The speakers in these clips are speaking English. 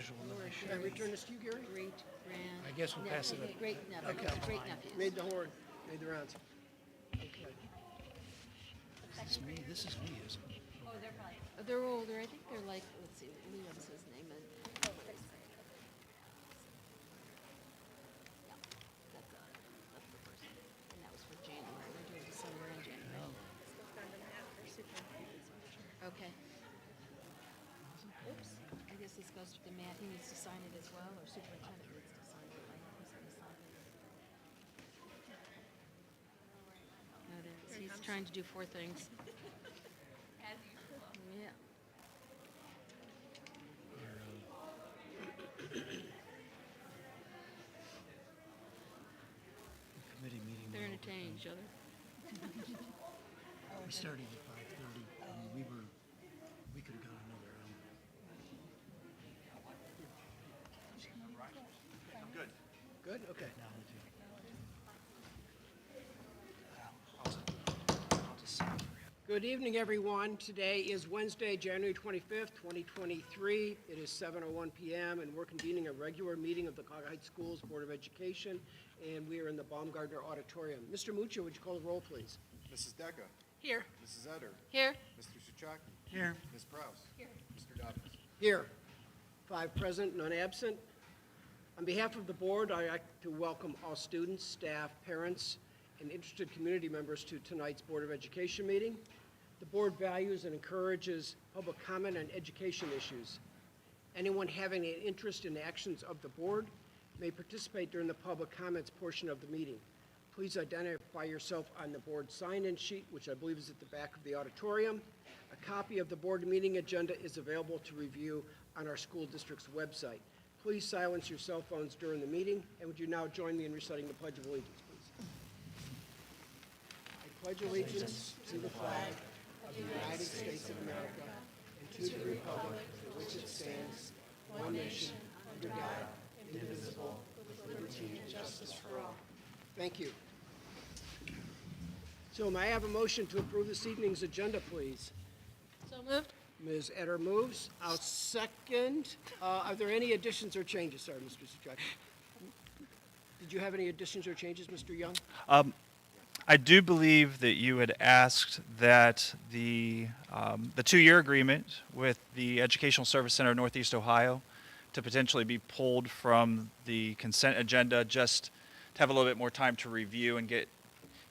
casual. Should I return this to you, Gary? Great grand. I guess we'll pass it up. Great nephew. Okay. Great nephew. Made the horn, made the rounds. Okay. This is me, isn't it? They're older. I think they're like, let's see, Liam's his name. And, yeah, that's the first one. And that was for January. We're doing December and January. Okay. Oops. I guess this goes to the Matt. He needs to sign it as well, or superintendent needs to sign it. I know he's going to sign it. No, it is. He's trying to do 4 things. Yeah. Committee meeting. They're entertaining each other. We started at 5:30. We could have gone another hour. Good, okay. I'll just sign for you. Good evening, everyone. Today is Wednesday, January 25th, 2023. It is 7:01 p.m., and we're convening a regular meeting of the Cog Heights Schools Board of Education, and we are in the Baumgartner Auditorium. Mr. Muccio, would you call the roll, please? Mrs. Deca. Here. Mrs. Etter. Here. Mr. Suchaki. Here. Ms. Prowse. Here. Mr. Dobbins. Here. 5 present, none absent. On behalf of the board, I'd like to welcome all students, staff, parents, and interested community members to tonight's Board of Education meeting. The board values and encourages public comment on education issues. Anyone having an interest in the actions of the board may participate during the public comments portion of the meeting. Please identify yourself on the board sign-in sheet, which I believe is at the back of the auditorium. A copy of the board meeting agenda is available to review on our school district's website. Please silence your cell phones during the meeting, and would you now join me in reciting the Pledge of Allegiance, please? I pledge allegiance to the flag of the United States of America and to the republic for which it stands, one nation, under God, indivisible, with liberty and justice for all. Thank you. So may I have a motion to approve this evening's agenda, please? So moved. Ms. Etter moves. I'll second. Are there any additions or changes? Sorry, Mr. Suchak. Did you have any additions or changes, Mr. Young? I do believe that you had asked that the 2-year agreement with the Educational Service Center of Northeast Ohio to potentially be pulled from the consent agenda, just to have a little bit more time to review and get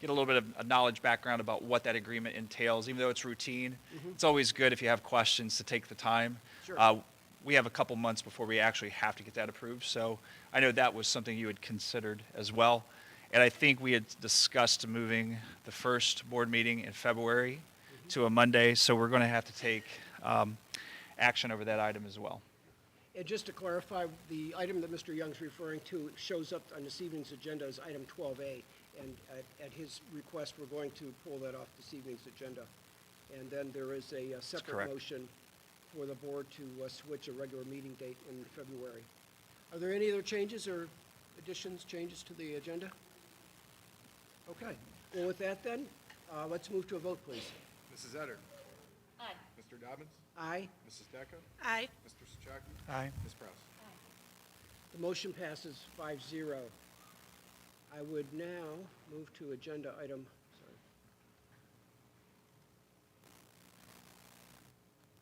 a little bit of a knowledge background about what that agreement entails. Even though it's routine, it's always good if you have questions to take the time. Sure. We have a couple months before we actually have to get that approved, so I know that was something you had considered as well. And I think we had discussed moving the first board meeting in February to a Monday, so we're going to have to take action over that item as well. And just to clarify, the item that Mr. Young's referring to shows up on this evening's agenda as item 12A. And at his request, we're going to pull that off this evening's agenda. And then there is a separate correct. motion for the board to switch a regular meeting date in February. Are there any other changes or additions, changes to the agenda? Okay. Well, with that then, let's move to a vote, please. Mrs. Etter. Aye. Mr. Dobbins. Aye. Mrs. Deca. Aye. Mr. Suchaki. Aye. Ms. Prowse. The motion passes 5-0. I would now move to agenda item,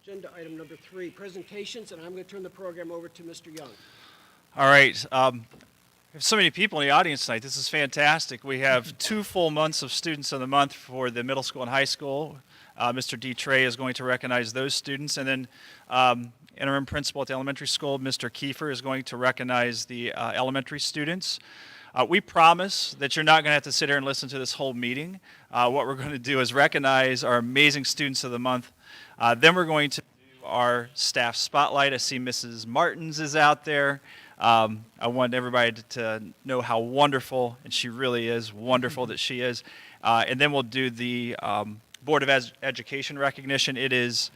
agenda item number 3, presentations, and I'm going to turn the program over to Mr. Young. All right. We have so many people in the audience tonight. This is fantastic. We have 2 full months of Students of the Month for the middle school and high school. Mr. D. Trey is going to recognize those students. And then interim principal at the elementary school, Mr. Kiefer, is going to recognize the elementary students. We promise that you're not going to have to sit here and listen to this whole meeting. What we're going to do is recognize our amazing Students of the Month. Then we're going to do our staff spotlight. I see Mrs. Martins is out there. I want everybody to know how wonderful, and she really is wonderful that she is. And then we'll do the Board of Education recognition. It is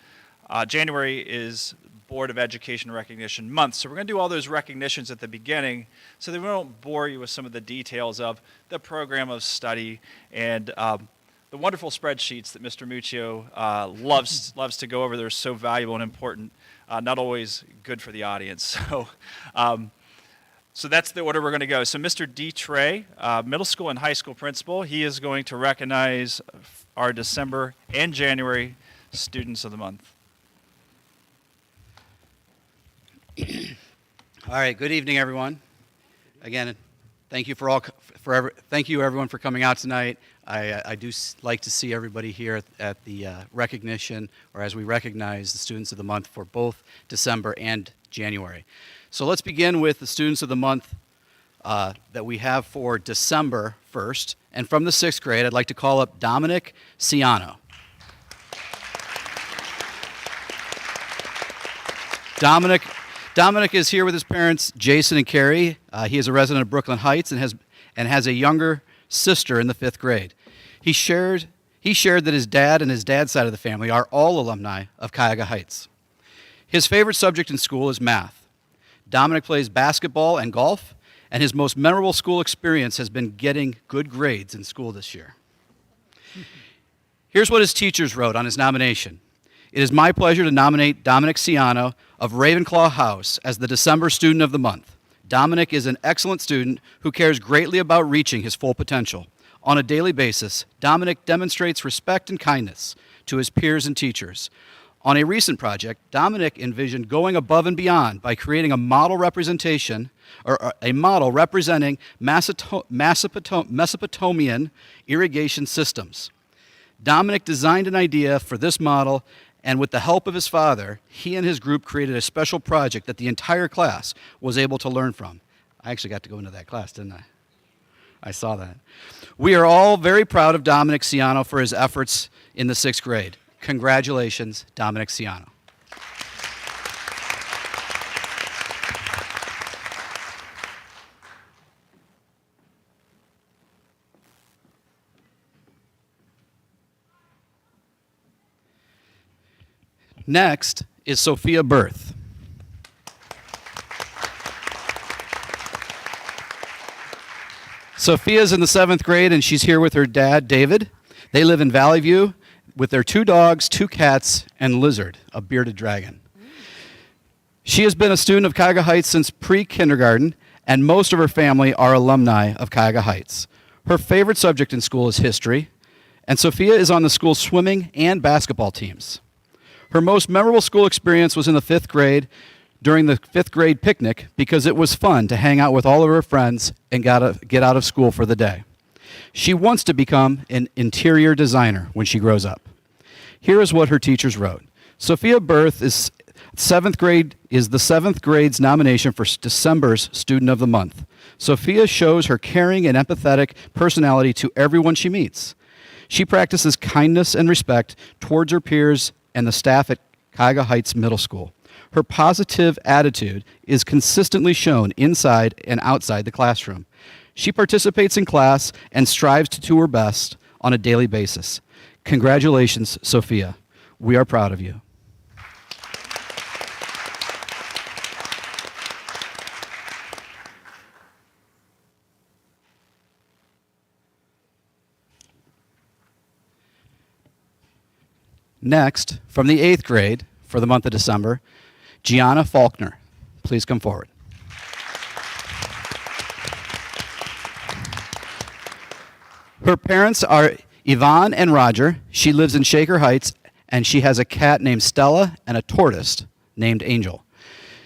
January is Board of Education Recognition Month. So we're going to do all those recognitions at the beginning so that we don't bore you with some of the details of the program of study and the wonderful spreadsheets that Mr. Muccio loves to go over. They're so valuable and important not always good for the audience. So that's the order we're going to go. So Mr. D. Trey, middle school and high school principal, he is going to recognize our December and January Students of the Month. All right, good evening, everyone. Again, thank you thank you everyone for coming out tonight. I do like to see everybody here at the recognition, or as we recognize the Students of the Month for both December and January. So let's begin with the Students of the Month that we have for December 1st. And from the 6th grade, I'd like to call up Dominic Ciano. Dominic is here with his parents, Jason and Carrie. He is a resident of Brooklyn Heights and has a younger sister in the 5th grade. He shared that his dad and his dad's side of the family are all alumni of Cuyahoga Heights. His favorite subject in school is math. Dominic plays basketball and golf, and his most memorable school experience has been getting good grades in school this year. Here's what his teachers wrote on his nomination. It is my pleasure to nominate Dominic Ciano of Ravenclaw House as the December Student of the Month. Dominic is an excellent student who cares greatly about reaching his full potential. On a daily basis, Dominic demonstrates respect and kindness to his peers and teachers. On a recent project, Dominic envisioned going above and beyond by creating a model representation, or a model representing Mesopotamian irrigation systems. Dominic designed an idea for this model, and with the help of his father, he and his group created a special project that the entire class was able to learn from. I actually got to go into that class, didn't I? I saw that. We are all very proud of Dominic Ciano for his efforts in the 6th grade. Congratulations, Dominic Ciano. Next is Sophia Berth. Sophia's in the 7th grade, and she's here with her dad, David. They live in Valley View with their 2 dogs, 2 cats, and Lizard, a bearded dragon. She has been a student of Cuyahoga Heights since pre-kindergarten, and most of her family are alumni of Cuyahoga Heights. Her favorite subject in school is history, and Sophia is on the school's swimming and basketball teams. Her most memorable school experience was in the 5th grade during the 5th grade picnic because it was fun to hang out with all of her friends and get out of school for the day. She wants to become an interior designer when she grows up. Here is what her teachers wrote. Sophia Berth is the 7th grade's nomination for December's Student of the Month. Sophia shows her caring and empathetic personality to everyone she meets. She practices kindness and respect towards her peers and the staff at Cuyahoga Heights Middle School. Her positive attitude is consistently shown inside and outside the classroom. She participates in class and strives to do her best on a daily basis. Congratulations, Sophia. We are proud of you. Next, from the 8th grade for the month of December, Gianna Faulkner. Please come forward. Her parents are Yvonne and Roger. She lives in Shaker Heights, and she has a cat named Stella and a tortoise named Angel.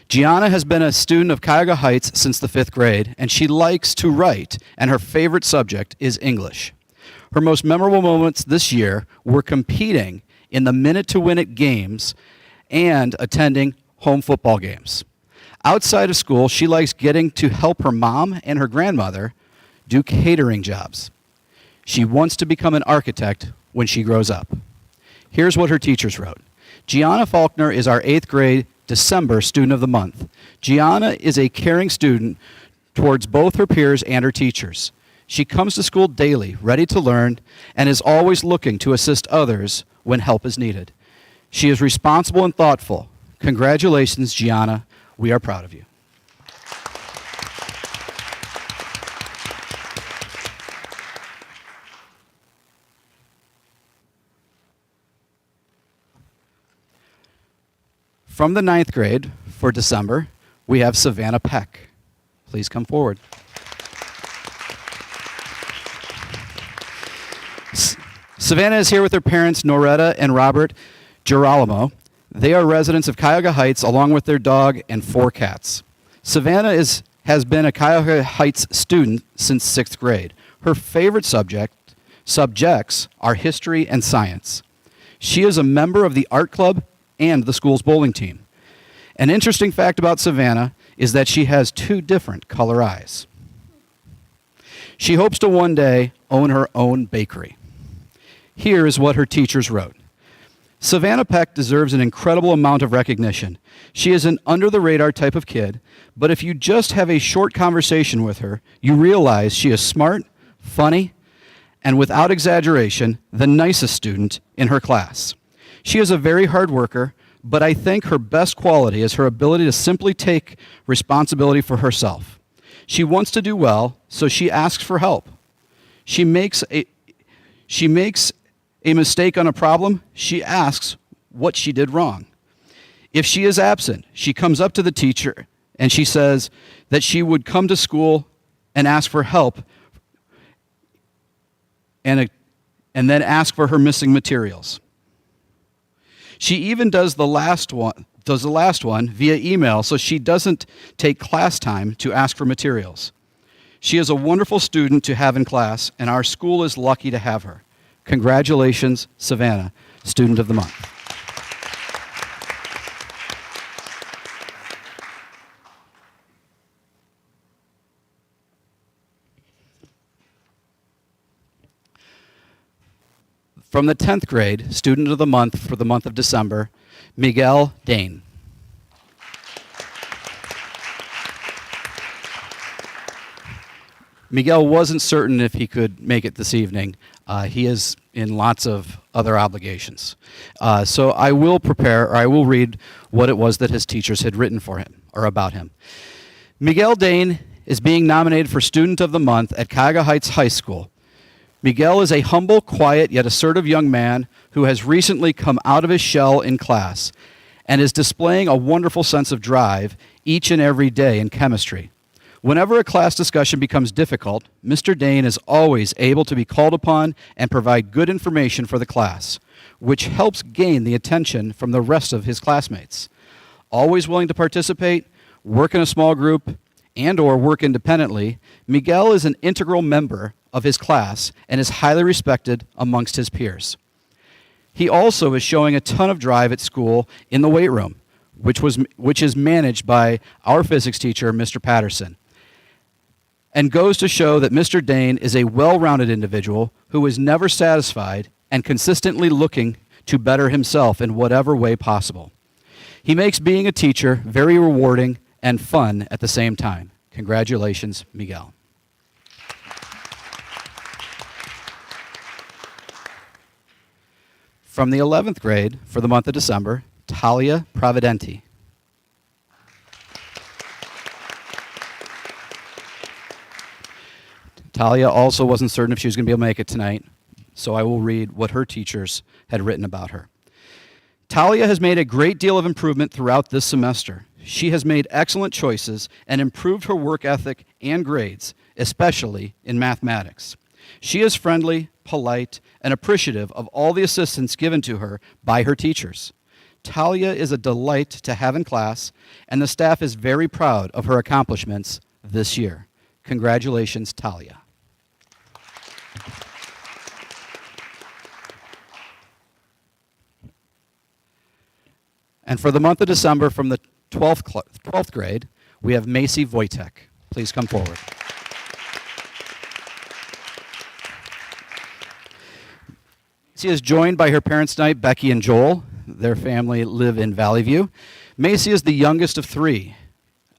Gianna has been a student of Cuyahoga Heights since the 5th grade, and she likes to write, and her favorite subject is English. Her most memorable moments this year were competing in the Minute to Win It games and attending home football games. Outside of school, she likes getting to help her mom and her grandmother do catering jobs. She wants to become an architect when she grows up. Here's what her teachers wrote. Gianna Faulkner is our 8th grade December Student of the Month. Gianna is a caring student towards both her peers and her teachers. She comes to school daily, ready to learn, and is always looking to assist others when help is needed. She is responsible and thoughtful. Congratulations, Gianna. We are proud of you. From the 9th grade for December, we have Savannah Peck. Please come forward. Savannah is here with her parents, Noretta and Robert Girolamo. They are residents of Cuyahoga Heights along with their dog and 4 cats. Savannah has been a Cuyahoga Heights student since 6th grade. Her favorite subjects are history and science. She is a member of the art club and the school's bowling team. An interesting fact about Savannah is that she has 2 different color eyes. She hopes to one day own her own bakery. Here is what her teachers wrote. Savannah Peck deserves an incredible amount of recognition. She is an under-the-radar type of kid, but if you just have a short conversation with her, you realize she is smart, funny, and without exaggeration, the nicest student in her class. She is a very hard worker, but I think her best quality is her ability to simply take responsibility for herself. She wants to do well, so she asks for help. She makes a mistake on a problem, she asks what she did wrong. If she is absent, she comes up to the teacher and she says that she would come to school and ask for help and then ask for her missing materials. She even does the last one via email so she doesn't take class time to ask for materials. She is a wonderful student to have in class, and our school is lucky to have her. Congratulations, Savannah, Student of the Month. From the 10th grade, Student of the Month for the month of December, Miguel Dane. Miguel wasn't certain if he could make it this evening. He is in lots of other obligations. So I will read what it was that his teachers had written for him, or about him. Miguel Dane is being nominated for Student of the Month at Cuyahoga Heights High School. Miguel is a humble, quiet, yet assertive young man who has recently come out of his shell in class and is displaying a wonderful sense of drive each and every day in chemistry. Whenever a class discussion becomes difficult, Mr. Dane is always able to be called upon and provide good information for the class, which helps gain the attention from the rest of his classmates. Always willing to participate, work in a small group, and/or work independently, Miguel is an integral member of his class and is highly respected amongst his peers. He also is showing a ton of drive at school in the weight room, which is managed by our physics teacher, Mr. Patterson, and goes to show that Mr. Dane is a well-rounded individual who is never satisfied and consistently looking to better himself in whatever way possible. He makes being a teacher very rewarding and fun at the same time. Congratulations, Miguel. From the 11th grade for the month of December, Talia Providenti. Talia also wasn't certain if she was going to be able to make it tonight, so I will read what her teachers had written about her. Talia has made a great deal of improvement throughout this semester. She has made excellent choices and improved her work ethic and grades, especially in mathematics. She is friendly, polite, and appreciative of all the assistance given to her by her teachers. Talia is a delight to have in class, and the staff is very proud of her accomplishments this year. Congratulations, Talia. And for the month of December, from the 12th grade, we have Macy Vojtek. Please come forward. She is joined by her parents tonight, Becky and Joel. Their family live in Valley View. Macy is the youngest of 3,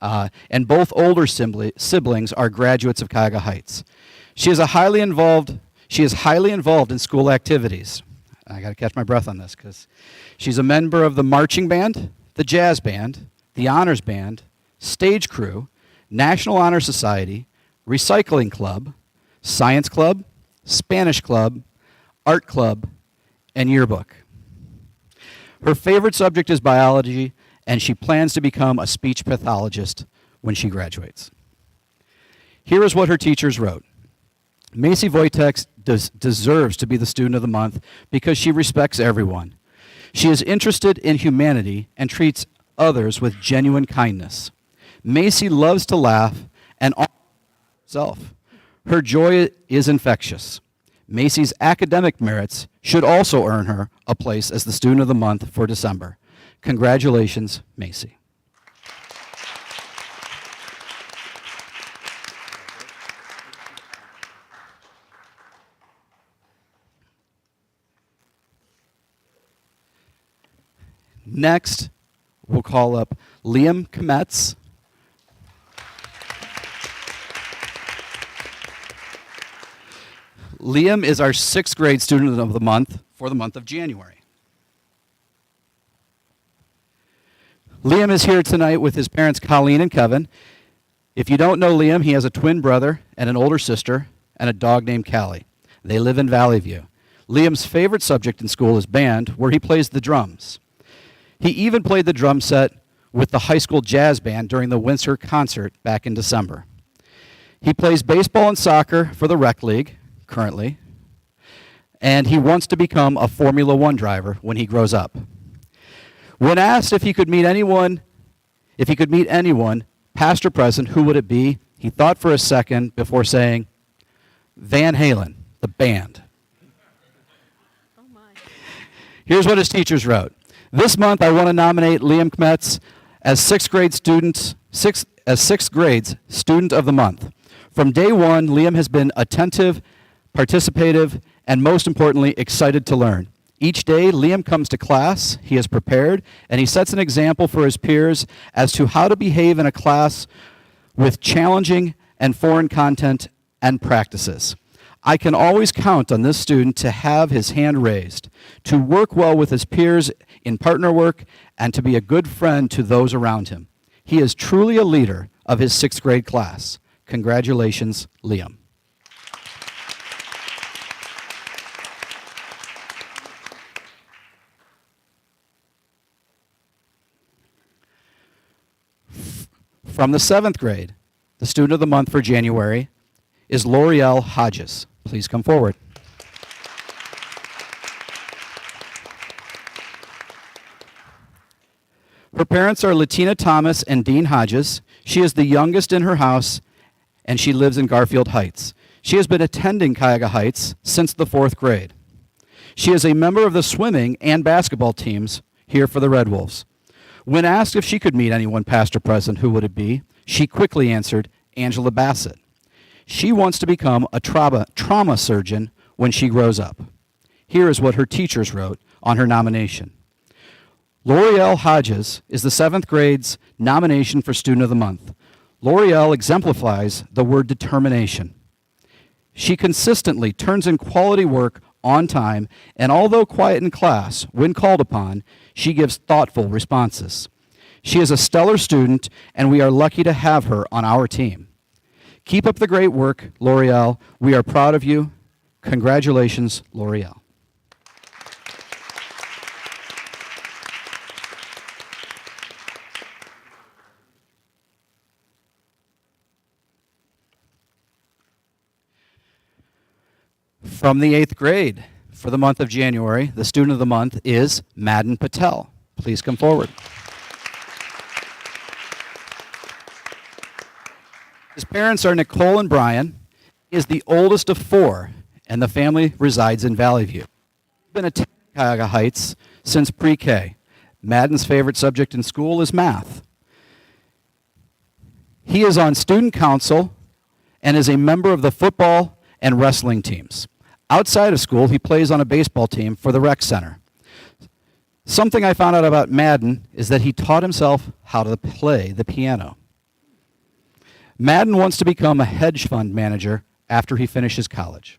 and both older siblings are graduates of Cuyahoga Heights. She is highly involved in school activities. I got to catch my breath on this because she's a member of the marching band, the jazz band, the honors band, stage crew, National Honor Society, recycling club, science club, Spanish club, art club, and yearbook. Her favorite subject is biology, and she plans to become a speech pathologist when she graduates. Here is what her teachers wrote. Macy Vojtek deserves to be the Student of the Month because she respects everyone. She is interested in humanity and treats others with genuine kindness. Macy loves to laugh and herself. Her joy is infectious. Macy's academic merits should also earn her a place as the Student of the Month for December. Congratulations, Macy. Next, we'll call up Liam Kemetz. Liam is our 6th grade Student of the Month for the month of January. Liam is here tonight with his parents, Colleen and Kevin. If you don't know Liam, he has a twin brother and an older sister and a dog named Callie. They live in Valley View. Liam's favorite subject in school is band, where he plays the drums. He even played the drum set with the high school jazz band during the Windsor concert back in December. He plays baseball and soccer for the rec league currently, and he wants to become a Formula One driver when he grows up. When asked if he could meet anyone, past or present, who would it be? He thought for a second before saying, Van Halen, the band. Oh my. Here's what his teachers wrote. This month, I want to nominate Liam Kemetz as 6th grade's Student of the Month. From day one, Liam has been attentive, participative, and most importantly, excited to learn. Each day, Liam comes to class, he is prepared, and he sets an example for his peers as to how to behave in a class with challenging and foreign content and practices. I can always count on this student to have his hand raised, to work well with his peers in partner work, and to be a good friend to those around him. He is truly a leader of his 6th grade class. Congratulations, Liam. From the 7th grade, the Student of the Month for January is LOreal Hodges. Please come forward. Her parents are Latina Thomas and Dean Hodges. She is the youngest in her house, and she lives in Garfield Heights. She has been attending Cuyahoga Heights since the 4th grade. She is a member of the swimming and basketball teams here for the Red Wolves. When asked if she could meet anyone past or present, who would it be? She quickly answered, Angela Bassett. She wants to become a trauma surgeon when she grows up. Here is what her teachers wrote on her nomination. LOreal Hodges is the 7th grade's nomination for Student of the Month. LOreal exemplifies the word determination. She consistently turns in quality work on time, and although quiet in class, when called upon, she gives thoughtful responses. She is a stellar student, and we are lucky to have her on our team. Keep up the great work, LOreal. We are proud of you. Congratulations, LOreal. From the 8th grade, for the month of January, the Student of the Month is Madden Patel. Please come forward. His parents are Nicole and Brian. He is the oldest of 4, and the family resides in Valley View. He's been attending Cuyahoga Heights since pre-K. Madden's favorite subject in school is math. He is on student council and is a member of the football and wrestling teams. Outside of school, he plays on a baseball team for the rec center. Something I found out about Madden is that he taught himself how to play the piano. Madden wants to become a hedge fund manager after he finishes college.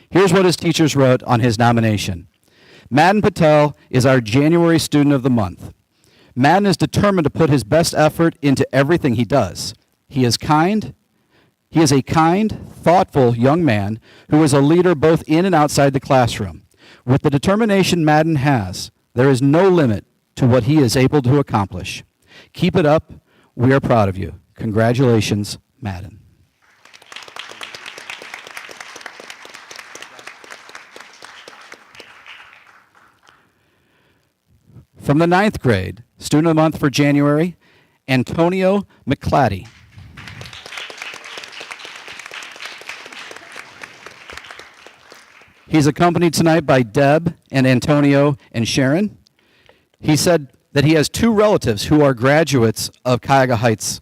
Here's what his teachers wrote on his nomination. Madden Patel is our January Student of the Month. Madden is determined to put his best effort into everything he does. He is a kind, thoughtful young man who is a leader both in and outside the classroom. With the determination Madden has, there is no limit to what he is able to accomplish. Keep it up. We are proud of you. Congratulations, Madden. From the 9th grade, Student of the Month for January, Antonio Macleod. He's accompanied tonight by Deb and Antonio and Sharon. He said that he has 2 relatives who are graduates of Cuyahoga Heights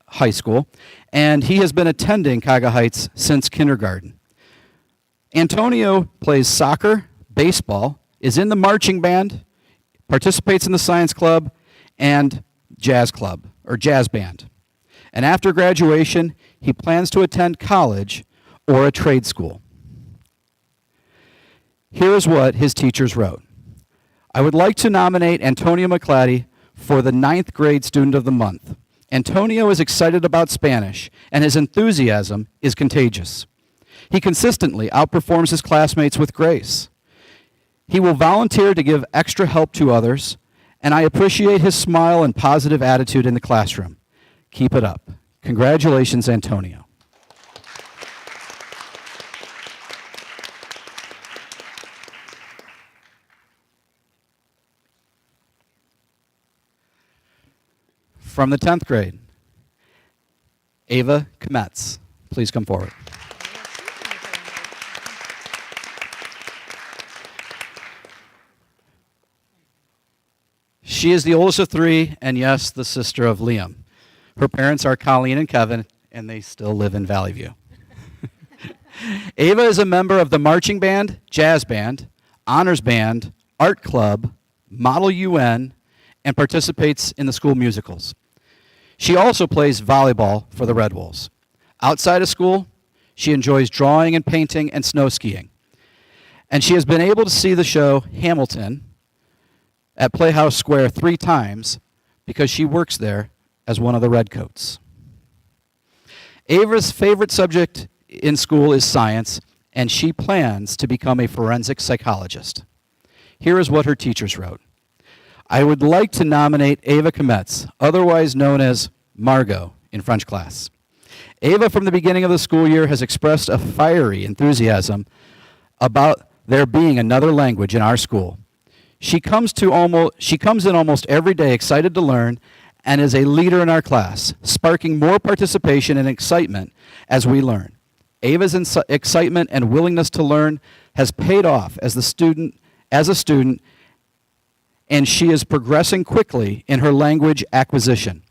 High School, and he has been attending Cuyahoga Heights since kindergarten. Antonio plays soccer, baseball, is in the marching band, participates in the science club, and jazz club, or jazz band. And after graduation, he plans to attend college or a trade school. Here is what his teachers wrote. I would like to nominate Antonio Macleod for the 9th grade Student of the Month. Antonio is excited about Spanish, and his enthusiasm is contagious. He consistently outperforms his classmates with grace. He will volunteer to give extra help to others, and I appreciate his smile and positive attitude in the classroom. Keep it up. Congratulations, Antonio. From the 10th grade, Ava Kemetz. Please come forward. She is the oldest of 3, and yes, the sister of Liam. Her parents are Colleen and Kevin, and they still live in Valley View. Ava is a member of the marching band, jazz band, honors band, art club, Model UN, and participates in the school musicals. She also plays volleyball for the Red Wolves. Outside of school, she enjoys drawing and painting and snow skiing. And she has been able to see the show Hamilton at Playhouse Square 3 times because she works there as one of the Redcoats. Ava's favorite subject in school is science, and she plans to become a forensic psychologist. Here is what her teachers wrote. I would like to nominate Ava Kemetz, otherwise known as Margot in French class. Ava, from the beginning of the school year, has expressed a fiery enthusiasm about there being another language in our school. She comes in almost every day excited to learn and is a leader in our class, sparking more participation and excitement as we learn. Ava's excitement and willingness to learn has paid off as a student, and she is progressing quickly in her language acquisition.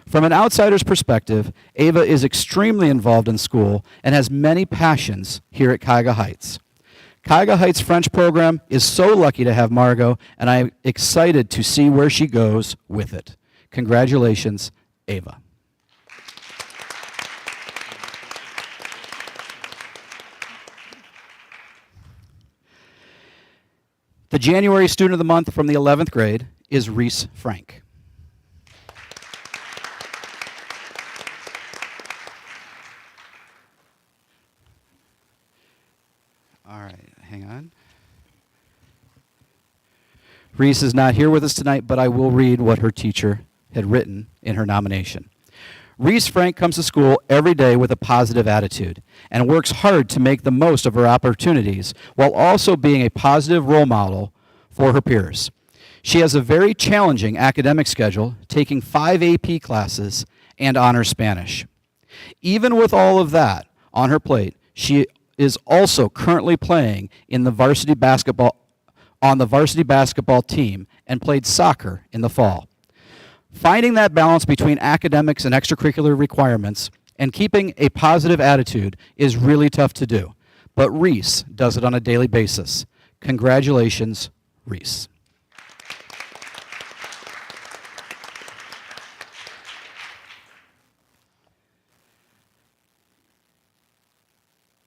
From an outsider's perspective, Ava is extremely involved in school and has many passions here at Cuyahoga Heights. Cuyahoga Heights French program is so lucky to have Margot, and I'm excited to see where she goes with it. Congratulations, Ava. The January Student of the Month from the 11th grade is Reese Frank. All right, hang on. Reese is not here with us tonight, but I will read what her teacher had written in her nomination. Reese Frank comes to school every day with a positive attitude and works hard to make the most of her opportunities while also being a positive role model for her peers. She has a very challenging academic schedule, taking 5 AP classes and honors Spanish. Even with all of that on her plate, she is also currently playing in the varsity basketball team and played soccer in the fall. Finding that balance between academics and extracurricular requirements and keeping a positive attitude is really tough to do, but Reese does it on a daily basis. Congratulations, Reese.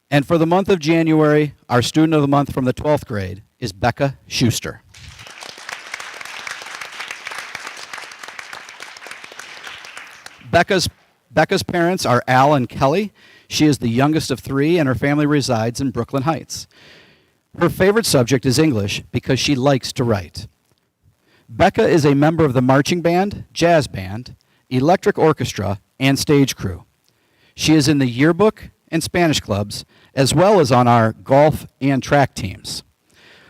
And for the month of January, our Student of the Month from the 12th grade is Becca Schuster. Becca's parents are Al and Kelly. She is the youngest of 3, and her family resides in Brooklyn Heights. Her favorite subject is English because she likes to write. Becca is a member of the marching band, jazz band, electric orchestra, and stage crew. She is in the yearbook and Spanish clubs, as well as on our golf and track teams.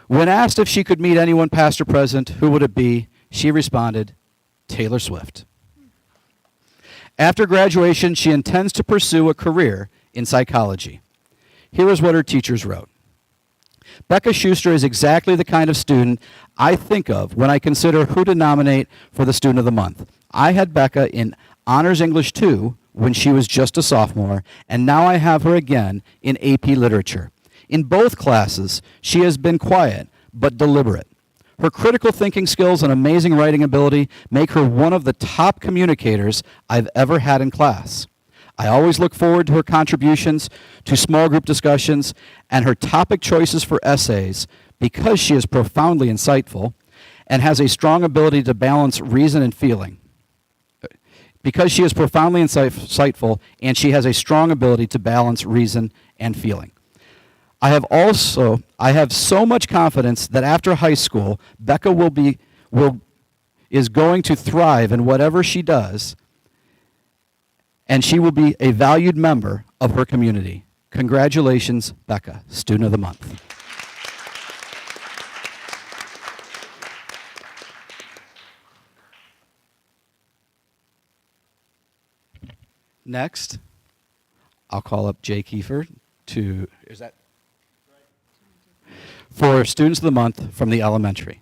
When asked if she could meet anyone past or present, who would it be? She responded, Taylor Swift. After graduation, she intends to pursue a career in psychology. Here is what her teachers wrote. Becca Schuster is exactly the kind of student I think of when I consider who to nominate for the Student of the Month. I had Becca in Honors English 2 when she was just a sophomore, and now I have her again in AP Literature. In both classes, she has been quiet but deliberate. Her critical thinking skills and amazing writing ability make her one of the top communicators I've ever had in class. I always look forward to her contributions to small group discussions and her topic choices for essays because she is profoundly insightful and has a strong ability to balance reason and feeling. Because she is profoundly insightful and she has a strong ability to balance reason and feeling. I have so much confidence that after high school, Becca is going to thrive in whatever she does, and she will be a valued member of her community. Congratulations, Becca, Student of the Month. Next, I'll call up Jay Kiefer for Students of the Month from the elementary.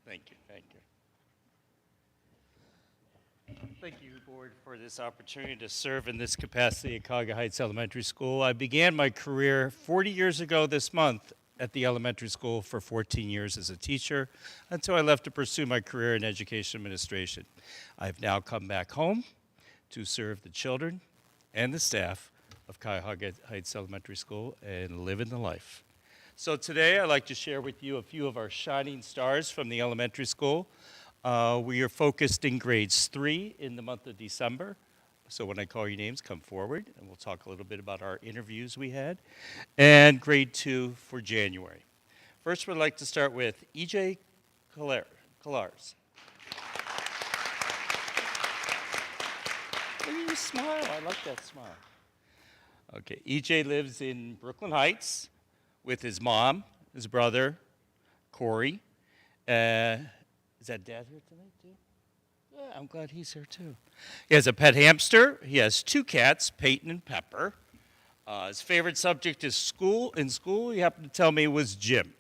Thank you. Thank you, Board, for this opportunity to serve in this capacity at Cuyahoga Heights Elementary School. I began my career 40 years ago this month at the elementary school for 14 years as a teacher until I left to pursue my career in education administration. I've now come back home to serve the children and the staff of Cuyahoga Heights Elementary School and live in the life. So today I'd like to share with you a few of our shining stars from the elementary school. We are focused in grades 3 in the month of December. So when I call your names, come forward, and we'll talk a little bit about our interviews we had. And grade 2 for January. First, we'd like to start with E.J. Collars. Look at your smile. I like that smile. Okay, E.J. lives in Brooklyn Heights with his mom, his brother, Corey. Is that Dad here tonight, too? Yeah, I'm glad he's here, too. He has a pet hamster. He has 2 cats, Peyton and Pepper. His favorite subject is school. In school, he happened to tell me, was gym,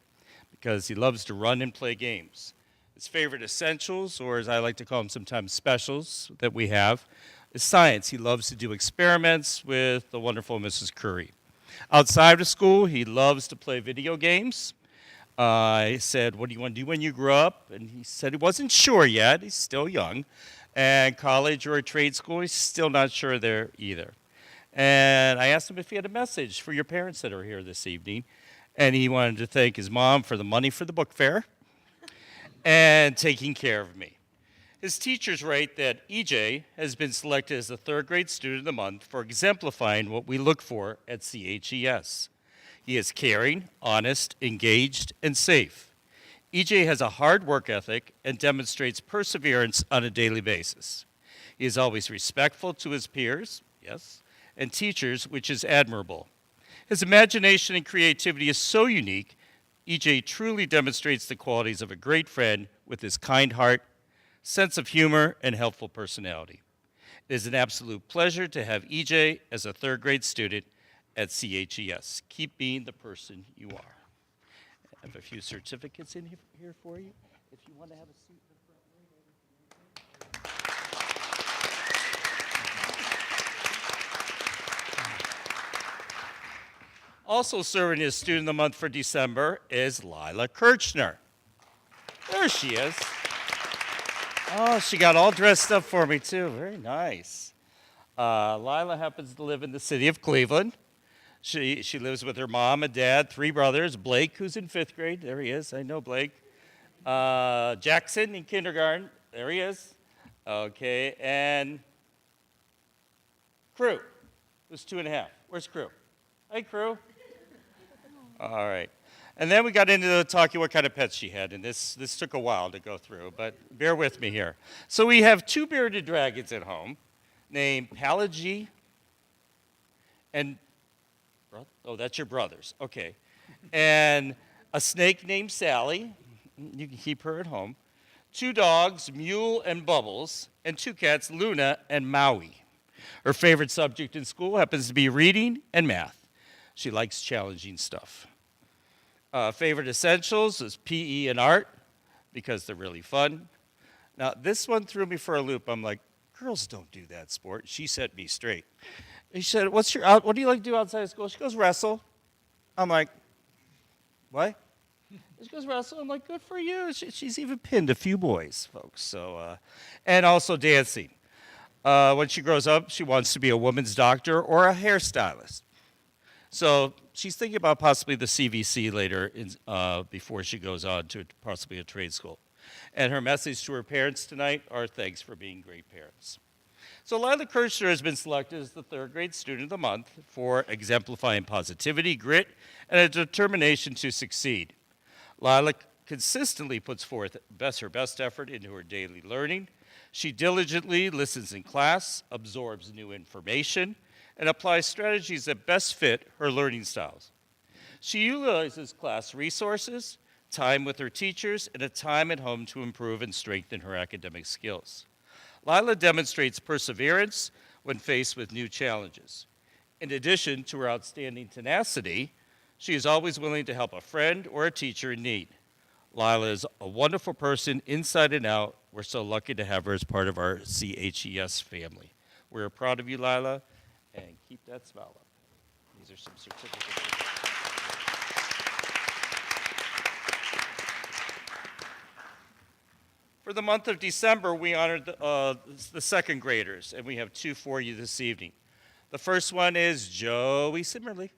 because he loves to run and play games. His favorite essentials, or as I like to call them sometimes specials that we have, is science. He loves to do experiments with the wonderful Mrs. Curry. Outside of school, he loves to play video games. I said, what do you want to do when you grow up? And he said he wasn't sure yet. He's still young. And college or a trade school, he's still not sure there either. And I asked him if he had a message for your parents that are here this evening. And he wanted to thank his mom for the money for the book fair and taking care of me. His teachers write that EJ has been selected as the 3rd grade student of the month for exemplifying what we look for at CHES. He is caring, honest, engaged, and safe. EJ has a hard work ethic and demonstrates perseverance on a daily basis. He is always respectful to his peers, yes, and teachers, which is admirable. His imagination and creativity is so unique, EJ truly demonstrates the qualities of a great friend with his kind heart, sense of humor, and helpful personality. It is an absolute pleasure to have EJ as a 3rd grade student at CHES. Keep being the person you are. I have a few certificates in here for you. If you want to have a seat in the front row. Also serving as Student of the Month for December is Lila Kirchner. There she is. Oh, she got all dressed up for me, too. Very nice. Lila happens to live in the city of Cleveland. She lives with her mom and dad, 3 brothers. Blake, who's in 5th grade. There he is. I know Blake. Jackson in kindergarten. There he is. Okay. And Crew. was 2.5. Where's Crew? Hi, Crew. All right. And then we got into talking what kind of pets she had, and this took a while to go through, but bear with me here. So we have 2 bearded dragons at home named Pelagie and, oh, that's your brothers. Okay. And a snake named Sally. You can keep her at home. 2 dogs, Mule and Bubbles, and 2 cats, Luna and Maui. Her favorite subject in school happens to be reading and math. She likes challenging stuff. Favorite essentials is PE and art because they're really fun. Now, this one threw me for a loop. I'm like, girls don't do that sport. She set me straight. She said, what do you like to do outside of school? She goes, wrestle. I'm like, what? She goes, wrestle. I'm like, good for you. She's even pinned a few boys, folks. So, and also dancing. When she grows up, she wants to be a woman's doctor or a hairstylist. So she's thinking about possibly the CVC later before she goes on to possibly a trade school. And her message to her parents tonight are thanks for being great parents. So Lila Kirchner has been selected as the 3rd grade student of the month for exemplifying positivity, grit, and a determination to succeed. Lila consistently puts forth her best effort into her daily learning. She diligently listens in class, absorbs new information, and applies strategies that best fit her learning styles. She utilizes class resources, time with her teachers, and a time at home to improve and strengthen her academic skills. Lila demonstrates perseverance when faced with new challenges. In addition to her outstanding tenacity, she is always willing to help a friend or a teacher in need. Lila is a wonderful person inside and out. We're so lucky to have her as part of our CHES family. We're proud of you, Lila, and keep that smile up. These are some certificates. For the month of December, we honored the 2nd graders, and we have 2 for you this evening. The first one is Joey Simmerly.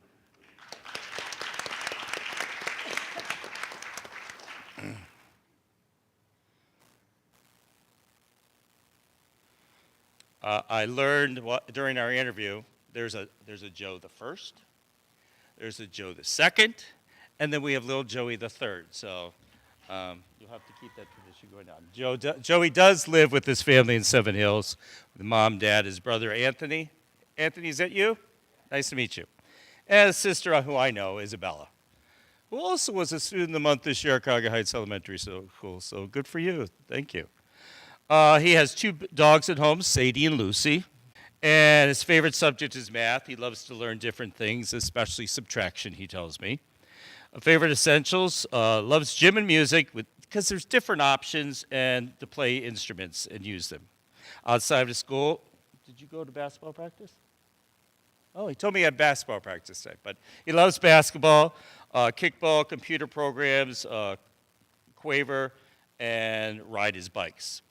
I learned during our interview, there's a Joe the first, there's a Joe the second, and then we have little Joey the third. So you'll have to keep that tradition going on. Joey does live with his family in Seven Hills, with mom, dad, his brother Anthony. Anthony, is that you? Nice to meet you. And a sister who I know, Isabella, who also was a student of the month this year at Cuyahoga Heights Elementary School. So good for you. Thank you. He has 2 dogs at home, Sadie and Lucy. And his favorite subject is math. He loves to learn different things, especially subtraction, he tells me. Favorite essentials, loves gym and music because there's different options and to play instruments and use them. Outside of school, did you go to basketball practice? Oh, he told me he had basketball practice today. But he loves basketball, kickball, computer programs, Quaver, and ride his bikes.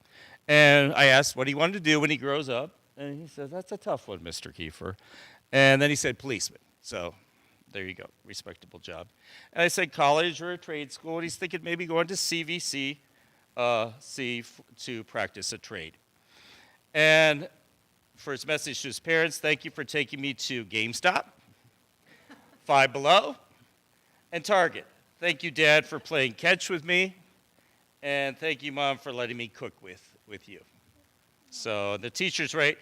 And I asked what he wanted to do when he grows up. And he said, that's a tough one, Mr. Kiefer. And then he said policeman. So there you go, respectable job. And I said college or a trade school. And he's thinking maybe going to CVC to practice a trade. And for his message to his parents, thank you for taking me to GameStop, Five Below, and Target. Thank you, Dad, for playing catch with me. And thank you, Mom, for letting me cook with you. So the teacher's right.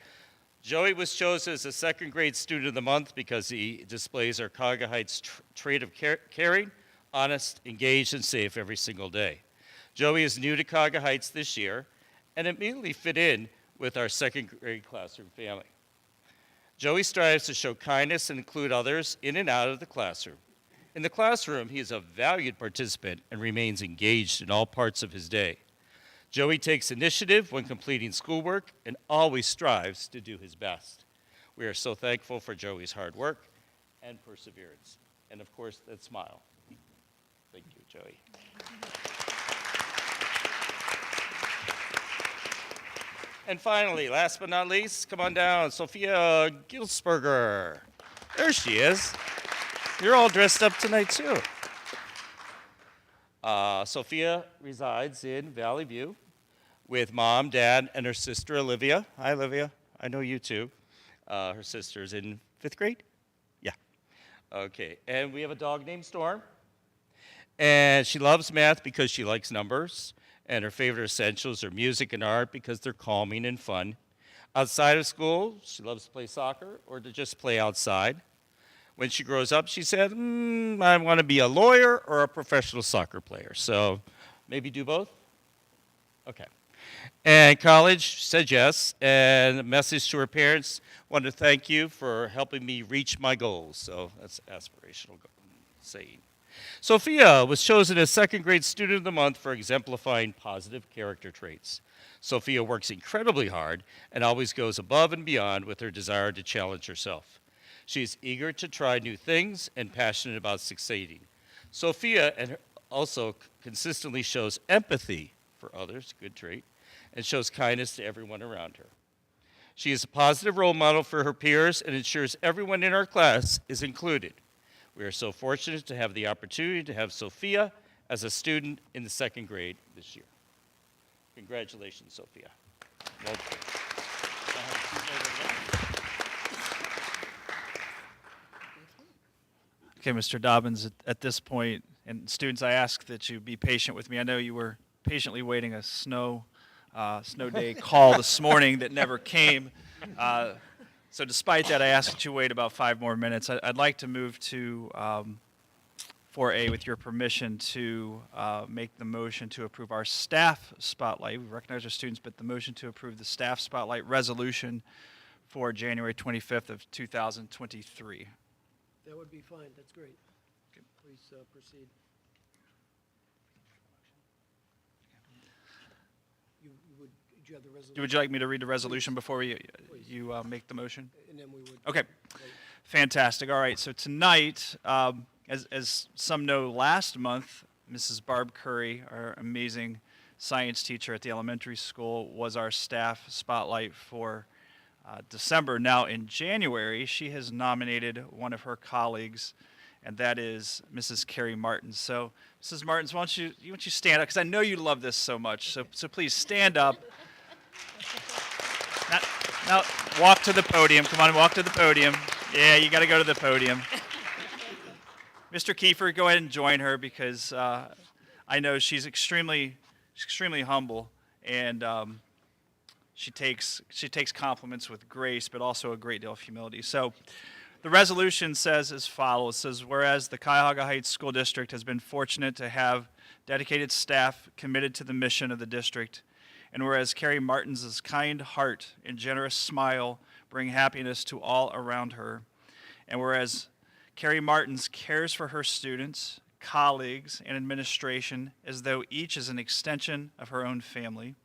Joey was chosen as a 2nd grade student of the month because he displays our Cuyahoga Heights trait of caring, honest, engaged, and safe every single day. Joey is new to Cuyahoga Heights this year and immediately fit in with our 2nd grade classroom family. Joey strives to show kindness and include others in and out of the classroom. In the classroom, he is a valued participant and remains engaged in all parts of his day. Joey takes initiative when completing schoolwork and always strives to do his best. We are so thankful for Joey's hard work and perseverance. And of course, that smile. Thank you, Joey. And finally, last but not least, come on down, Sophia Gilsberger. There she is. You're all dressed up tonight, too. Sophia resides in Valley View with Mom, Dad, and her sister, Olivia. Hi, Olivia. I know you, too. Her sister's in 5th grade? Yeah. Okay, and we have a dog named Storm. And she loves math because she likes numbers. And her favorite essentials are music and art because they're calming and fun. Outside of school, she loves to play soccer or to just play outside. When she grows up, she said, I want to be a lawyer or a professional soccer player. So maybe do both? Okay. And college, she said yes. And a message to her parents, want to thank you for helping me reach my goals. So that's aspirational saying. Sophia was chosen as 2nd grade student of the month for exemplifying positive character traits. Sophia works incredibly hard and always goes above and beyond with her desire to challenge herself. She is eager to try new things and passionate about succeeding. Sophia also consistently shows empathy for others, good trait, and shows kindness to everyone around her. She is a positive role model for her peers and ensures everyone in our class is included. We are so fortunate to have the opportunity to have Sophia as a student in the 2nd grade this year. Congratulations, Sophia. Well done. Okay, Mr. Dobbins, at this point, and students, I ask that you be patient with me. I know you were patiently waiting a snow day call this morning that never came. So despite that, I ask that you wait about 5 more minutes. I'd like to move to 4A with your permission to make the motion to approve our staff spotlight. We recognize our students, but the motion to approve the staff spotlight resolution for January 25th of 2023. That would be fine. That's great. Please proceed. Do you have the resolution? Would you like me to read the resolution before you make the motion? And then we would. Okay, Great. fantastic. All right, so tonight, as some know, last month, Mrs. Barb Curry, our amazing science teacher at the elementary school, was our staff spotlight for December. Now, in January, she has nominated one of her colleagues, and that is Mrs. Carrie Martins. So, Mrs. Martins, why don't you stand up, because I know you love this so much, so please stand up. Now, walk to the podium. Come on, walk to the podium. Yeah, you got to go to the podium. Mr. Kiefer, go ahead and join her, because I know she's extremely humble, and she takes compliments with grace, but also a great deal of humility. So the resolution says as follows. It says, whereas the Cuyahoga Heights School District has been fortunate to have dedicated staff committed to the mission of the district, and whereas Carrie Martins' kind heart and generous smile bring happiness to all around her, and whereas Carrie Martins cares for her students, colleagues, and administration as though each is an extension of her own family,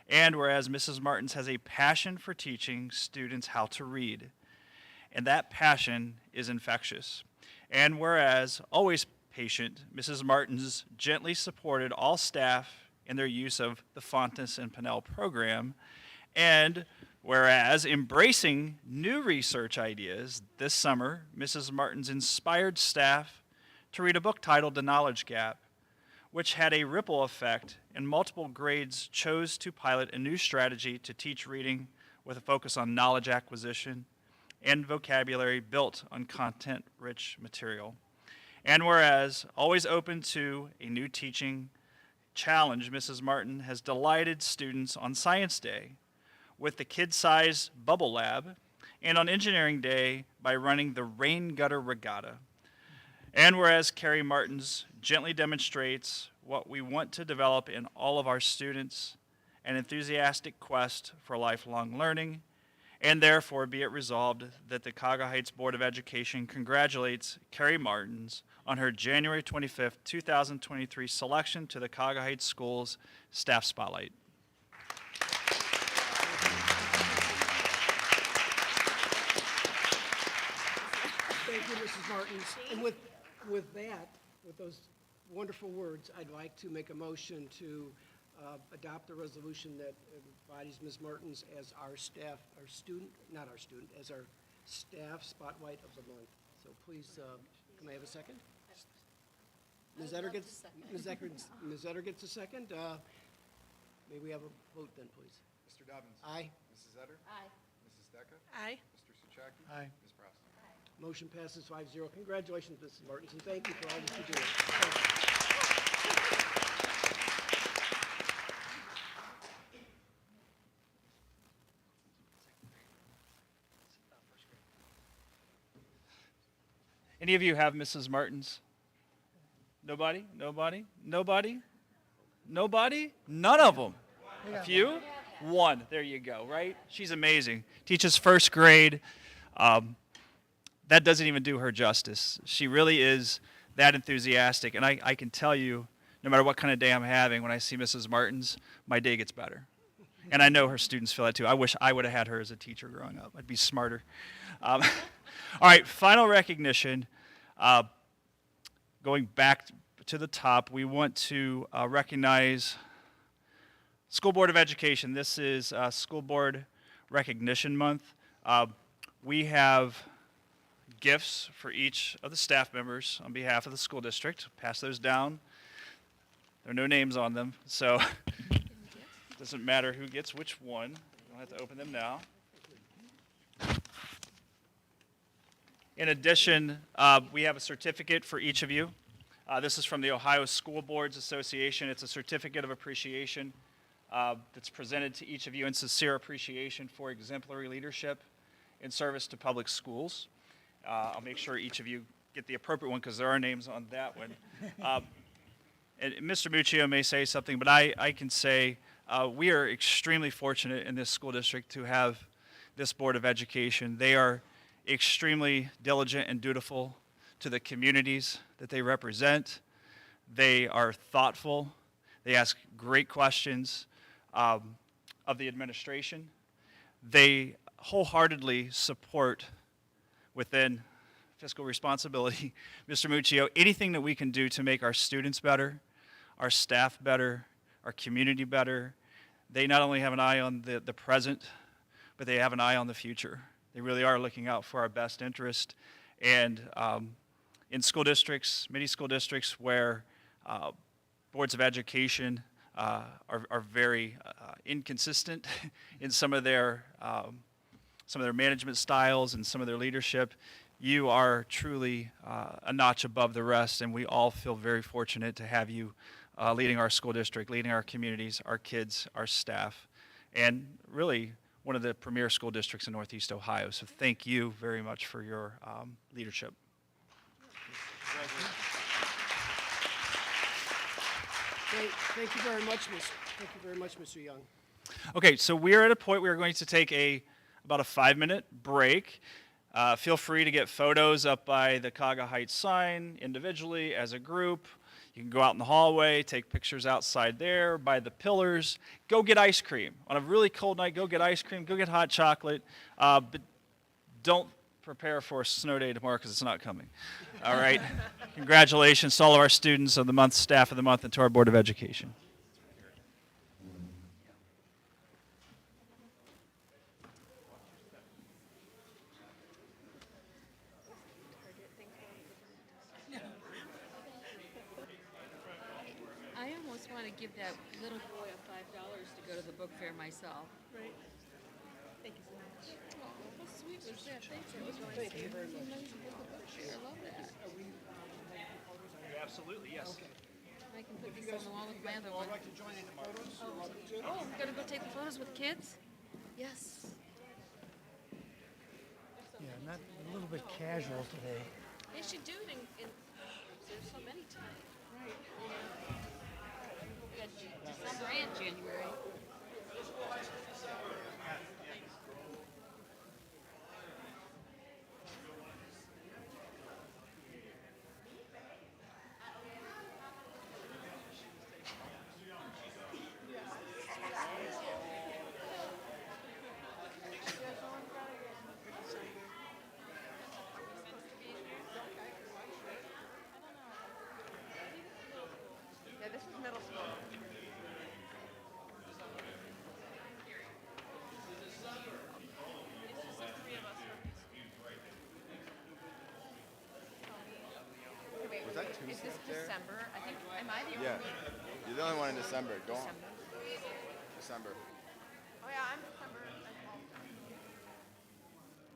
and whereas Mrs. Martins has a passion for teaching students how to read, and that passion is infectious, and whereas, always patient, Mrs. Martins gently supported all staff in their use of the Fontes and Pinnell program, and whereas embracing new research ideas this summer, Mrs. Martins inspired staff to read a book titled The Knowledge Gap, which had a ripple effect, and multiple grades chose to pilot a new strategy to teach reading with a focus on knowledge acquisition and vocabulary built on content-rich material. And whereas always open to a new teaching challenge, Mrs. Martin has delighted students on Science Day with the kid-sized Bubble Lab, and on Engineering Day by running the Rain Gutter Regatta. And whereas Carrie Martins gently demonstrates what we want to develop in all of our students, an enthusiastic quest for lifelong learning, and therefore be it resolved that the Cuyahoga Heights Board of Education congratulates Carrie Martins on her January 25th, 2023 selection to the Cuyahoga Heights Schools Staff Spotlight. Thank you, Mrs. Martins. And with that, with those wonderful words, I'd like to make a motion to adopt the resolution that embodies Ms. Martins as our staff, as our staff spotlight of the month. So please, can I have a second? Ms. Etter gets a second. May we have a vote then, please? Mr. Dobbins. Aye. Mrs. Etter. Aye. Mrs. Decker. Aye. Mr. Suchaki. Aye. Ms. Prowse. Motion passes 5-0. Congratulations, Mrs. Martins, and thank you for all that you do. Thank you. Any of you have Mrs. Martins? Nobody? Nobody? Nobody? Nobody? None of them. A few? One. There you go, right? She's amazing. Teaches first grade. That doesn't even do her justice. She really is that enthusiastic. And I can tell you, no matter what kind of day I'm having, when I see Mrs. Martins, my day gets better. And I know her students feel that too. I wish I would have had her as a teacher growing up. I'd be smarter. All right, final recognition. Going back to the top, we want to recognize School Board of Education. This is School Board Recognition Month. We have gifts for each of the staff members on behalf of the school district. Pass those down. There are no names on them, so it doesn't matter who gets which one. You don't have to open them now. In addition, we have a certificate for each of you. This is from the Ohio School Boards Association. It's a certificate of appreciation that's presented to each of you in sincere appreciation for exemplary leadership in service to public schools. I'll make sure each of you get the appropriate one because there are names on that one. And Mr. Muccio may say something, but I can say we are extremely fortunate in this school district to have this Board of Education. They are extremely diligent and dutiful to the communities that they represent. They are thoughtful. They ask great questions of the administration. They wholeheartedly support, within fiscal responsibility, Mr. Muccio, anything that we can do to make our students better, our staff better, our community better. They not only have an eye on the present, but they have an eye on the future. They really are looking out for our best interest. And in school districts, many school districts where boards of education are very inconsistent in some of their management styles and some of their leadership, you are truly a notch above the rest, and we all feel very fortunate to have you leading our school district, leading our communities, our kids, our staff, and really one of the premier school districts in Northeast Ohio. So thank you very much for your leadership. Thank you very much, Mr. Young. Okay, so we're at a point we are going to take about a 5-minute break. Feel free to get photos up by the Kaga Heights sign individually, as a group. You can go out in the hallway, take pictures outside there, by the pillars. Go get ice cream. On a really cold night, go get ice cream, go get hot chocolate. But don't prepare for a snow day tomorrow because it's not coming. All right? Congratulations to all of our students of the month, staff of the month, and to our Board of Education. I almost want to give that little boy a $5 to go to the book fair myself. Right. Thank you so much. Oh, how sweet was that? Thanks. It was Thank you very much. I love that. Absolutely, yes. I can put this on the wall with my other one. Would you like to join in the photos? Oh, we're gonna go take the photos with kids? Yes. Yeah, not, a little bit casual today. They should do it in there's so many tonight. Right. We got December and January. Yeah, this is middle school. Was that Tuesday Is this up there? December? I think, am I the only Yeah. one? You're the only one in December. Go on. December. December. Oh, yeah, I'm December.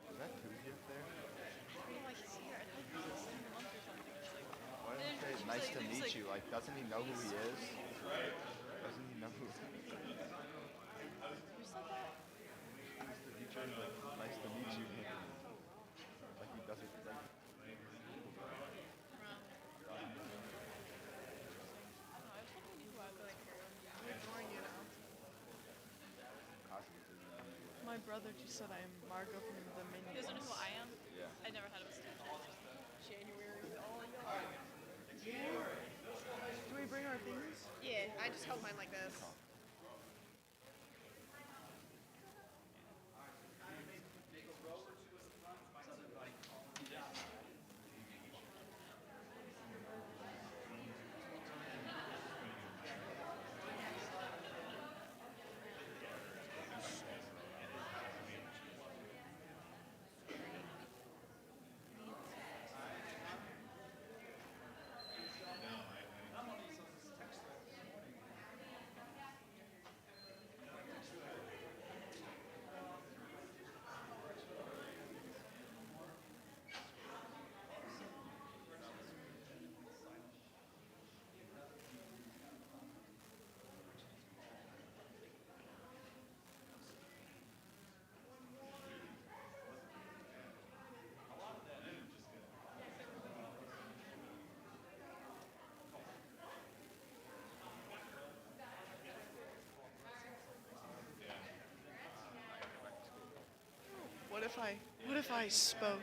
Was that Tuesday up there? I feel like nice to Usually there's, meet like- you. Like, doesn't he know who he is? Doesn't he know who? Who said that? Mr. Dietrich, like, nice to meet you. Like he doesn't. Like, My brother just said I'm Margot from the Minions. He doesn't know who I am? yeah. I never had a mistake. January. Do we bring our things? Yeah, I just held mine like this. What if I spoke?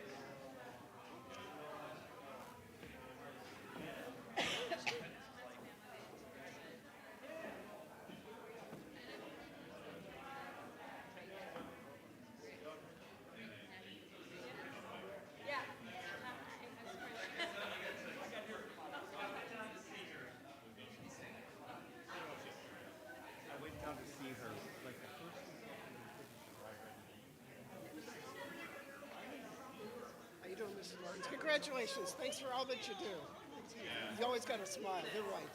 I went down to see her, like the first How you doing, Mrs. Lawrence? Congratulations. Thanks for all that you do. You always got a smile. They're right.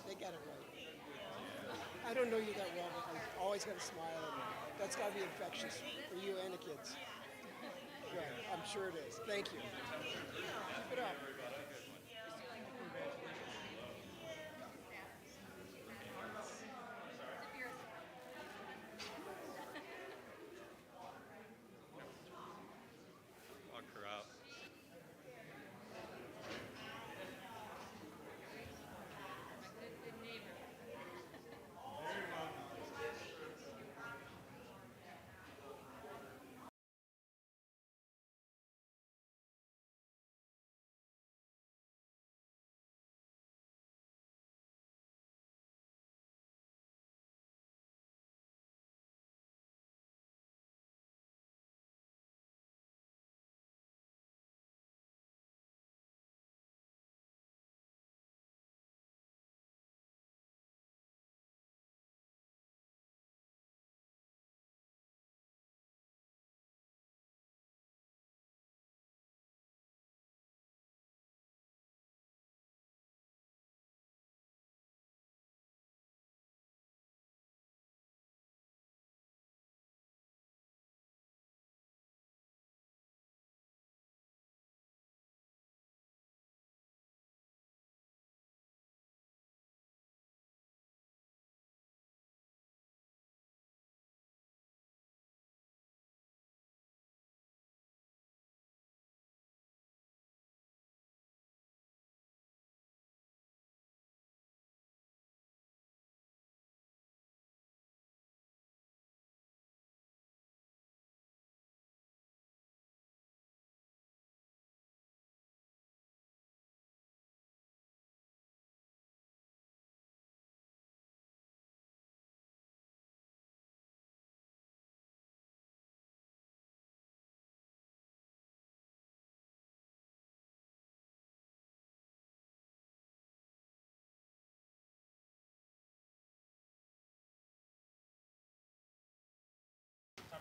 They got it right. I don't know you that well, but you always got a smile, and that's got to be infectious for you and the kids. Right. I'm sure it is. Thank you. Keep it up. Walk her out.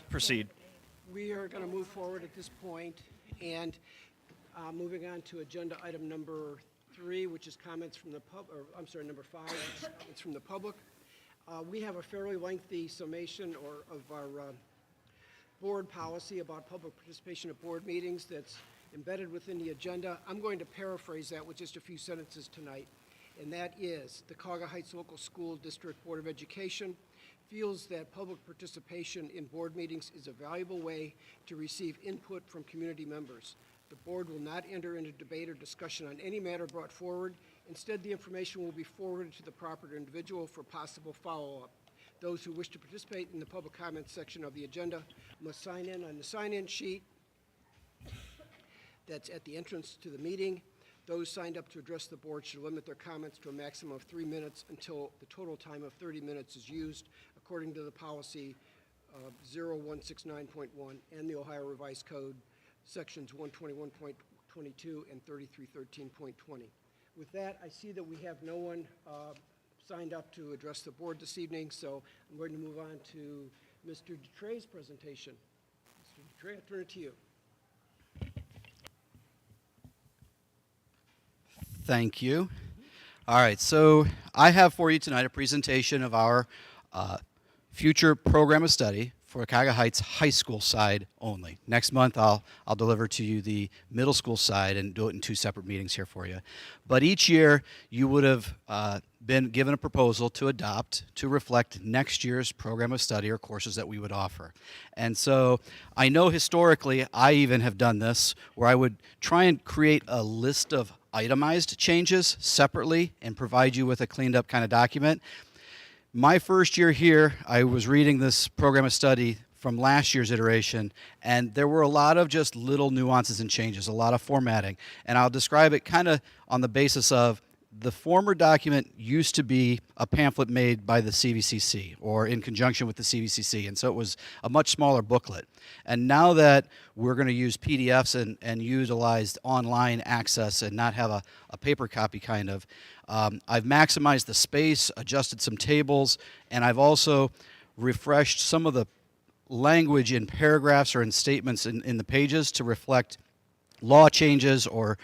Proceed. We are going to move forward at this point, and moving on to agenda item number 3, which is comments from the number 5, which is comments from the public. We have a fairly lengthy summation of our board policy about public participation at board meetings that's embedded within the agenda. I'm going to paraphrase that with just a few sentences tonight, and that is, the Cuyahoga Heights Local School District Board of Education feels that public participation in board meetings is a valuable way to receive input from community members. The board will not enter into debate or discussion on any matter brought forward. Instead, the information will be forwarded to the proper individual for possible follow-up. Those who wish to participate in the public comments section of the agenda must sign in on the sign-in sheet that's at the entrance to the meeting. Those signed up to address the board should limit their comments to a maximum of 3 minutes until the total time of 30 minutes is used, according to the policy 0169.1 and the Ohio Revised Code, sections 121.22 and 3313.20. With that, I see that we have no one signed up to address the board this evening, so I'm going to move on to Mr. Dutray's presentation. Mr. Dutray, I turn it to you. Thank you. All right, so I have for you tonight a presentation of our future program of study for Cuyahoga Heights High School side only. Next month, I'll deliver to you the middle school side and do it in 2 separate meetings here for you. But each year, you would have been given a proposal to adopt to reflect next year's program of study or courses that we would offer. And so I know historically, I even have done this, where I would try and create a list of itemized changes separately and provide you with a cleaned up kind of document. My first year here, I was reading this program of study from last year's iteration, and there were a lot of just little nuances and changes, a lot of formatting. And I'll describe it kind of on the basis of the former document used to be a pamphlet made by the CVCC or in conjunction with the CVCC, and so it was a much smaller booklet. And now that we're going to use PDFs and utilize online access and not have a paper copy kind of, I've maximized the space, adjusted some tables, and I've also refreshed some of the language in paragraphs or in statements in the pages to reflect law changes or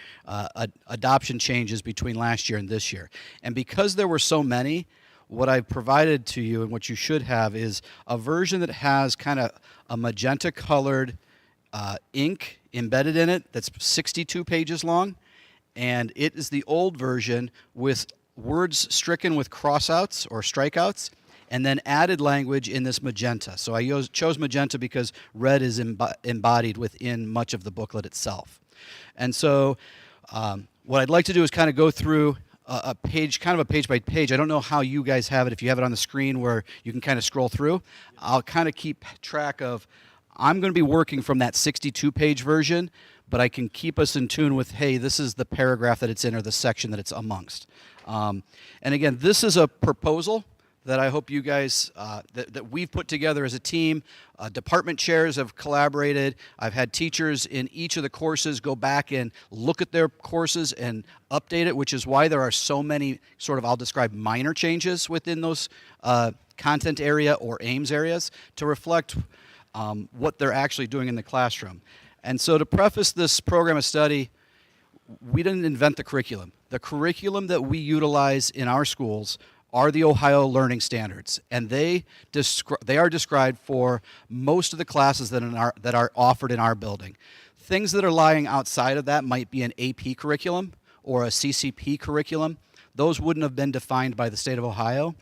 adoption changes between last year and this year. And because there were so many, what I've provided to you and what you should have is a version that has kind of a magenta colored ink embedded in it that's 62 pages long. And it is the old version with words stricken with crossouts or strikeouts, and then added language in this magenta. So I chose magenta because red is embodied within much of the booklet itself. And so what I'd like to do is kind of go through a page, kind of a page by page. I don't know how you guys have it, if you have it on the screen where you can kind of scroll through. I'll kind of keep track of, I'm going to be working from that 62-page version, but I can keep us in tune with, hey, this is the paragraph that it's in or the section that it's amongst. And again, this is a proposal that I hope you guys, that we've put together as a team. Department chairs have collaborated. I've had teachers in each of the courses go back and look at their courses and update it, which is why there are so many sort of, I'll describe, minor changes within those content area or aims areas to reflect what they're actually doing in the classroom. And so to preface this program of study, we didn't invent the curriculum. The curriculum that we utilize in our schools are the Ohio Learning Standards, and they are described for most of the classes that are offered in our building. Things that are lying outside of that might be an AP curriculum or a CCP curriculum. Those wouldn't have been defined by the state of Ohio.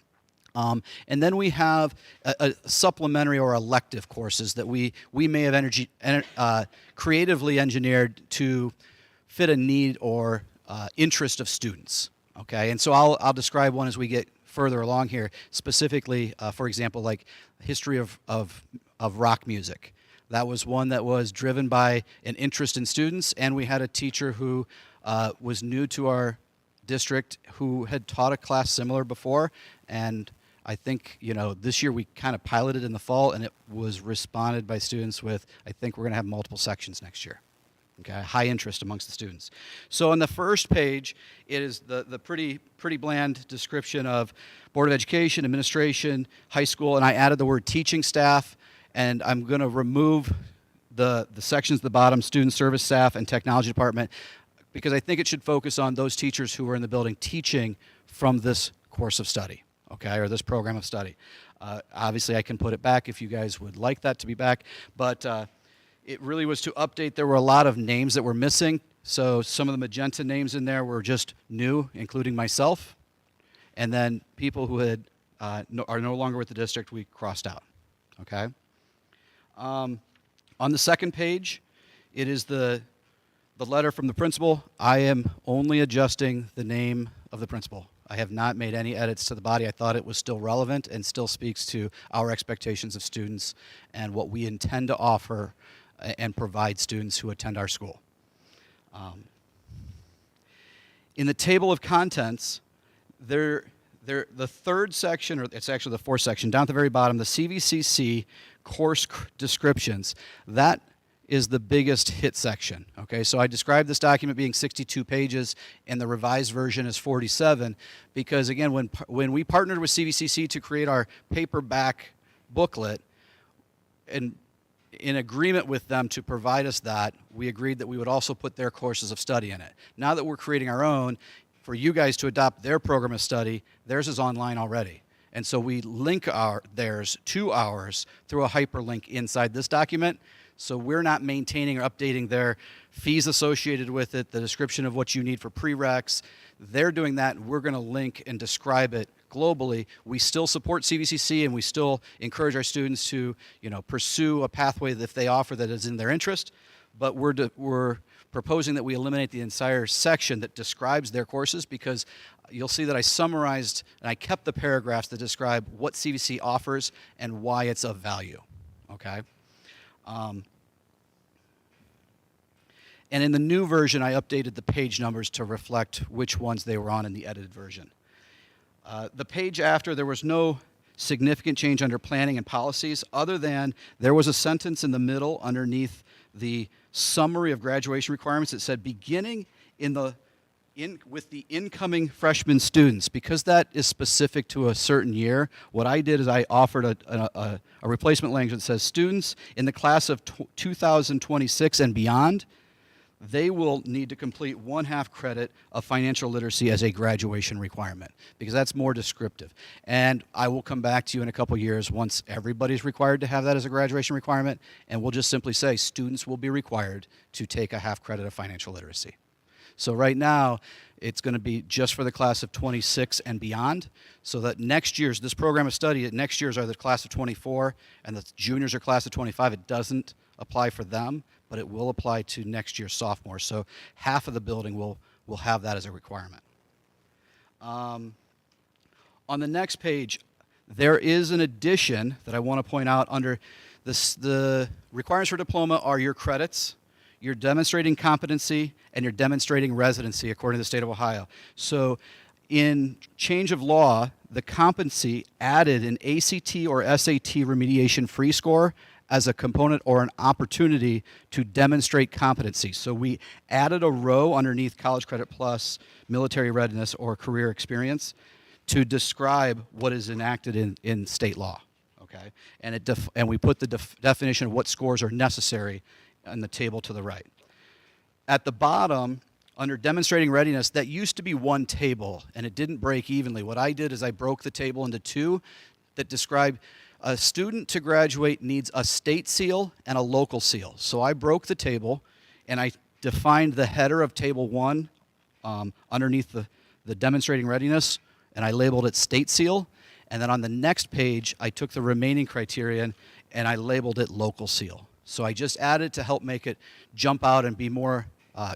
And then we have a supplementary or elective courses that we may have creatively engineered to fit a need or interest of students. Okay, and so I'll describe one as we get further along here. Specifically, for example, like history of rock music. That was one that was driven by an interest in students, and we had a teacher who was new to our district who had taught a class similar before, and I think, this year we kind of piloted in the fall, and it was responded by students with, I think we're going to have multiple sections next year. Okay, high interest amongst the students. So on the first page, it is the pretty bland description of Board of Education, administration, high school, and I added the word teaching staff, and I'm going to remove the sections at the bottom, student service staff and technology department, because I think it should focus on those teachers who are in the building teaching from this course of study, okay, or this program of study. Obviously, I can put it back if you guys would like that to be back, but It really was to update. There were a lot of names that were missing. So some of the magenta names in there were just new, including myself. And then people who had, are no longer with the district, we crossed out. Okay? On the second page, it is the letter from the principal. I am only adjusting the name of the principal. I have not made any edits to the body. I thought it was still relevant and still speaks to our expectations of students and what we intend to offer and provide students who attend our school. In the table of contents, the third section, or it's actually the fourth section, down at the very bottom, the CVCC course descriptions, that is the biggest hit section. Okay, so I described this document being 62 pages, and the revised version is 47, because again, when we partnered with CVCC to create our paperback booklet, and in agreement with them to provide us that, we agreed that we would also put their courses of study in it. Now that we're creating our own, for you guys to adopt their program of study, theirs is online already. And so we link theirs to ours through a hyperlink inside this document. So we're not maintaining or updating their fees associated with it, the description of what you need for prereqs. They're doing that. We're going to link and describe it globally. We still support CVCC, and we still encourage our students to, pursue a pathway that if they offer that is in their interest. But we're proposing that we eliminate the entire section that describes their courses, because you'll see that I summarized and I kept the paragraphs that describe what CVC offers and why it's of value. Okay. And in the new version, I updated the page numbers to reflect which ones they were on in the edited version. The page after, there was no significant change under planning and policies, other than there was a sentence in the middle underneath the summary of graduation requirements that said beginning with the incoming freshman students. Because that is specific to a certain year, what I did is I offered a replacement language that says students in the class of 2026 and beyond, they will need to complete 1/2 credit of financial literacy as a graduation requirement, because that's more descriptive. And I will come back to you in a couple years once everybody's required to have that as a graduation requirement, and we'll just simply say students will be required to take a 1/2 credit of financial literacy. So right now, it's going to be just for the class of 26 and beyond, so that this program of study, next year's are the class of 24, and the juniors are class of 25. It doesn't apply for them, but it will apply to next year's sophomores. So half of the building will have that as a requirement. On the next page, there is an addition that I want to point out under this. The requirements for diploma are your credits, you're demonstrating competency, and you're demonstrating residency according to the state of Ohio. So in change of law, the competency added an ACT or SAT remediation free score as a component or an opportunity to demonstrate competency. So we added a row underneath College Credit Plus, military readiness, or career experience to describe what is enacted in state law. Okay, and we put the definition of what scores are necessary on the table to the right. At the bottom, under demonstrating readiness, that used to be one table, and it didn't break evenly. What I did is I broke the table into two that describe a student to graduate needs a state seal and a local seal. So I broke the table, and I defined the header of table 1 underneath the demonstrating readiness, and I labeled it state seal. And then on the next page, I took the remaining criterion, and I labeled it local seal. So I just added to help make it jump out and be more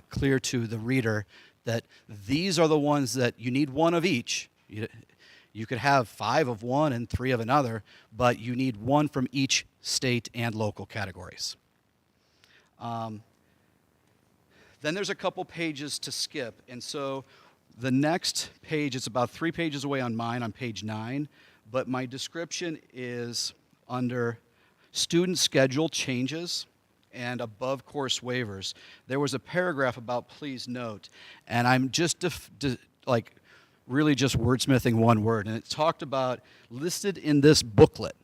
clear to the reader that these are the ones that you need one of each. You could have 5 of one and 3 of another, but you need one from each state and local categories. Then there's a couple pages to skip, and so the next page, it's about 3 pages away on mine on page 9, but my description is under student schedule changes and above course waivers. There was a paragraph about please note, and I'm just really just wordsmithing one word, and it talked about listed in this booklet.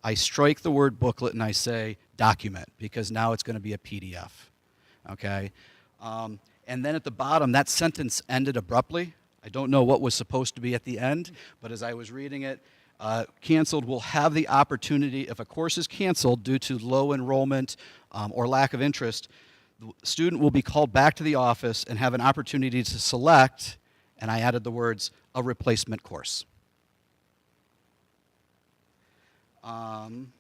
I strike the word booklet and I say document, because now it's going to be a PDF. Okay? And then at the bottom, that sentence ended abruptly. I don't know what was supposed to be at the end, but as I was reading it, canceled will have the opportunity, if a course is canceled due to low enrollment or lack of interest, the student will be called back to the office and have an opportunity to select, and I added the words, a replacement course. On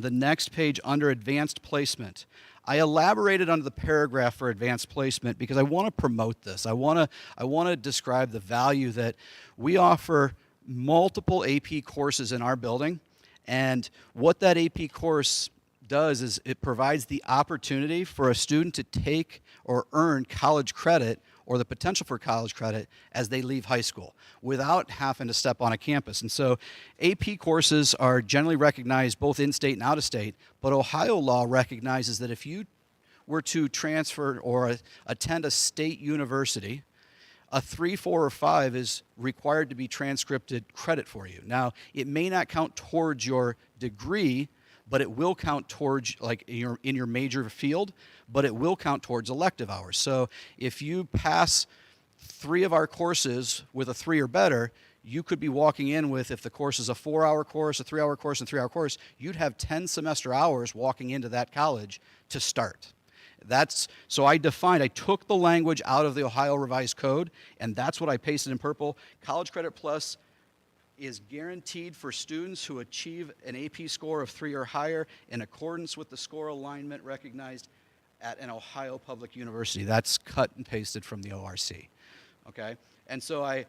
the next page, under advanced placement, I elaborated under the paragraph for advanced placement because I want to promote this. I want to describe the value that we offer multiple AP courses in our building, and what that AP course does is it provides the opportunity for a student to take or earn college credit or the potential for college credit as they leave high school without having to step on a campus. And so AP courses are generally recognized both in-state and out-of-state, but Ohio law recognizes that if you were to transfer or attend a state university, a 3, 4, or 5 is required to be transcripted credit for you. Now, it may not count towards your degree, but it will count towards, like in your major field, but it will count towards elective hours. So if you pass 3 of our courses with a 3 or better, you could be walking in with, if the course is a 4-hour course, a 3-hour course, and a 3-hour course, you'd have 10 semester hours walking into that college to start. So I took the language out of the Ohio Revised Code, and that's what I pasted in purple. College Credit Plus is guaranteed for students who achieve an AP score of 3 or higher in accordance with the score alignment recognized at an Ohio public university. That's cut and pasted from the ORC, okay? And so I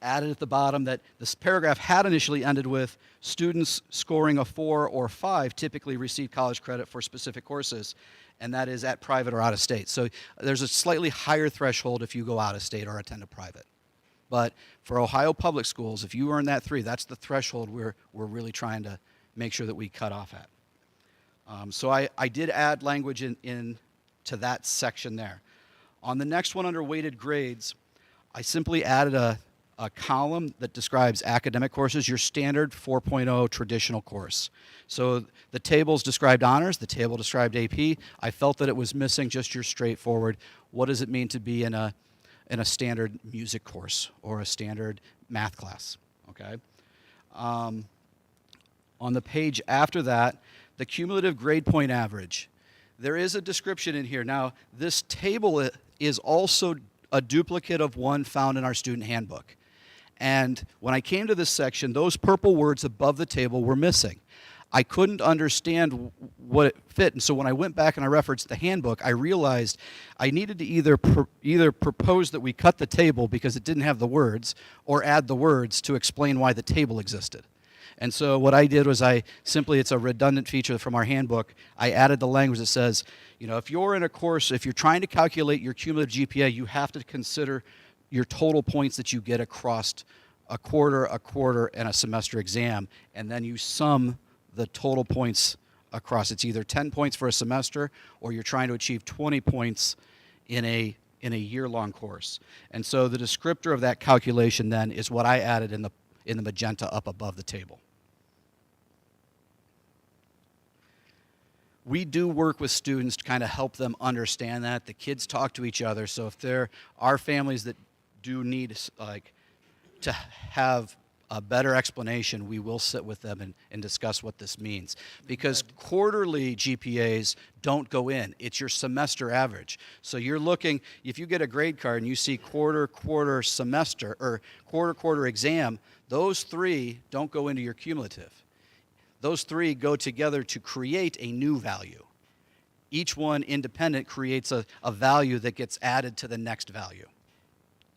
added at the bottom that this paragraph had initially ended with students scoring a 4 or 5 typically receive college credit for specific courses, and that is at private or out of state. So there's a slightly higher threshold if you go out of state or attend a private. But for Ohio public schools, if you earn that 3, that's the threshold we're really trying to make sure that we cut off at. So I did add language in to that section there. On the next one under weighted grades, I simply added a column that describes academic courses, your standard 4.0 traditional course. So the tables described honors, the table described AP. I felt that it was missing just your straightforward, what does it mean to be in a standard music course or a standard math class, okay? On the page after that, the cumulative grade point average. There is a description in here. Now, this table is also a duplicate of one found in our student handbook. And when I came to this section, those purple words above the table were missing. I couldn't understand what it fit, and so when I went back and I referenced the handbook, I realized I needed to either propose that we cut the table because it didn't have the words, or add the words to explain why the table existed. And so what I did was it's a redundant feature from our handbook. I added the language that says, if you're in a course, if you're trying to calculate your cumulative GPA, you have to consider your total points that you get across a quarter, and a semester exam, and then you sum the total points across. It's either 10 points for a semester, or you're trying to achieve 20 points in a year-long course. And so the descriptor of that calculation then is what I added in the magenta up above the table. We do work with students to kind of help them understand that. The kids talk to each other, so if there are families that do need to have a better explanation, we will sit with them and discuss what this means. Because quarterly GPAs don't go in. It's your semester average. So you're looking, if you get a grade card and you see quarter semester, or quarter exam, those 3 don't go into your cumulative. Those 3 go together to create a new value. Each one independent creates a value that gets added to the next value.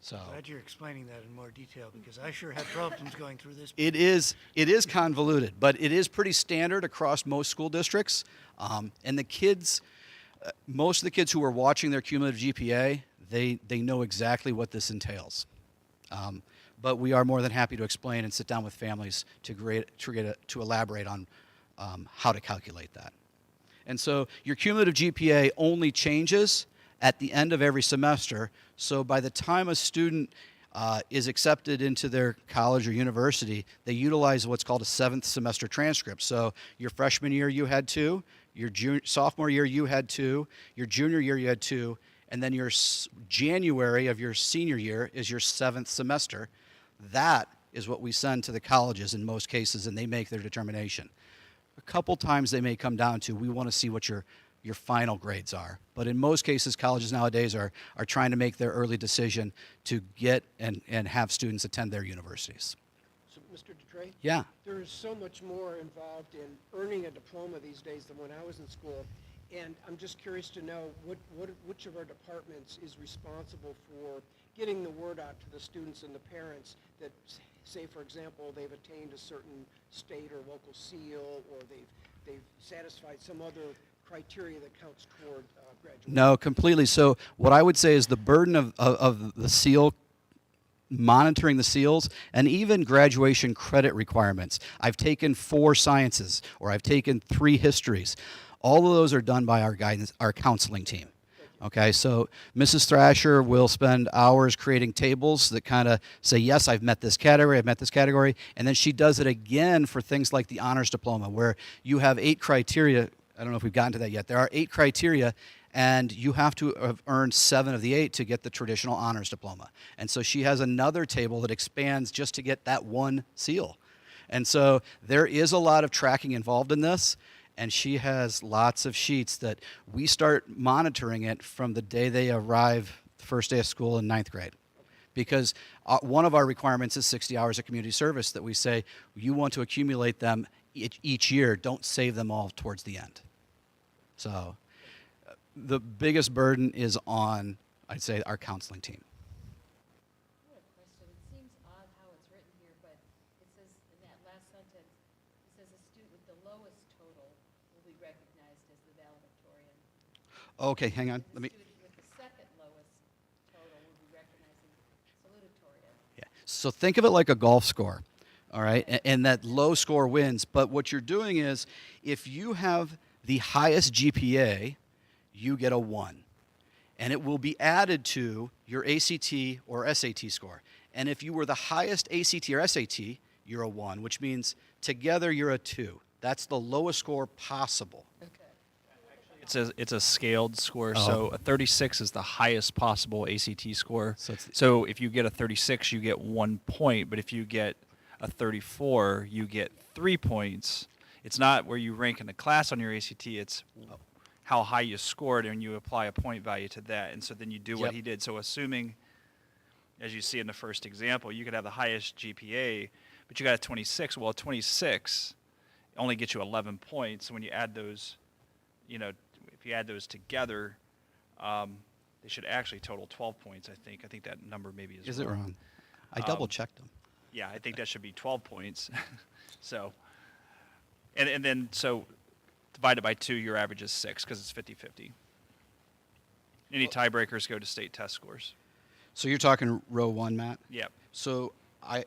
So Glad you're explaining that in more detail, because I sure had problems going through this. it is convoluted, but it is pretty standard across most school districts. And the kids, most of the kids who are watching their cumulative GPA, they know exactly what this entails. But we are more than happy to explain and sit down with families to elaborate on how to calculate that. And so your cumulative GPA only changes at the end of every semester. So by the time a student is accepted into their college or university, they utilize what's called a 7th semester transcript. So your freshman year you had 2, your sophomore year you had 2, your junior year you had 2, and then your January of your senior year is your 7th semester. That is what we send to the colleges in most cases, and they make their determination. A couple times they may come down to, we want to see what your final grades are. But in most cases, colleges nowadays are trying to make their early decision to get and have students attend their universities. So, Mr. Dutray? Yeah. There is so much more involved in earning a diploma these days than when I was in school. And I'm just curious to know which of our departments is responsible for getting the word out to the students and the parents that, say, for example, they've attained a certain state or local seal, or they've satisfied some other criteria that counts toward graduation. No, completely. So what I would say is the burden of the seal, monitoring the seals, and even graduation credit requirements. I've taken 4 sciences, or I've taken 3 histories. All of those are done by our counseling team. Okay, so Mrs. Thrasher will spend hours creating tables that kind of say, yes, I've met this category, and then she does it again for things like the honors diploma, where you have 8 criteria. I don't know if we've gotten to that yet. There are 8 criteria, and you have to have earned 7 of the 8 to get the traditional honors diploma. And so she has another table that expands just to get that one seal. And so there is a lot of tracking involved in this. And she has lots of sheets that we start monitoring it from the day they arrive, the first day of school in 9th grade. Because one of our requirements is 60 hours of community service that we say, you want to accumulate them each year, don't save them all towards the end. So the biggest burden is on, I'd say, our counseling team. I have a question. It seems odd how it's written here, but it says in that last sentence, it says a student with the lowest total will be recognized as the valedictorian. Okay, hang on. The student with the second lowest total will be recognized as salutatorian. Yeah. So think of it like a golf score, all right? And that low score wins. But what you're doing is, if you have the highest GPA, you get a 1. And it will be added to your ACT or SAT score. And if you were the highest ACT or SAT, you're a 1, which means together you're a 2. That's the lowest score possible. It's a scaled score, so a 36 is the highest possible ACT score. So if you get a 36, you get 1 point, but if you get a 34, you get 3 points. It's not where you rank in the class on your ACT, it's how high you scored, and you apply a point value to that, and so then you do what he did. So assuming, as you see in the first example, you could have the highest GPA, but you got a 26. Well, a 26 only gets you 11 points, so when you add those, if you add those together, they should actually total 12 points, I think. I think that number maybe is it wrong? I double-checked them. Yeah, I think that should be 12 points. So, and then, so divided by 2, your average is 6, because it's 50-50. Any tiebreakers go to state test scores. So you're talking row 1, Matt? Yep. So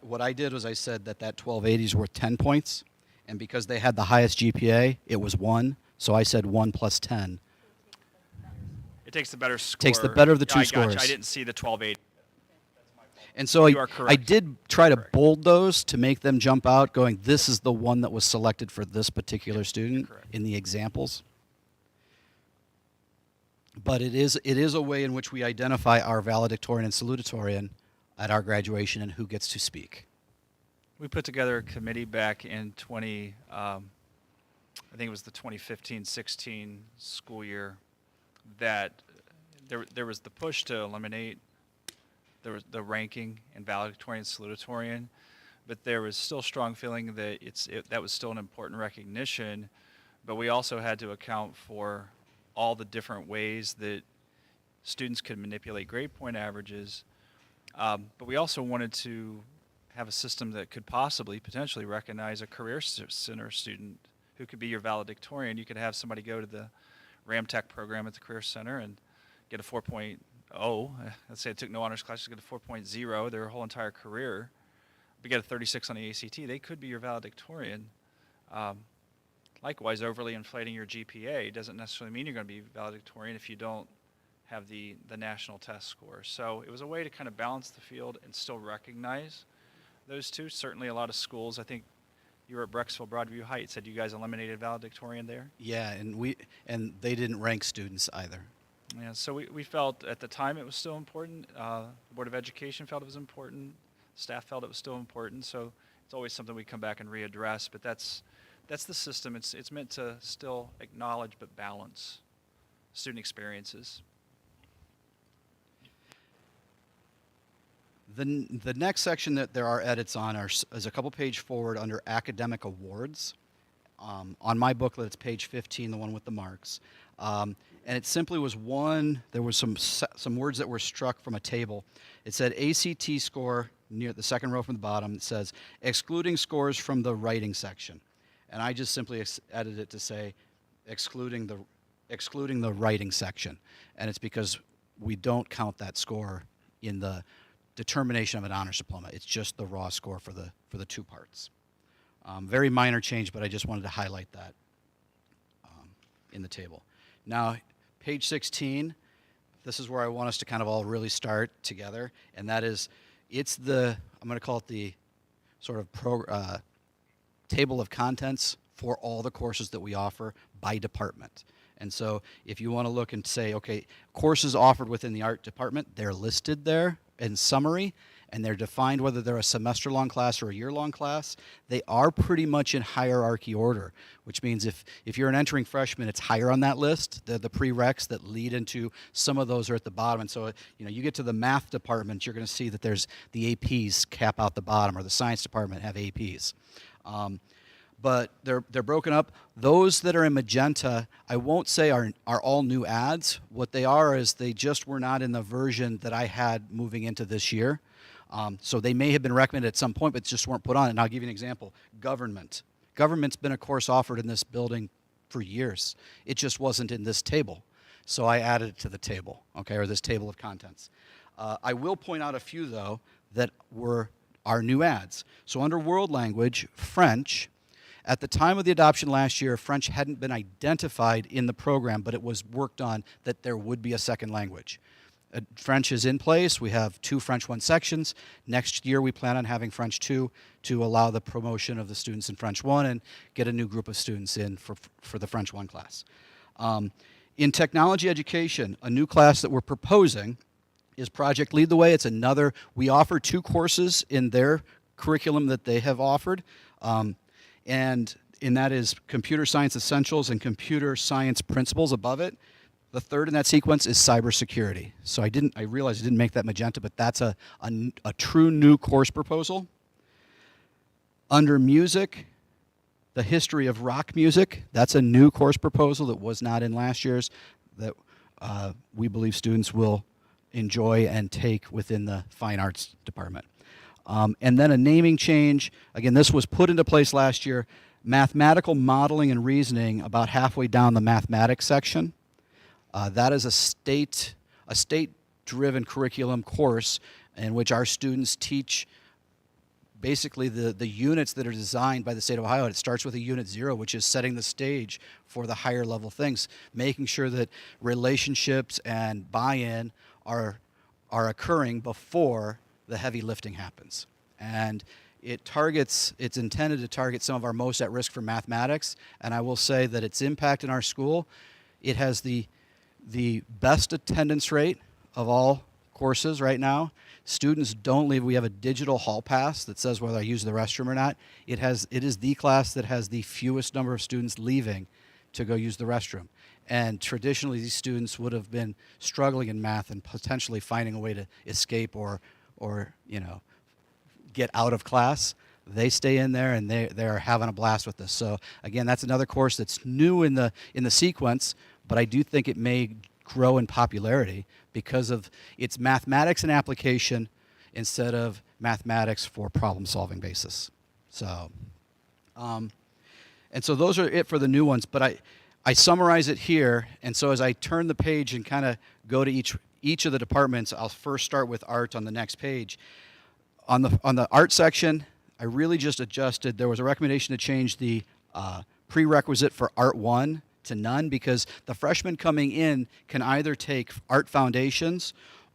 what I did was I said that 1280 is worth 10 points, and because they had the highest GPA, it was 1, so I said 1 plus 10. It takes the better score. Takes the better of the two I gotcha. scores. I didn't see the 1280. And so You are I correct. did try to bold those to make them jump out, going, this is the one that was selected for this particular student Correct. in the examples. But it is a way in which we identify our valedictorian and salutatorian at our graduation and who gets to speak. We put together a committee back in I think it was the 2015-16 school year, that there was the push to eliminate the ranking in valedictorian and salutatorian, but there was still strong feeling that that was still an important recognition, but we also had to account for all the different ways that students could manipulate grade point averages, but we also wanted to have a system that could potentially recognize a career center student who could be your valedictorian. You could have somebody go to the Ramtech program at the Career Center and get a 4.0. Let's say it took no honors classes, get a 4.0 their whole entire career, but get a 36 on the ACT. They could be your valedictorian. Likewise, overly inflating your GPA doesn't necessarily mean you're going to be valedictorian if you don't have the national test score. So it was a way to kind of balance the field and still recognize those two. Certainly a lot of schools, I think you were at Brecksville, Broadview Heights, said you guys eliminated valedictorian there? Yeah, and they didn't rank students either. Yeah, so we felt at the time it was still important. The Board of Education felt it was important. Staff felt it was still important, so it's always something we come back and readdress, but that's the system. It's meant to still acknowledge but balance student experiences. The next section that there are edits on is a couple page forward under academic awards. On my booklet, it's page 15, the one with the marks. And it simply was there was some words that were struck from a table. It said ACT score near the second row from the bottom. It says excluding scores from the writing section. And I just simply edited it to say excluding the writing section. And it's because we don't count that score in the determination of an honors diploma. It's just the raw score for the two parts. Very minor change, but I just wanted to highlight that in the table. Now, page 16, this is where I want us to kind of all really start together, and that is, I'm going to call it the sort of table of contents for all the courses that we offer by department. And so if you want to look and say, okay, courses offered within the art department, they're listed there in summary, and they're defined whether they're a semester-long class or a year-long class. They are pretty much in hierarchy order, which means if you're an entering freshman, it's higher on that list. They're the prereqs that lead into some of those are at the bottom. And so, you get to the math department, you're going to see that there's the APs cap out the bottom, or the science department have APs. But they're broken up. Those that are in magenta, I won't say are all new ads. What they are is they just were not in the version that I had moving into this year. So they may have been recommended at some point, but just weren't put on. And I'll give you an example. Government. Government's been a course offered in this building for years. It just wasn't in this table. So I added it to the table, okay, or this table of contents. I will point out a few, though, that are new ads. So under world language, French. At the time of the adoption last year, French hadn't been identified in the program, but it was worked on that there would be a second language. French is in place. We have 2 French 1 sections. Next year, we plan on having French 2 to allow the promotion of the students in French 1 and get a new group of students in for the French 1 class. In technology education, a new class that we're proposing is Project Lead the Way. It's we offer 2 courses in their curriculum that they have offered. And that is Computer Science Essentials and Computer Science Principles above it. The third in that sequence is Cybersecurity. So I realized I didn't make that magenta, but that's a true new course proposal. Under music, the history of rock music, that's a new course proposal that was not in last year's, that we believe students will enjoy and take within the fine arts department. And then a naming change. Again, this was put into place last year. Mathematical modeling and reasoning, about halfway down the mathematics section. That is a state-driven curriculum course in which our students teach basically the units that are designed by the state of Ohio. It starts with a unit 0, which is setting the stage for the higher level things, making sure that relationships and buy-in are occurring before the heavy lifting happens. And it's intended to target some of our most at risk for mathematics, and I will say that its impact in our school, it has the best attendance rate of all courses right now. Students don't leave. We have a digital hall pass that says whether I use the restroom or not. It is the class that has the fewest number of students leaving to go use the restroom. And traditionally, these students would have been struggling in math and potentially finding a way to escape or get out of class. They stay in there and they are having a blast with this. So again, that's another course that's new in the sequence, but I do think it may grow in popularity because of its mathematics and application instead of mathematics for problem-solving basis. So, and so those are it for the new ones, but I summarize it here, and so as I turn the page and kind of go to each of the departments, I'll first start with art on the next page. On the art section, I really just adjusted. There was a recommendation to change the prerequisite for Art 1 to none because the freshmen coming in can either take Art Foundations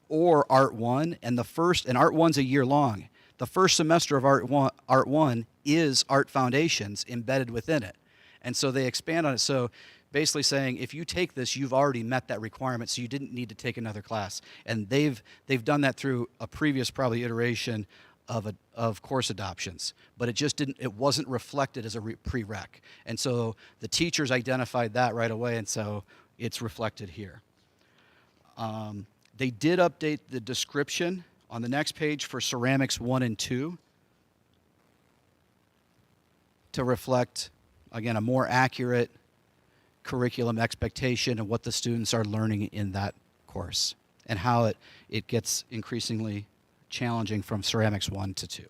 or Art 1, and Art 1's a year long. The first semester of Art 1 is Art Foundations embedded within it. And so they expand on it. So basically saying, if you take this, you've already met that requirement, so you didn't need to take another class. And they've done that through a previous probably iteration of course adoptions, but it wasn't reflected as a prereq. And so the teachers identified that right away, and so it's reflected here. They did update the description on the next page for ceramics 1 and 2 to reflect, again, a more accurate curriculum expectation and what the students are learning in that course and how it gets increasingly challenging from ceramics 1 to 2.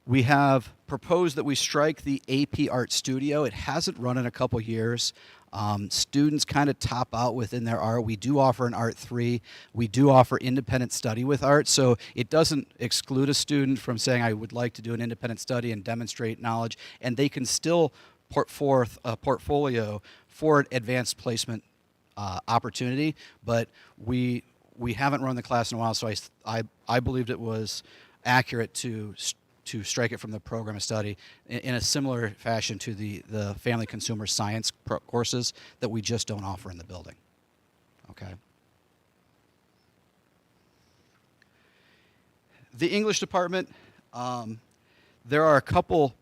We have proposed that we strike the AP Art Studio. It hasn't run in a couple years. Students kind of top out within their art. We do offer an Art 3. We do offer independent study with art, so it doesn't exclude a student from saying, I would like to do an independent study and demonstrate knowledge, and they can still put forth a portfolio for an advanced placement opportunity, but we haven't run the class in a while, so I believed it was accurate to strike it from the program of study in a similar fashion to the family consumer science courses that we just don't offer in the building. Okay. The English department, there are a couple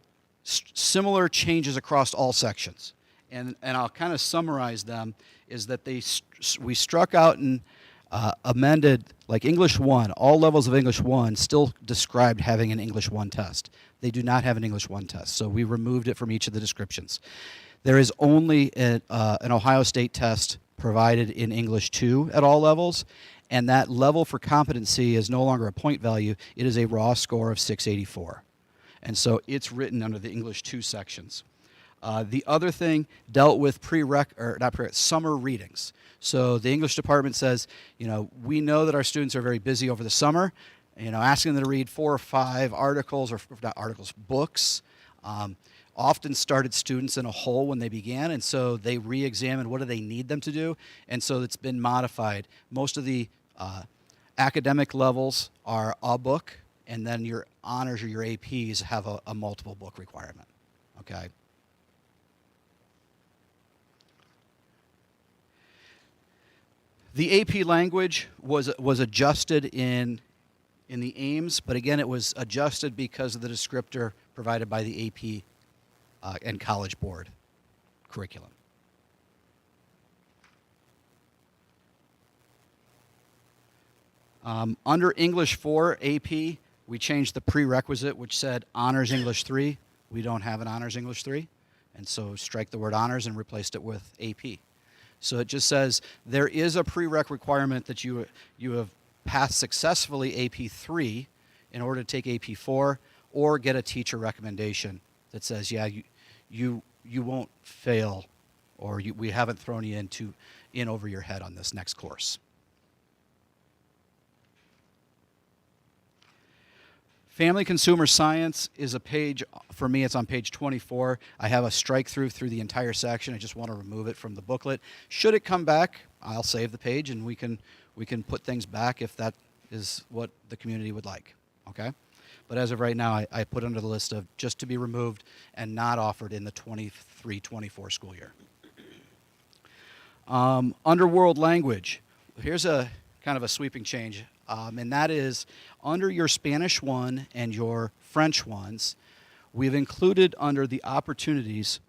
similar changes across all sections, and I'll kind of summarize them. Is that we struck out and amended, like English 1, all levels of English 1 still described having an English 1 test. They do not have an English 1 test, so we removed it from each of the descriptions. There is only an Ohio State test provided in English 2 at all levels, and that level for competency is no longer a point value. It is a raw score of 684. And so it's written under the English 2 sections. The other thing dealt with summer readings. So the English department says, we know that our students are very busy over the summer, asking them to read 4 or 5 articles, or not articles, books, often started students in a hole when they began, and so they re-examined what do they need them to do, and so it's been modified. Most of the academic levels are a book, and then your honors or your APs have a multiple book requirement, okay? The AP language was adjusted in the Ames, but again, it was adjusted because of the descriptor provided by the AP and College Board curriculum. Under English 4 AP, we changed the prerequisite, which said Honors English 3. We don't have an Honors English 3, and so strike the word Honors and replaced it with AP. So it just says there is a prereq requirement that you have passed successfully AP 3 in order to take AP 4 or get a teacher recommendation that says, yeah, you won't fail, or we haven't thrown you in over your head on this next course. Family Consumer Science is a page, for me it's on page 24. I have a strike through the entire section. I just want to remove it from the booklet. Should it come back, I'll save the page and we can put things back if that is what the community would like, okay? But as of right now, I put under the list of just to be removed and not offered in the 23-24 school year. Under World Language, here's a kind of a sweeping change. And that is under your Spanish 1 and your French ones, we've included under the opportunities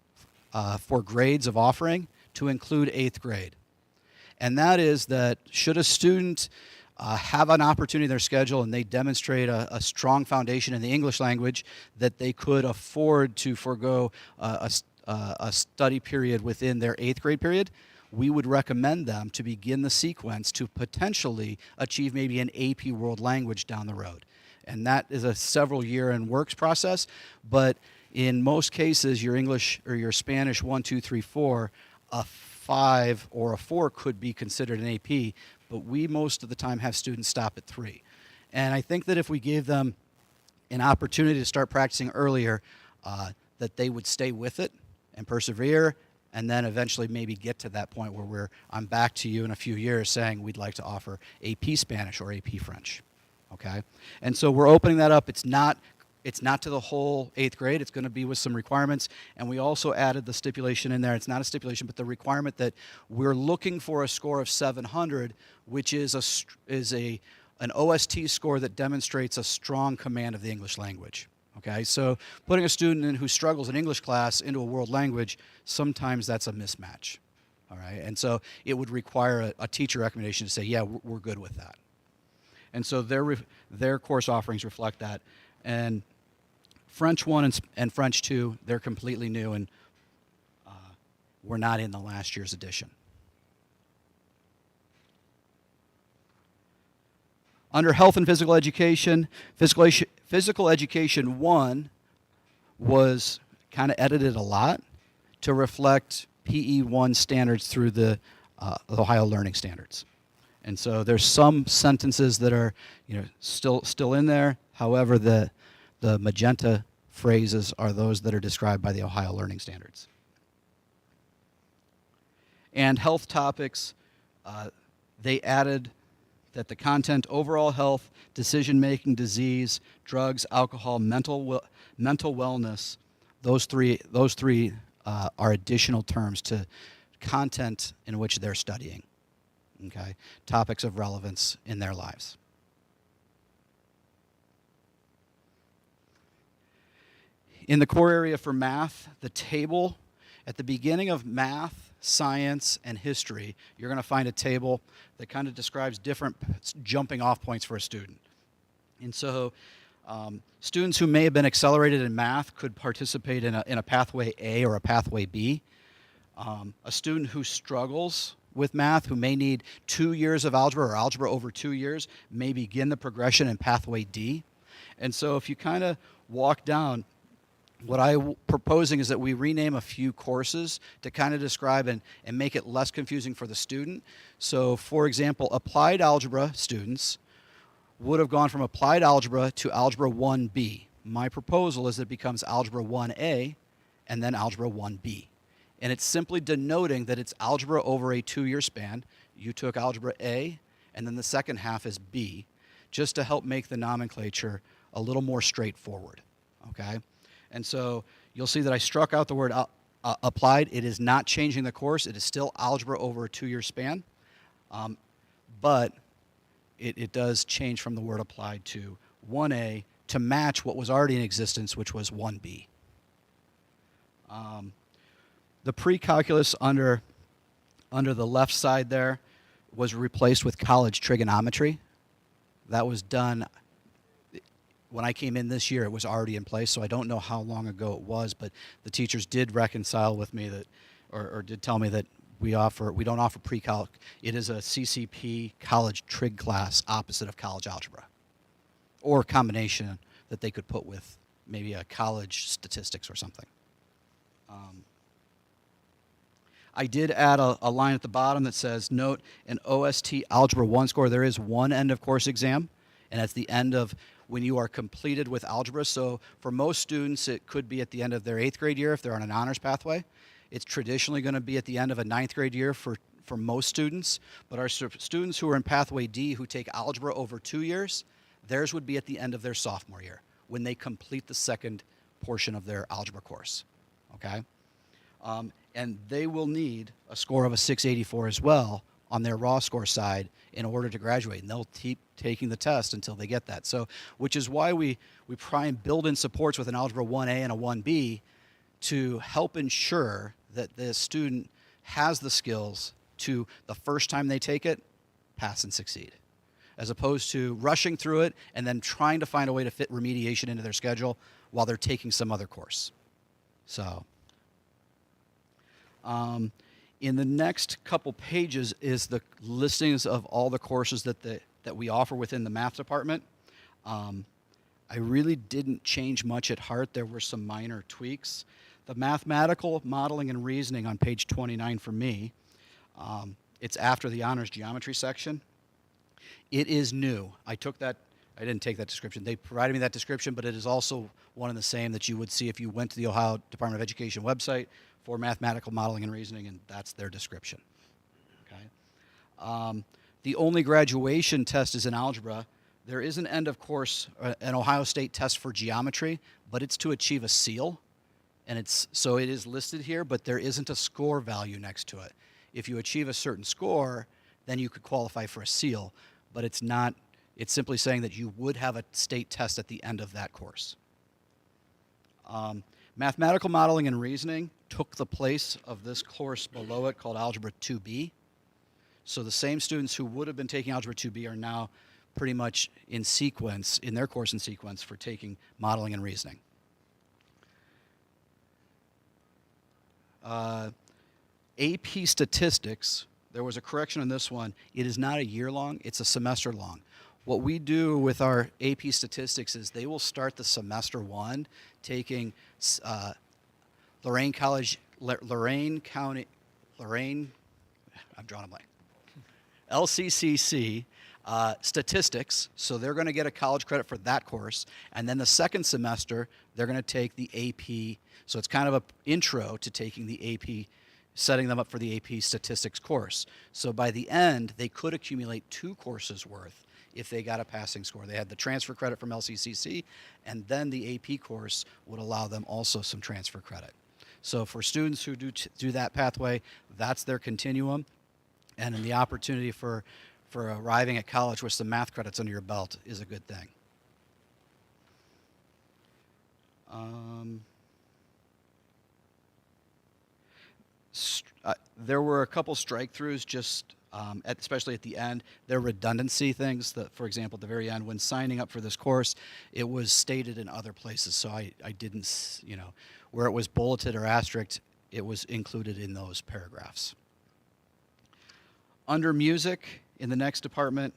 for grades of offering to include 8th grade. And that is that should a student have an opportunity in their schedule and they demonstrate a strong foundation in the English language, that they could afford to forego a study period within their 8th grade period, we would recommend them to begin the sequence to potentially achieve maybe an AP World Language down the road. And that is a several year and works process, but in most cases, your English or your Spanish 1, 2, 3, 4, a 5 or a 4 could be considered an AP, but we most of the time have students stop at 3. And I think that if we gave them an opportunity to start practicing earlier, that they would stay with it and persevere, and then eventually maybe get to that point where I'm back to you in a few years saying we'd like to offer AP Spanish or AP French, okay? And so we're opening that up. It's It's not to the whole 8th grade. It's going to be with some requirements. And we also added the stipulation in there. It's not a stipulation, but the requirement that we're looking for a score of 700, which is an OST score that demonstrates a strong command of the English language. Okay, so putting a student in who struggles in English class into a world language, sometimes that's a mismatch. All right, and so it would require a teacher recommendation to say, yeah, we're good with that. And so their course offerings reflect that. And French 1 and French 2, they're completely new, and were not in the last year's edition. Under health and physical education, physical education 1 was kind of edited a lot to reflect PE 1 standards through the Ohio Learning Standards. And so there's some sentences that are, still in there. However, the magenta phrases are those that are described by the Ohio Learning Standards. And health topics, they added that the content, overall health, decision-making, disease, drugs, alcohol, mental wellness, those three are additional terms to content in which they're studying. Okay, topics of relevance in their lives. In the core area for math, the table at the beginning of math, science, and history, you're going to find a table that kind of describes different jumping off points for a student. And so students who may have been accelerated in math could participate in a pathway A or a pathway B. A student who struggles with math, who may need 2 years of algebra or algebra over 2 years, may begin the progression in pathway D. And so if you kind of walk down, what I'm proposing is that we rename a few courses to kind of describe and make it less confusing for the student. So, for example, applied algebra students would have gone from applied algebra to algebra 1B. My proposal is that it becomes algebra 1A and then algebra 1B. And it's simply denoting that it's algebra over a 2-year span. You took algebra A, and then the second half is B, just to help make the nomenclature a little more straightforward, okay? And so you'll see that I struck out the word applied. It is not changing the course. It is still algebra over a 2-year span, but it does change from the word applied to 1A to match what was already in existence, which was 1B. The pre-calculus under the left side there was replaced with college trigonometry. That was done when I came in this year. It was already in place, so I don't know how long ago it was, but the teachers did reconcile with me that, or did tell me that we don't offer pre-calc. It is a CCP college trig class opposite of college algebra, or a combination that they could put with maybe a college statistics or something. I did add a line at the bottom that says, note, an OST Algebra 1 score, there is one end of course exam, and that's the end of when you are completed with algebra. So for most students, it could be at the end of their 8th grade year if they're on an honors pathway. It's traditionally going to be at the end of a 9th grade year for most students, but our students who are in pathway D who take algebra over 2 years, theirs would be at the end of their sophomore year when they complete the second portion of their algebra course, okay? And they will need a score of a 684 as well on their raw score side in order to graduate, and they'll keep taking the test until they get that. So, which is why we try and build in supports with an Algebra 1A and a 1B to help ensure that the student has the skills to, the first time they take it, pass and succeed, as opposed to rushing through it and then trying to find a way to fit remediation into their schedule while they're taking some other course. So, in the next couple pages is the listings of all the courses that we offer within the math department. I really didn't change much at heart. There were some minor tweaks. The mathematical modeling and reasoning on page 29 for me, it's after the honors geometry section. It is new. I didn't take that description. They provided me that description, but it is also one and the same that you would see if you went to the Ohio Department of Education website for mathematical modeling and reasoning, and that's their description. Okay. The only graduation test is in algebra. There is an end of course, an Ohio State test for geometry, but it's to achieve a seal. And so it is listed here, but there isn't a score value next to it. If you achieve a certain score, then you could qualify for a seal, but it's not, it's simply saying that you would have a state test at the end of that course. Mathematical modeling and reasoning took the place of this course below it called Algebra 2B. So the same students who would have been taking Algebra 2B are now pretty much in sequence, in their course in sequence for taking modeling and reasoning. AP Statistics, there was a correction on this one. It is not a year long, it's a semester long. What we do with our AP Statistics is they will start the semester one taking Lorain County, I'm drawing a blank, LCCC statistics, so they're going to get a college credit for that course, and then the second semester they're going to take the AP, so it's kind of an intro to taking the AP, setting them up for the AP statistics course. So by the end, they could accumulate 2 courses worth if they got a passing score. They had the transfer credit from LCCC, and then the AP course would allow them also some transfer credit. So for students who do that pathway, that's their continuum, and then the opportunity for arriving at college with some math credits under your belt is a good thing. There were a couple strike-throughs just, especially at the end. There are redundancy things that, for example, at the very end, when signing up for this course, it was stated in other places, so I didn't, where it was bulleted or asterisked, it was included in those paragraphs. Under music, in the next department,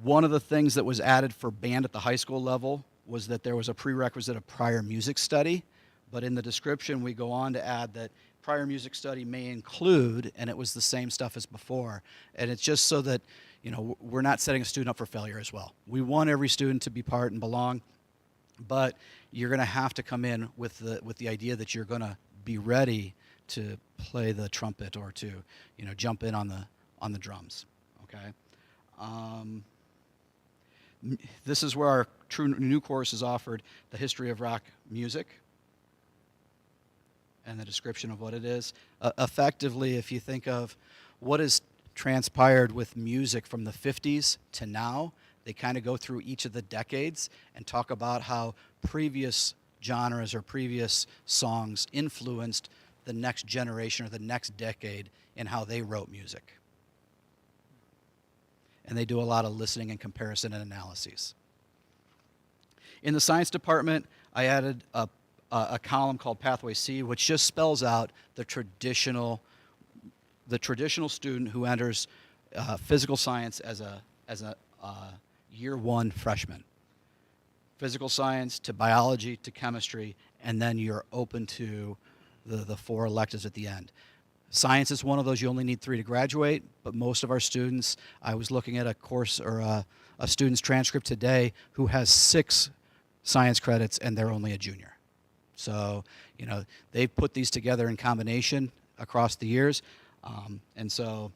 one of the things that was added for band at the high school level was that there was a prerequisite of prior music study, but in the description we go on to add that prior music study may include, and it was the same stuff as before, and it's just so that we're not setting a student up for failure as well. We want every student to be part and belong, but you're going to have to come in with the idea that you're going to be ready to play the trumpet or to jump in on the drums. Okay. This is where our true new course is offered: the history of rock music and the description of what it is. Effectively, if you think of what has transpired with music from the 50s to now, they kind of go through each of the decades and talk about how previous genres or previous songs influenced the next generation or the next decade in how they wrote music. And they do a lot of listening and comparison and analyses. In the science department, I added a column called Pathway C, which just spells out the traditional student who enters physical science as a year one freshman. Physical science to biology to chemistry, and then you're open to the 4 electives at the end. Science is one of those. You only need 3 to graduate, but most of our students, I was looking at a course or a student's transcript today who has 6 science credits and they're only a junior. So, they've put these together in combination across the years. And so,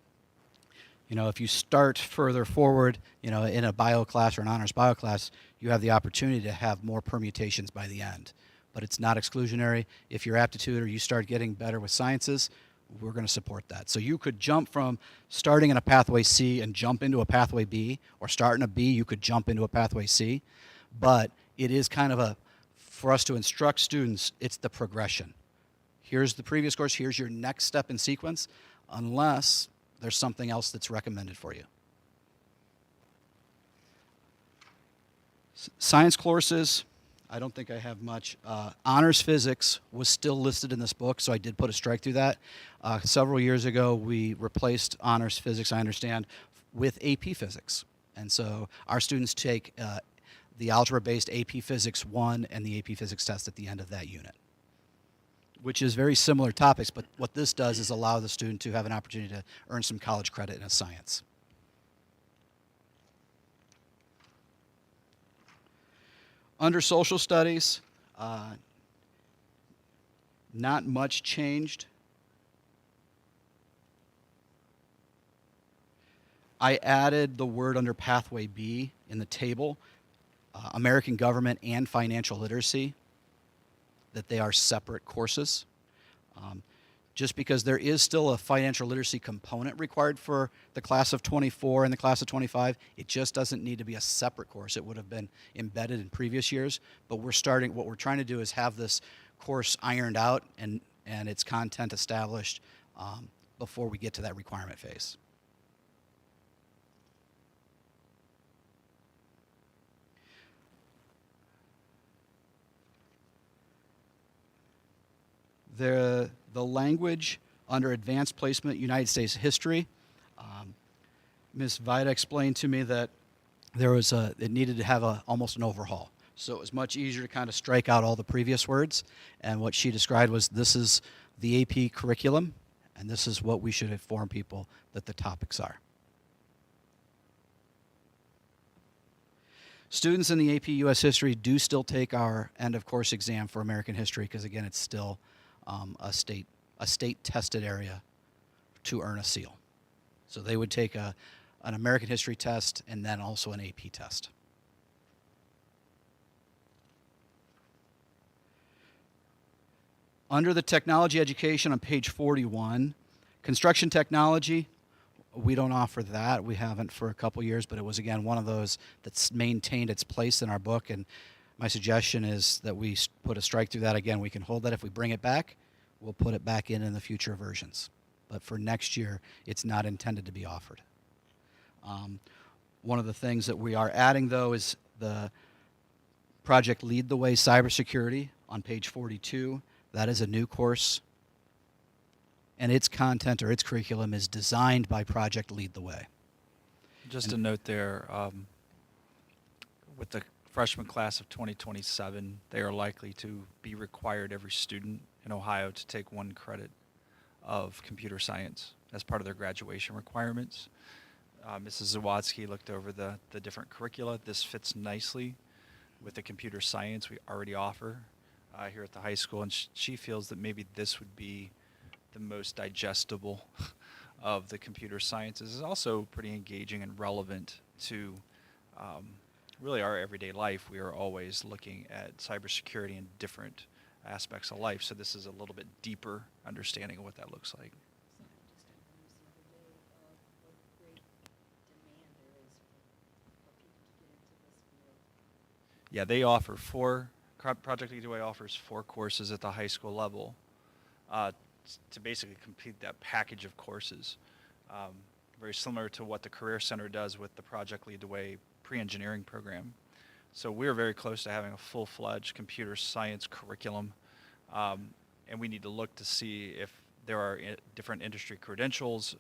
if you start further forward, in a bio class or an honors bio class, you have the opportunity to have more permutations by the end. But it's not exclusionary. If your aptitude or you start getting better with sciences, we're going to support that. So you could jump from starting in a pathway C and jump into a pathway B, or start in a B, you could jump into a pathway C. But it is kind of for us to instruct students, it's the progression. Here's the previous course, here's your next step in sequence, unless there's something else that's recommended for you. Science courses, I don't think I have much. Honors physics was still listed in this book, so I did put a strike through that. Several years ago, we replaced honors physics, I understand, with AP physics. And so our students take the algebra-based AP Physics 1 and the AP Physics test at the end of that unit, which is very similar topics, but what this does is allow the student to have an opportunity to earn some college credit in a science. Under social studies, not much changed. I added the word under Pathway B in the table, American Government and Financial Literacy, that they are separate courses. Just because there is still a financial literacy component required for the class of 24 and the class of 25, it just doesn't need to be a separate course. It would have been embedded in previous years, but what we're trying to do is have this course ironed out and its content established before we get to that requirement phase. The language under Advanced Placement United States History, Ms. Vojtek explained to me that it needed to have almost an overhaul. So it was much easier to kind of strike out all the previous words, and what she described was this is the AP curriculum, and this is what we should inform people that the topics are. Students in the AP U.S. History do still take our end of course exam for American history because, again, it's still a state tested area to earn a seal. So they would take an American history test and then also an AP test. Under the technology education on page 41, construction technology, we don't offer that. We haven't for a couple years, but it was, again, one of those that's maintained its place in our book, and my suggestion is that we put a strike through that. Again, we can hold that. If we bring it back, we'll put it back in the future versions. But for next year, it's not intended to be offered. One of the things that we are adding, though, is the Project Lead the Way Cybersecurity on page 42. That is a new course, and its content or its curriculum is designed by Project Lead the Way. Just a note there, with the freshman class of 2027, they are likely to be required, every student in Ohio, to take 1 credit of computer science as part of their graduation requirements. Mrs. Zawadzki looked over the different curricula. This fits nicely with the computer science we already offer here at the high school, and she feels that maybe this would be the most digestible of the computer sciences. It's also pretty engaging and relevant to really our everyday life. We are always looking at cybersecurity in different aspects of life, so this is a little bit deeper understanding of what that looks like. Yeah, they offer Project Lead the Way offers 4 courses at the high school level to basically complete that package of courses. Very similar to what the Career Center does with the Project Lead the Way pre-engineering program. So we're very close to having a full-fledged computer science curriculum, and we need to look to see if there are different industry credentials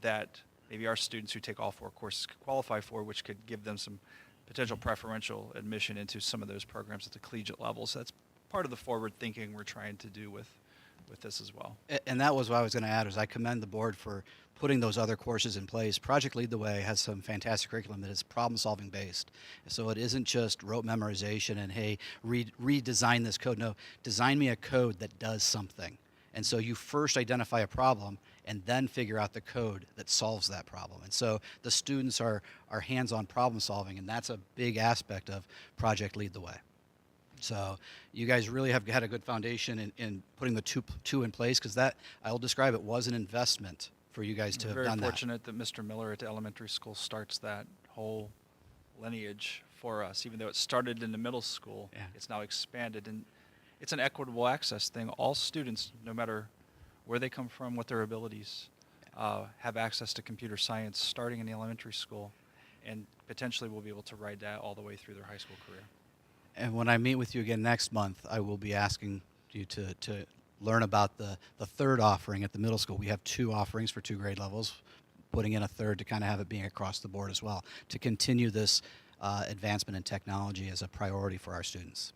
that maybe our students who take all 4 courses could qualify for, which could give them some potential preferential admission into some of those programs at the collegiate level. So that's part of the forward thinking we're trying to do with this as well. And that was what I was going to add, is I commend the board for putting those other courses in place. Project Lead the Way has some fantastic curriculum that is problem-solving based. So it isn't just rote memorization and, hey, redesign this code. No, design me a code that does something. And so you first identify a problem and then figure out the code that solves that problem. And so the students are hands-on problem solving, and that's a big aspect of Project Lead the Way. So you guys really have had a good foundation in putting the two in place, because that, I'll describe it, was an investment for you guys to have done that. Very fortunate that Mr. Miller at the elementary school starts that whole lineage for us. Even though it started in the middle school, Yeah. It's now expanded, and it's an equitable access thing. All students, no matter where they come from, what their abilities, have access to computer science starting in the elementary school, and potentially will be able to ride that all the way through their high school career. And when I meet with you again next month, I will be asking you to learn about the third offering at the middle school. We have 2 offerings for 2 grade levels, putting in a third to kind of have it being across the board as well, to continue this advancement in technology as a priority for our students.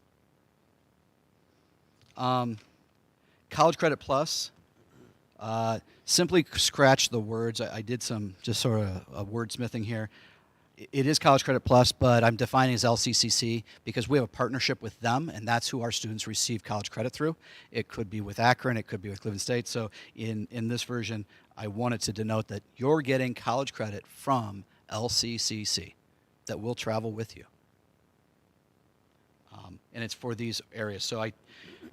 College Credit Plus, simply scratch the words. I did some just sort of wordsmithing here. It is College Credit Plus, but I'm defining it as LCCC because we have a partnership with them, and that's who our students receive college credit through. It could be with Akron, it could be with Cleveland State. So in this version, I wanted to denote that you're getting college credit from LCCC that will travel with you. And it's for these areas. So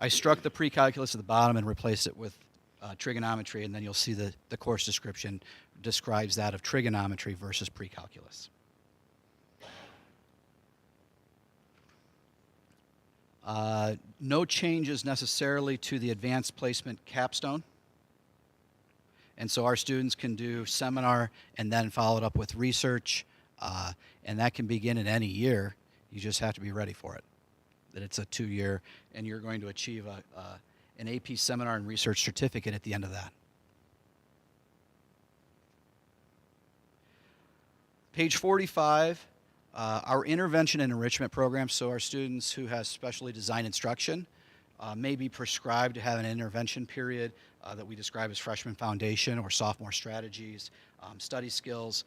I struck the pre-calculus at the bottom and replaced it with trigonometry, and then you'll see the course description describes that of trigonometry versus pre-calculus. No changes necessarily to the advanced placement capstone. And so our students can do seminar and then follow it up with research, and that can begin in any year. You just have to be ready for it. That it's a 2-year, and you're going to achieve an AP seminar and research certificate at the end of that. Page 45, our intervention and enrichment program. So our students who have specially designed instruction may be prescribed to have an intervention period that we describe as freshman foundation or sophomore strategies, study skills.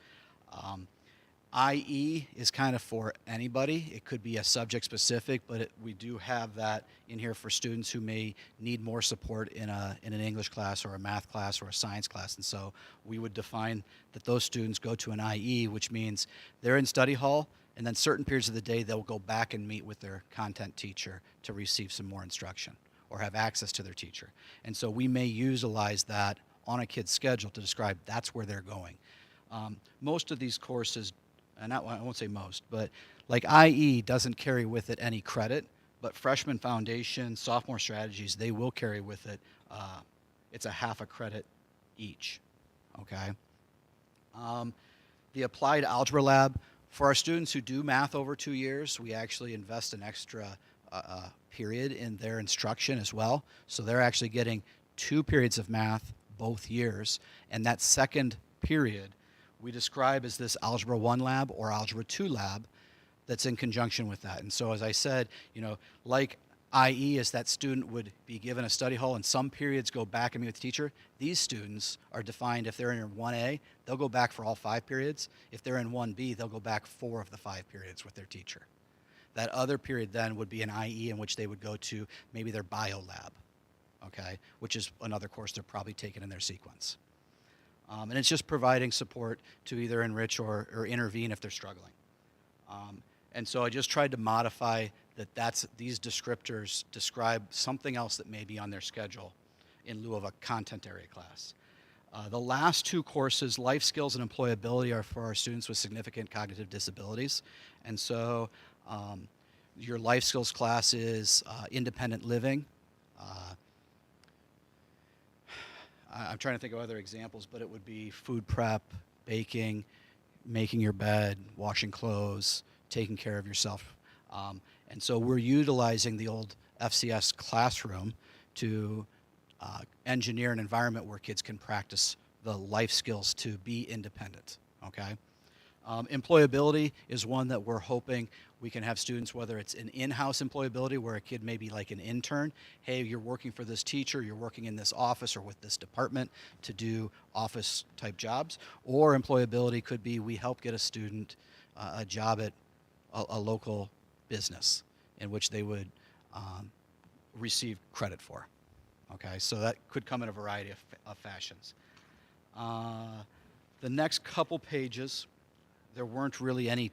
IE is kind of for anybody. It could be a subject specific, but we do have that in here for students who may need more support in an English class or a math class or a science class. And so we would define that those students go to an IE, which means they're in study hall, and then certain periods of the day they'll go back and meet with their content teacher to receive some more instruction or have access to their teacher. And so we may utilize that on a kid's schedule to describe that's where they're going. Most of these courses, and I won't say most, but like IE doesn't carry with it any credit, but freshman foundation, sophomore strategies, they will carry with it. It's a half a credit each, okay? The applied algebra lab, for our students who do math over 2 years, we actually invest an extra period in their instruction as well. So they're actually getting 2 periods of math both years, and that second period we describe as this Algebra 1 lab or Algebra 2 lab that's in conjunction with that. And so as I said, like IE is that student would be given a study hall and some periods go back and meet with the teacher. These students are defined, if they're in 1A, they'll go back for all 5 periods. If they're in 1B, they'll go back 4 of the 5 periods with their teacher. That other period then would be an IE in which they would go to maybe their bio lab, okay, which is another course they're probably taking in their sequence. And it's just providing support to either enrich or intervene if they're struggling. And so I just tried to modify these descriptors describe something else that may be on their schedule in lieu of a content area class. The last 2 courses, life skills and employability, are for our students with significant cognitive disabilities. And so your life skills class is independent living. I'm trying to think of other examples, but it would be food prep, baking, making your bed, washing clothes, taking care of yourself. And so we're utilizing the old FCS classroom to engineer an environment where kids can practice the life skills to be independent, okay? Employability is one that we're hoping we can have students, whether it's an in-house employability where a kid may be like an intern. Hey, you're working for this teacher, you're working in this office or with this department to do office type jobs. Or employability could be we help get a student a job at a local business in which they would receive credit for. Okay, so that could come in a variety of fashions. The next couple pages, there weren't really any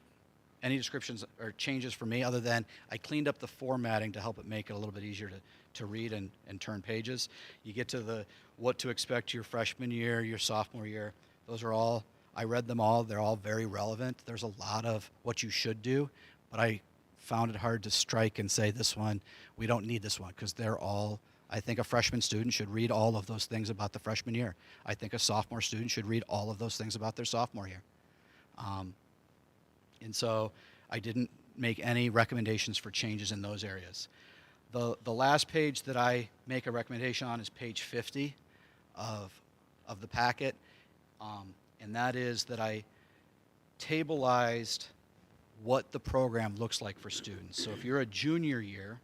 descriptions or changes for me other than I cleaned up the formatting to help it make it a little bit easier to read and turn pages. You get to the what to expect your freshman year, your sophomore year. Those are all, I read them all. They're all very relevant. There's a lot of what you should do, but I found it hard to strike and say this one, we don't need this one, because they're all, I think a freshman student should read all of those things about the freshman year. I think a sophomore student should read all of those things about their sophomore year. And so I didn't make any recommendations for changes in those areas. The last page that I make a recommendation on is page 50 of the packet, and that is that I tableized what the program looks like for students. So if you're a junior year,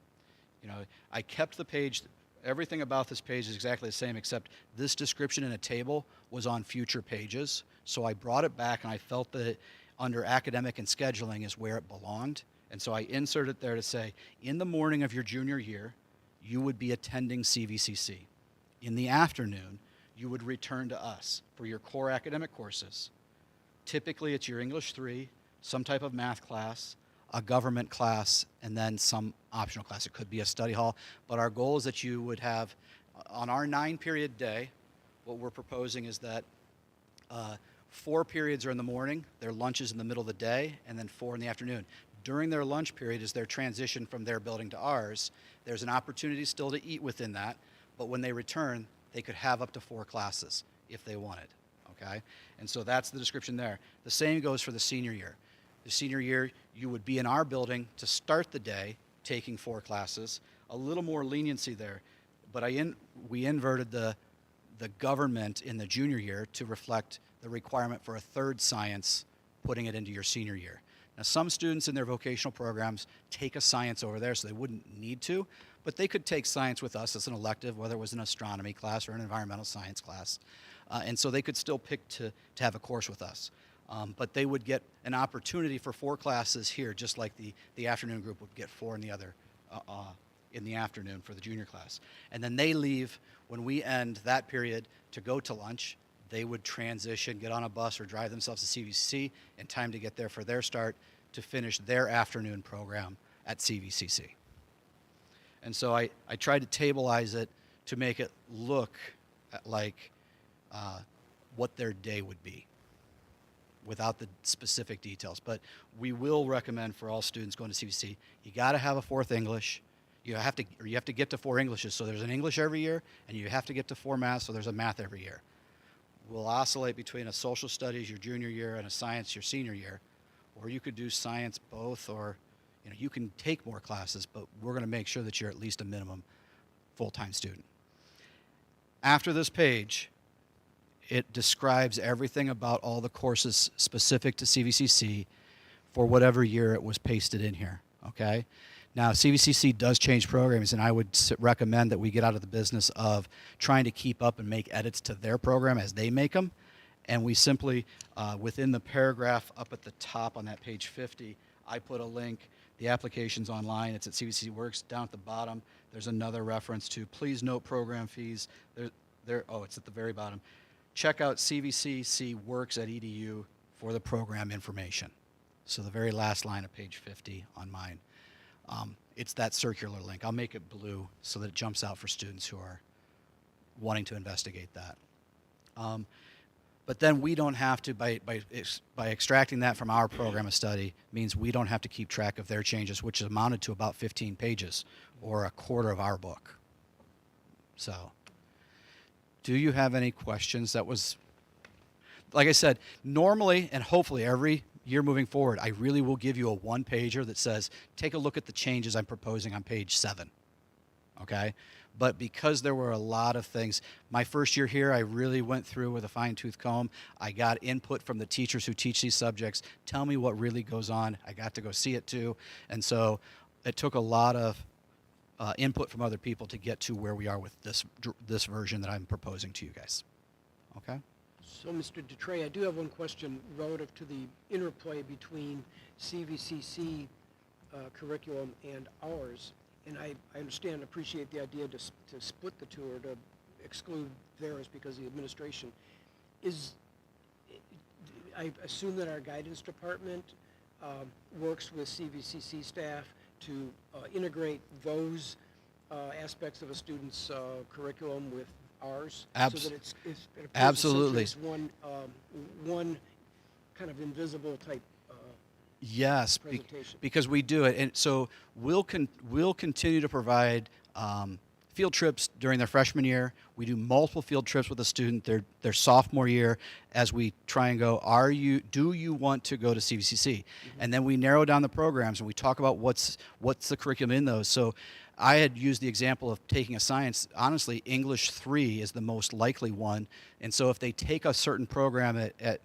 I kept the page, everything about this page is exactly the same except this description in a table was on future pages. So I brought it back and I felt that under academic and scheduling is where it belonged. And so I inserted it there to say, in the morning of your junior year, you would be attending CVCC. In the afternoon, you would return to us for your core academic courses. Typically, it's your English 3, some type of math class, a government class, and then some optional class. It could be a study hall, but our goal is that you would have, on our 9-period day, what we're proposing is that 4 periods are in the morning, their lunch is in the middle of the day, and then 4 in the afternoon. During their lunch period, as their transition from their building to ours, there's an opportunity still to eat within that, but when they return, they could have up to 4 classes if they wanted, okay? And so that's the description there. The same goes for the senior year. The senior year, you would be in our building to start the day, taking 4 classes. A little more leniency there, but we inverted the government in the junior year to reflect the requirement for a 3rd science, putting it into your senior year. Now, some students in their vocational programs take a science over there, so they wouldn't need to, but they could take science with us as an elective, whether it was an astronomy class or an environmental science class. And so they could still pick to have a course with us. But they would get an opportunity for 4 classes here, just like the afternoon group would get 4 in the other in the afternoon for the junior class. And then they leave when we end that period to go to lunch. They would transition, get on a bus or drive themselves to CVCC in time to get there for their start to finish their afternoon program at CVCC. And so I tried to tableize it to make it look like what their day would be without the specific details. But we will recommend for all students going to CVCC, you got to have a 4th English. You have to get to 4 Englishes. So there's an English every year, and you have to get to 4 math, so there's a math every year. We'll oscillate between a social studies your junior year and a science your senior year, or you could do science both, or you can take more classes, but we're going to make sure that you're at least a minimum full-time student. After this page, it describes everything about all the courses specific to CVCC for whatever year it was pasted in here, okay? Now, CVCC does change programs, and I would recommend that we get out of the business of trying to keep up and make edits to their program as they make them. And we simply, within the paragraph up at the top on that page 50, I put a link. The application's online. It's at CVCC Works. Down at the bottom, there's another reference to please note program fees. Oh, it's at the very bottom. Check out CVCC Works at EDU for the program information. So the very last line of page 50 on mine. It's that circular link. I'll make it blue so that it jumps out for students who are wanting to investigate that. But then we don't have to, by extracting that from our program of study, means we don't have to keep track of their changes, which amounted to about 15 pages, or a quarter of our book. So, do you have any questions? That was, like I said, normally and hopefully every year moving forward, I really will give you a 1-pager that says, take a look at the changes I'm proposing on page 7, okay? But because there were a lot of things, my first year here, I really went through with a fine-tooth comb. I got input from the teachers who teach these subjects. Tell me what really goes on. I got to go see it too. And so it took a lot of input from other people to get to where we are with this version that I'm proposing to you guys. Okay? So, Mr. Dutray, I do have one question relative to the interplay between CVCC curriculum and ours. And I understand and appreciate the idea to split the two or to exclude theirs because of the administration. I assume that our guidance department works with CVCC staff to integrate those aspects of a student's curriculum with ours, so that it appears Absolutely. It's one kind of invisible type Yes, presentation. because we do it, and so we'll continue to provide field trips during their freshman year. We do multiple field trips with a student their sophomore year, as we try and go, do you want to go to CVCC? Mm-hmm. And then we narrow down the programs and we talk about what's the curriculum in those. So I had used the example of taking a science. Honestly, English 3 is the most likely one, and so if they take a certain program at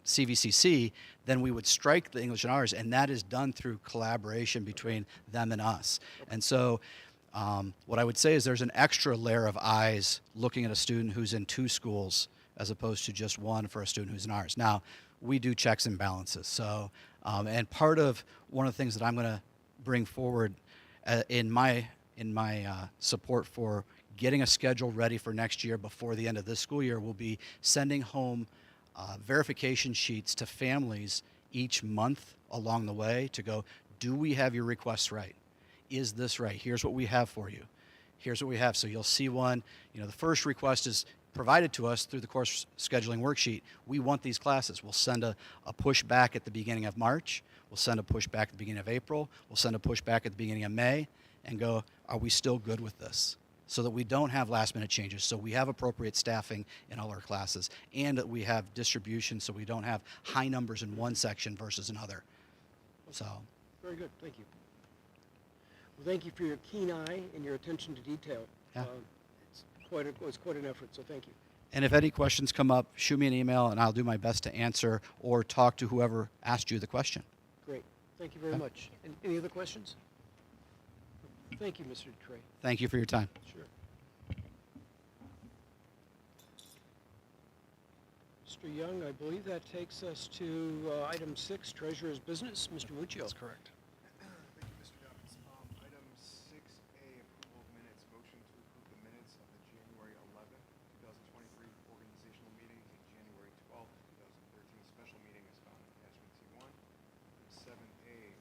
CVCC, then we would strike the English and ours, and that is done through collaboration between them and us. And so what I would say is there's an extra layer of eyes looking at a student who's in 2 schools as opposed to just one for a student who's in ours. Now, we do checks and balances. So, and part of one of the things that I'm going to bring forward in my support for getting a schedule ready for next year before the end of this school year. We'll be sending home verification sheets to families each month along the way to go, do we have your requests right? Is this right? Here's what we have for you. Here's what we have. So you'll see one, the first request is provided to us through the course scheduling worksheet. We want these classes. We'll send a push back at the beginning of March. We'll send a push back at the beginning of April. We'll send a push back at the beginning of May and go, are we still good with this? So that we don't have last minute changes. So we have appropriate staffing in all our classes and that we have distribution so we don't have high numbers in one section versus another. So. Very good, thank you. Well, thank you for your keen eye and your attention to detail. Yeah. It was quite an effort, so thank you. And if any questions come up, shoot me an email and I'll do my best to answer or talk to whoever asked you the question. Great, thank you very much. And any other questions? Thank you, Mr. Trey. Thank you for your time. Sure. Mr. Young, I believe that takes us to item 6, Treasurer's Business. Mr. Muccio. That's correct. Thank you, Mr. Dobbins. Item 6A, approval of minutes. Motion to approve the minutes of the January 11th, 2023 organizational meeting and January 12th, 2013 special meeting as found in attachment T1. Item 7A,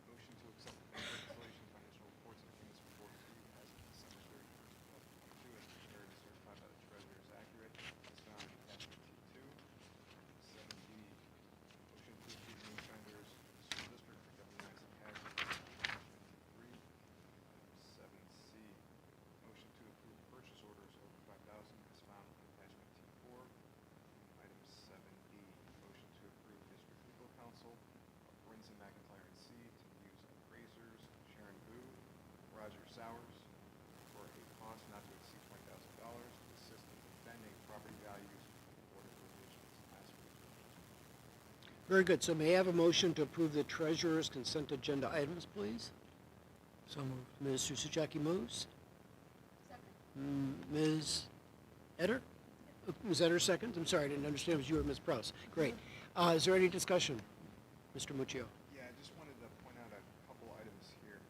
motion to accept the bank reconciliation financial reports of Kemetz Report 3 as of December 31st, 2022 as prepared and certified by the treasurer is accurate as found in attachment T2. 7B, motion to approve new vendors for the school district for WNIC taxes. 7C, motion to approve purchase orders over 5,000 as found in attachment T4. Item 7D, motion to approve district legal counsel of Brinson McIntyre and C to use appraisers Sharon Boo, Roger Sowers for a cost not to exceed $20,000 to assist in defending property values for the provisions as presented. Very good. So may I have a motion to approve the treasurer's consent agenda items, please? So moved. Mr. Suchaki moves. Second. Ms. Etter? Ms. Etter seconds? I'm sorry, I didn't understand. It was you or Ms. Prowse. Great. Is there any discussion? Mr. Muccio. Yeah, I just wanted to point out a couple items here.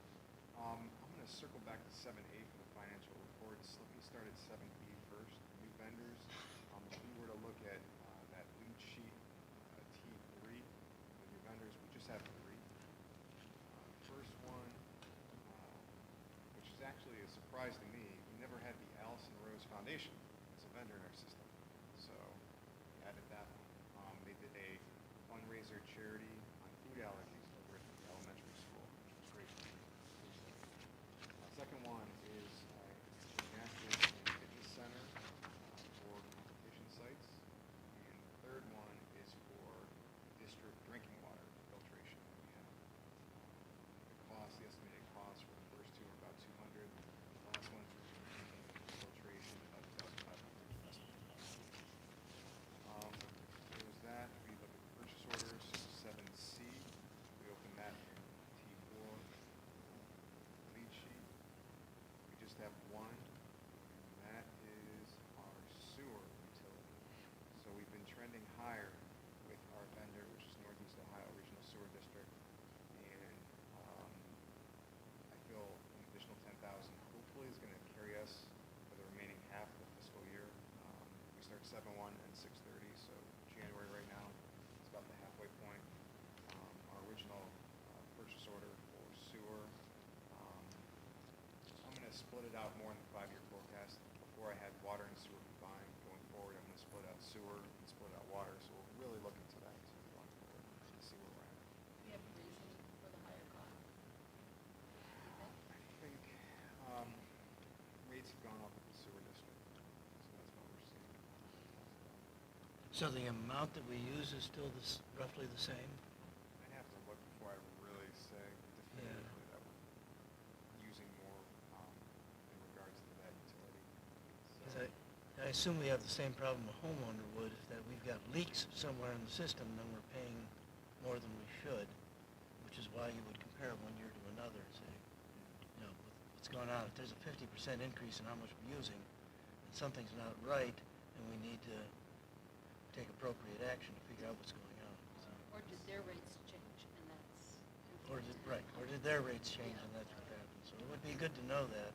I'm going to circle back to 7A for the financial reports. Let me start at 7B first, new vendors. If we were to look at that lead sheet, T3, the new vendors, we just have 3. First one, which is actually a surprise to me, we never had the Allison Rose Foundation as a vendor in our system. So we added that one. They did a fundraiser charity on food allergies over at the elementary school, which was great. Second one is gymnastics and fitness center for competition sites. And the third one is for district drinking water filtration. We have the estimated cost for the first two are about $200. The last one for filtration about $1,500. There was that. We look at the purchase orders, 7C. We open that in T4 lead sheet. We just have one, and that is our sewer utility. So we've been trending higher with our vendor, which is Northeast Ohio Regional Sewer District. And I feel an additional $10,000 hopefully is going to carry us for the remaining half of the fiscal year. We start 7/1 and 6/30, so January right now is about the halfway point. Our original purchase order for sewer, I'm going to split it out more in the 5-year forecast. Before I had water and sewer combined. Going forward, I'm going to split out sewer and split out water, so we'll really look into that too going forward to see where we're at. Do you have a reason for the higher cost? I think rates have gone up at the sewer district, so that's what we're seeing. So the amount that we use is still roughly the same? I'd have to look before I really say definitively that we're using more in regards to that utility. So, 'Cause I assume we have the same problem a homeowner would, is that we've got leaks somewhere in the system, and then we're paying more than we should, which is why you would compare one year to another and say, what's going on? If there's a 50% increase in how much we're using, and something's not right, and we need to take appropriate action to figure out what's going on. So, Or did their rates change and that's? or did their rates change and that's what happened? So it would be good to know that.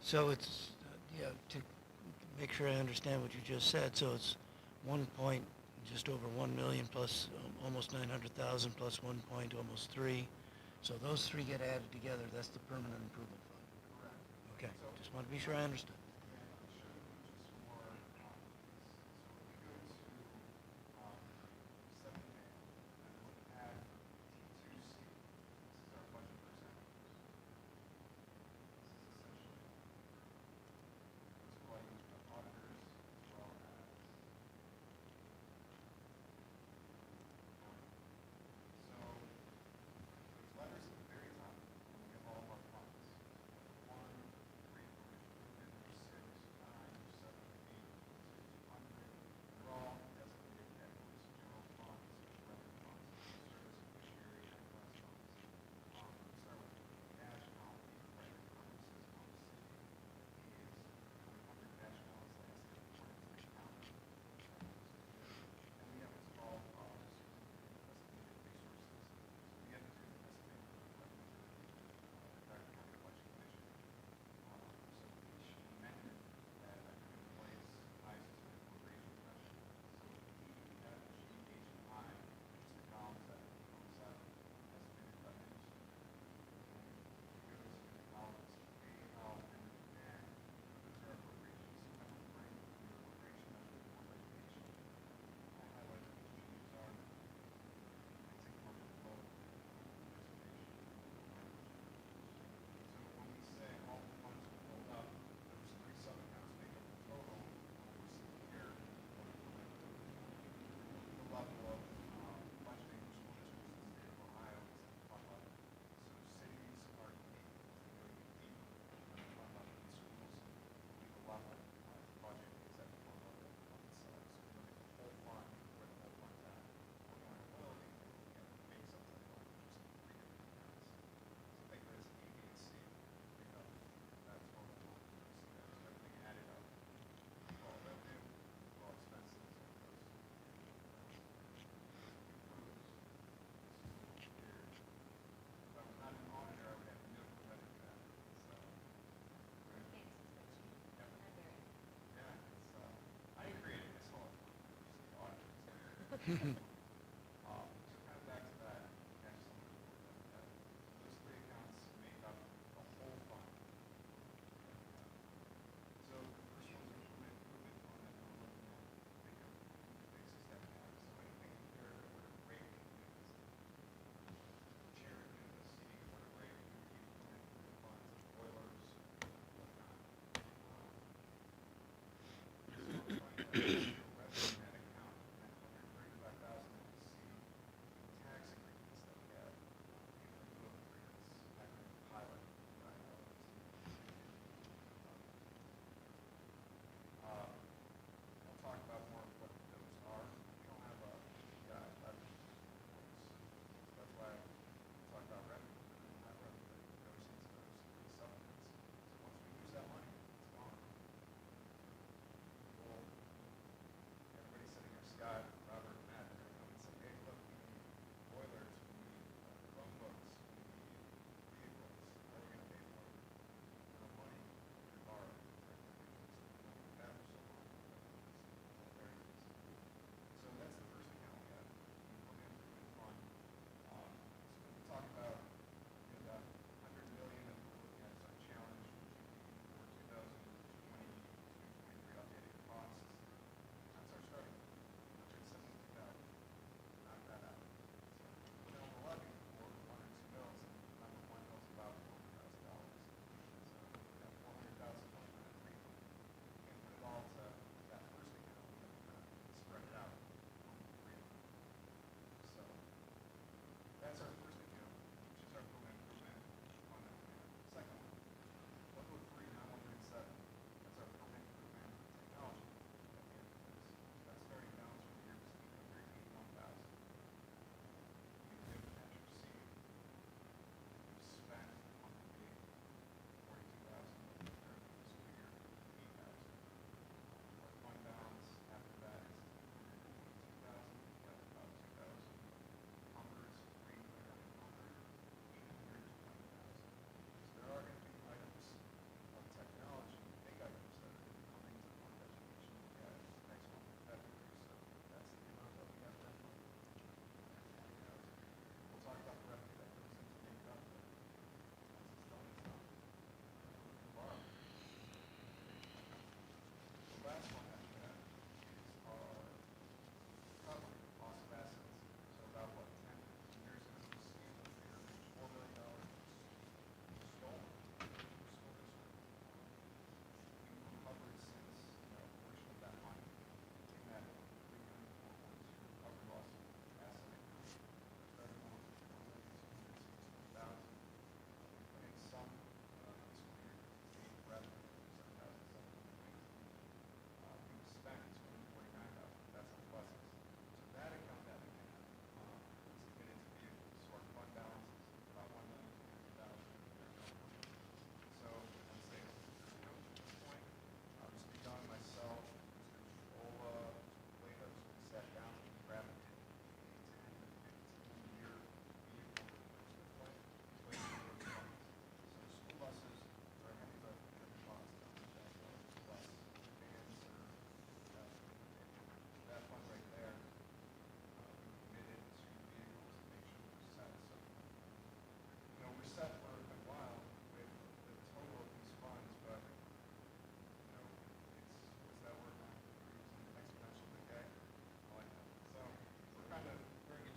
so it's, yeah, to make sure I understand what you just said, so it's 1 point, just over 1 million plus almost 900,000 plus 1 point, almost 3. So those three get added together, that's the permanent improvement fund. Correct. Okay, just want to be sure I understood.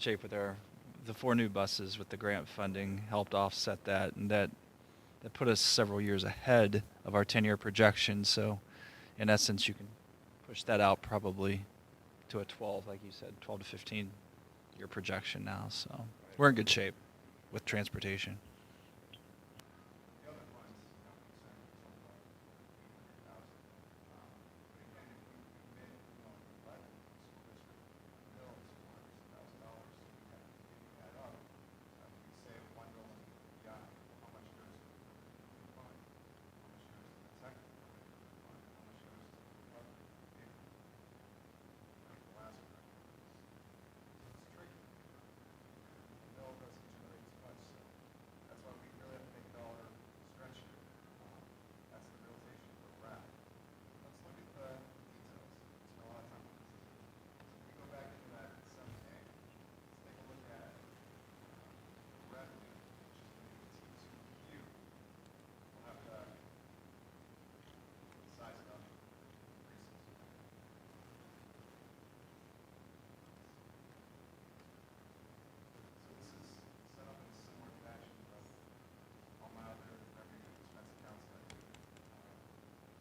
shape with the 4 new buses with the grant funding helped offset that, and that put us several years ahead of our 10-year projection. So in essence, you can push that out probably to a 12, like you said, 12 to 15-year projection now. So we're in good shape with transportation. The other funds, concern about 800,000. But again, if we commit, private school district bills $400,000, we have to figure that up. We say $1 million, how much goes to the fund? How much goes to the technical fund? How much goes to the other? Like the last one. It's tricky. The bill doesn't generate as much, so that's why we really have to make dollar stretch here. That's the realization where we're at. Let's look at the details. Spend a lot of time on this. If we go back into that 7A, let's take a look at revenue, which is going to be T2Q. We'll have to size it up. Increases. So this is set up in a similar fashion, but all my other revenue and expense accounts that I do.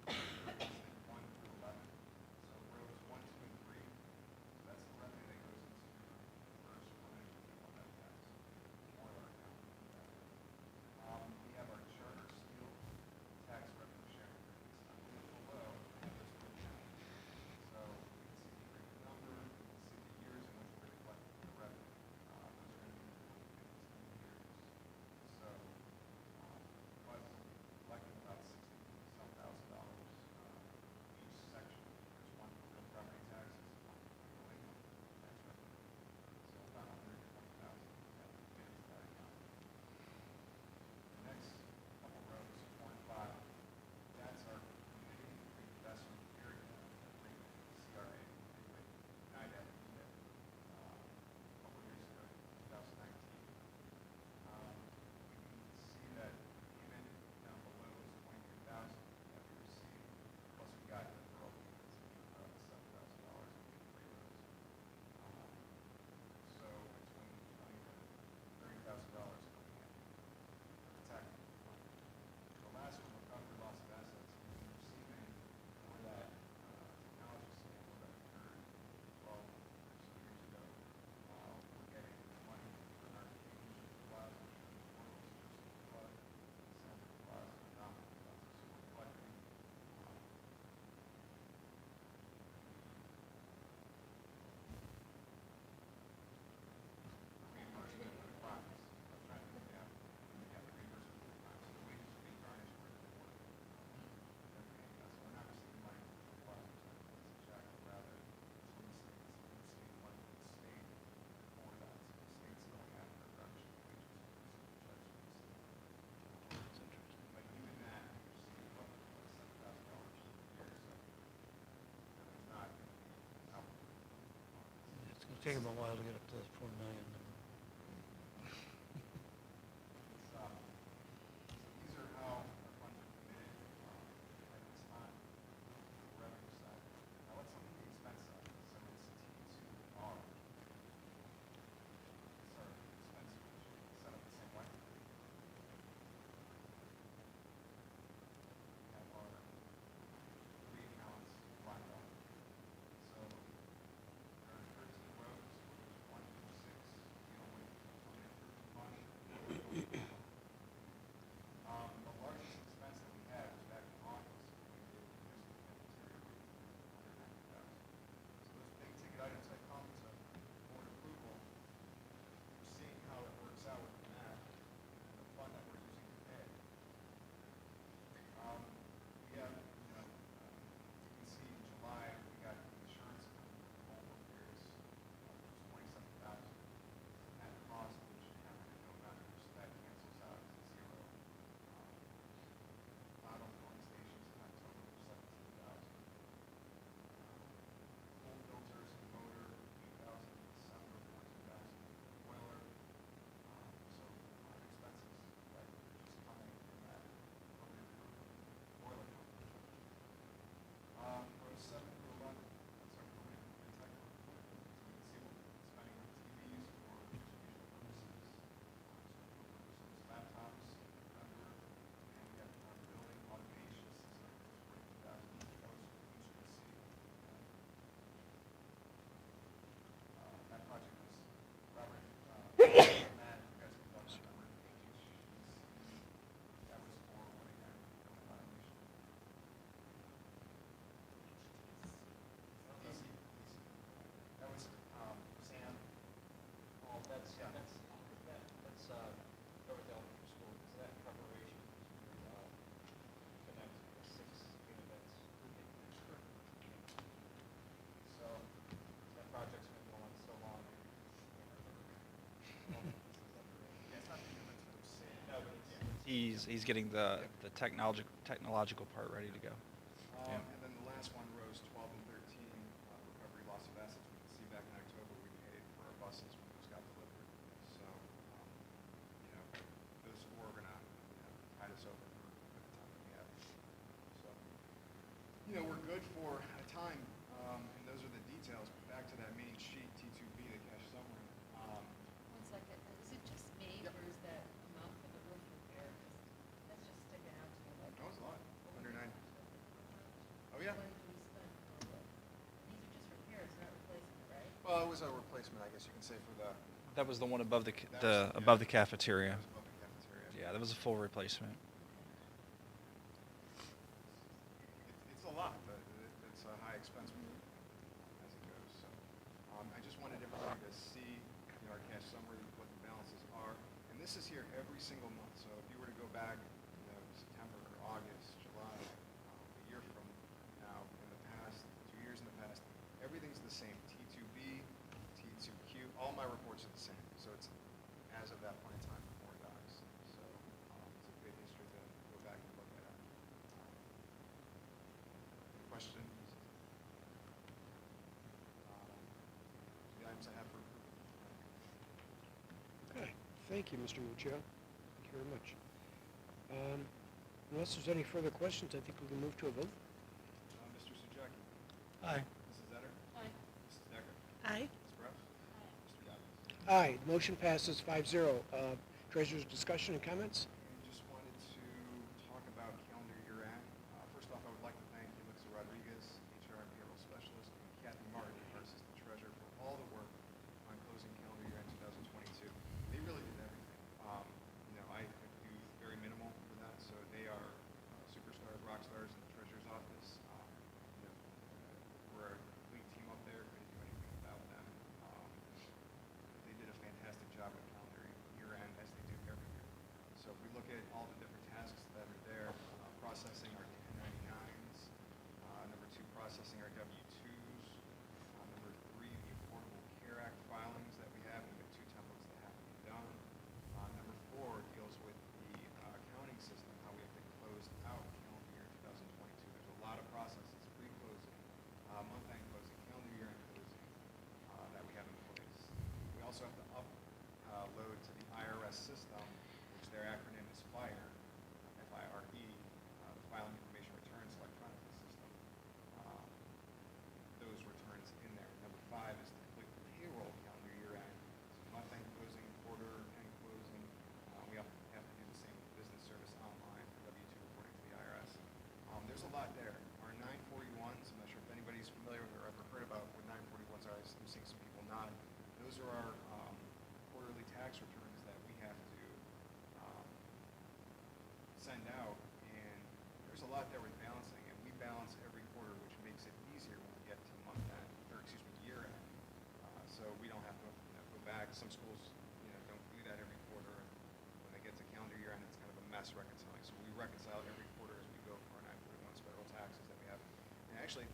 1 through 11. So rows 1, 2, and 3. So that's the revenue that goes into the first permanent on that tax. Or our account. We have our charter steel tax revenue sharing. Below, we have this breakdown. So you can see the number, you can see the years in which we're collecting the revenue. Those are going to be the 15 years. So, but collecting about $60-some thousand each section. There's one for real property taxes, one for real income tax revenue. So about $120,000 that we get into that account. The next couple rows, 4 and 5, that's our community reinvestment area, CRA, NIDA, a couple years ago, 2019. We can see that came in down below was 23,000 that we received, plus we got the rural payments of $7,000 in 3 rows. So between $20,000 to $30,000 coming in for the tax fund. The last one, recovery loss of assets, we've been receiving for that technology scandal that occurred 12 or so years ago. We're getting money for our community flood, portals, flood, Santa Claus, domino funds. So we're collecting reimbursement for the crimes. I'm trying to think out. We have the reimbursement for the crimes. So the wages are being garnished where they're working. Everything else. We're not receiving money from the flood. It's a check, rather, it's from the state. We're receiving money from the state for that. So the state's going after garnishing wages. We're receiving checks from the state. But even that, we receive about $7,000 a year. So there's not going to be an output. It's going to take them a while to get up to that 4 million number. So these are how our funds are committed at this time, the revenue side. Now let's look at the expense side. So it's T2R. Sorry, expense set up the same way. We have our 3 accounts lined up. So there are 13 rows, rows 1 through 6. He's getting the technological part ready to go. Yeah. And then the last one, rows 12 and 13, recovery loss of assets. We can see back in October we paid for our buses when those got delivered. So, those four are gonna tide us over for the time that we have. So, we're good for a time, and those are the details. But back to that main sheet, T2B, the cash summary. 1 second, is it just me, Yep. or is that amount for the roof repair? 'Cause that's just sticking out to me like. That was a lot, under 9. Oh, yeah. What did we spend on it? These are just repairs, not replacement, right? Well, it was a replacement, I guess you can say, for the, That was the one above the That was- above yeah. the cafeteria. that was above the cafeteria. Yeah, that was a full replacement. It's a lot, but it's a high expense as it goes, so. I just wanted everybody to see, our cash summary, what the balances are. And this is here every single month, so if you were to go back, September, August, July, a year from now, in the past, 2 years in the past, everything's the same. T2B, T2Q, all my reports are the same. So it's as of that point in time before docs. So it's a good history to go back and look at. Any questions? The items I have for approval. Okay, thank you, Mr. Muccio. Thank you very much. Unless there's any further questions, I think we can move to a vote. Mr. Sujaki. Aye. Mrs. Etter. Aye. Mrs. Decker. Aye. Ms. Bruff. Mr. Dobbins. Aye, motion passes 5-0. Treasurer's discussion and comments? We just wanted to talk about calendar year end. First off, I would like to thank Elixir Rodriguez, HR and payroll specialist, and Kathy Martin, our assistant treasurer, for all the work on closing calendar year end 2022. They really did everything. I do very minimal for that, so they are superstars, rock stars in the treasurer's office. We're a elite team up there. Couldn't do anything without them. They did a fantastic job with calendar year end, as they do every year. So if we look at all the different tasks that are there, processing our 1099s, number 2, processing our W-2s, number 3, the Affordable Care Act filings that we have, and we have 2 templates that have to be done. Number 4 deals with the accounting system, how we have to close out calendar year 2022. There's a lot of processes, pre-closing, month-end closing, calendar year end closing, that we have in place. We also have to upload to the IRS system, which their acronym is FIRE, F-I-R-E, the Filing Information Returns Electronic System. Those returns in there. Number 5 is to complete the payroll calendar year end. So month-end closing, quarter-end closing. We have to do the same with business service online for W-2 reporting to the IRS. There's a lot there. Our 941s, I'm not sure if anybody's familiar with or ever heard about what 941s are. I'm seeing some people nod. Those are our quarterly tax returns that we have to send out, and there's a lot there with balancing, and we balance every quarter, which makes it easier when we get to month end, or excuse me, year end. So we don't have to go back. Some schools, don't do that every quarter, and when they get to calendar year end, it's kind of a mess reconciling. So we reconcile every quarter as we go for our 941s federal taxes that we have. And actually, if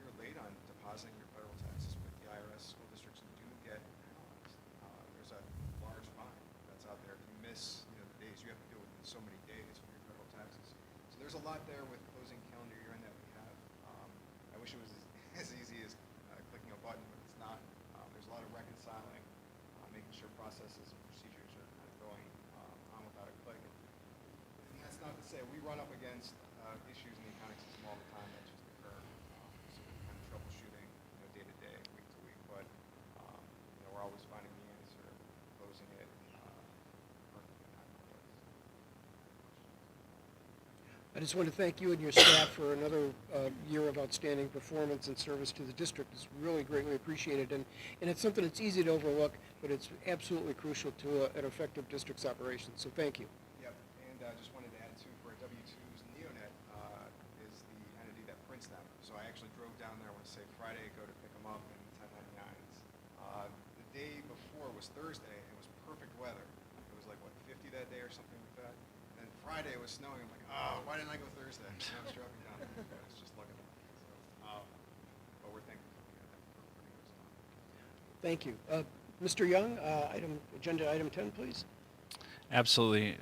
you're late on depositing your federal taxes with the IRS, school districts do get penalized. There's a large fine that's out there. If you miss, the days, you have to do it within so many days for your federal taxes. So there's a lot there with closing calendar year end that we have. I wish it was as easy as clicking a button, but it's not. There's a lot of reconciling, making sure processes and procedures are kind of going on without a click. And that's not to say we run up against issues in the accounting system all the time that just occur. So we're kind of troubleshooting, day to day, week to week. But we're always finding the answer, closing it perfectly in time. I just want to thank you and your staff for another year of outstanding performance and service to the district. It's really greatly appreciated, and it's something that's easy to overlook, but it's absolutely crucial to an effective district's operations, so thank you. Yep, and just wanted to add too, for our W-2s, Neonet is the entity that prints them. So I actually drove down there, I want to say Friday ago, to pick them up in 1099s. The day before was Thursday, and it was perfect weather. It was like, 50 that day or something like that. And then Friday it was snowing. I'm like, why didn't I go Thursday? I was driving down there. I was just looking at it. So, but we're thankful for putting those on. Thank you. Mr. Young, agenda item 10, please. Absolutely.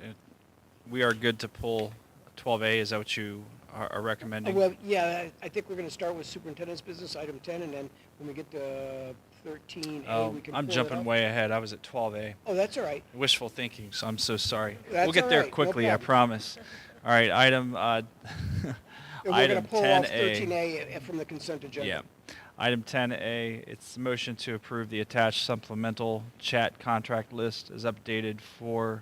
we are good to pull 12A. Is that what you are recommending? Well, yeah, I think we're going to start with superintendent's business, item 10, and then when we get to 13A, Oh, we can I'm pull it jumping up. way ahead. I was at 12A. Oh, that's all right. Wishful thinking, so I'm so sorry. That's We'll get all there right, no quickly, I problem. promise. All right, item And we're going item to pull off 10A. 13A from the consent agenda. Yeah. Item 10A, it's the motion to approve the attached supplemental chat contract list as updated for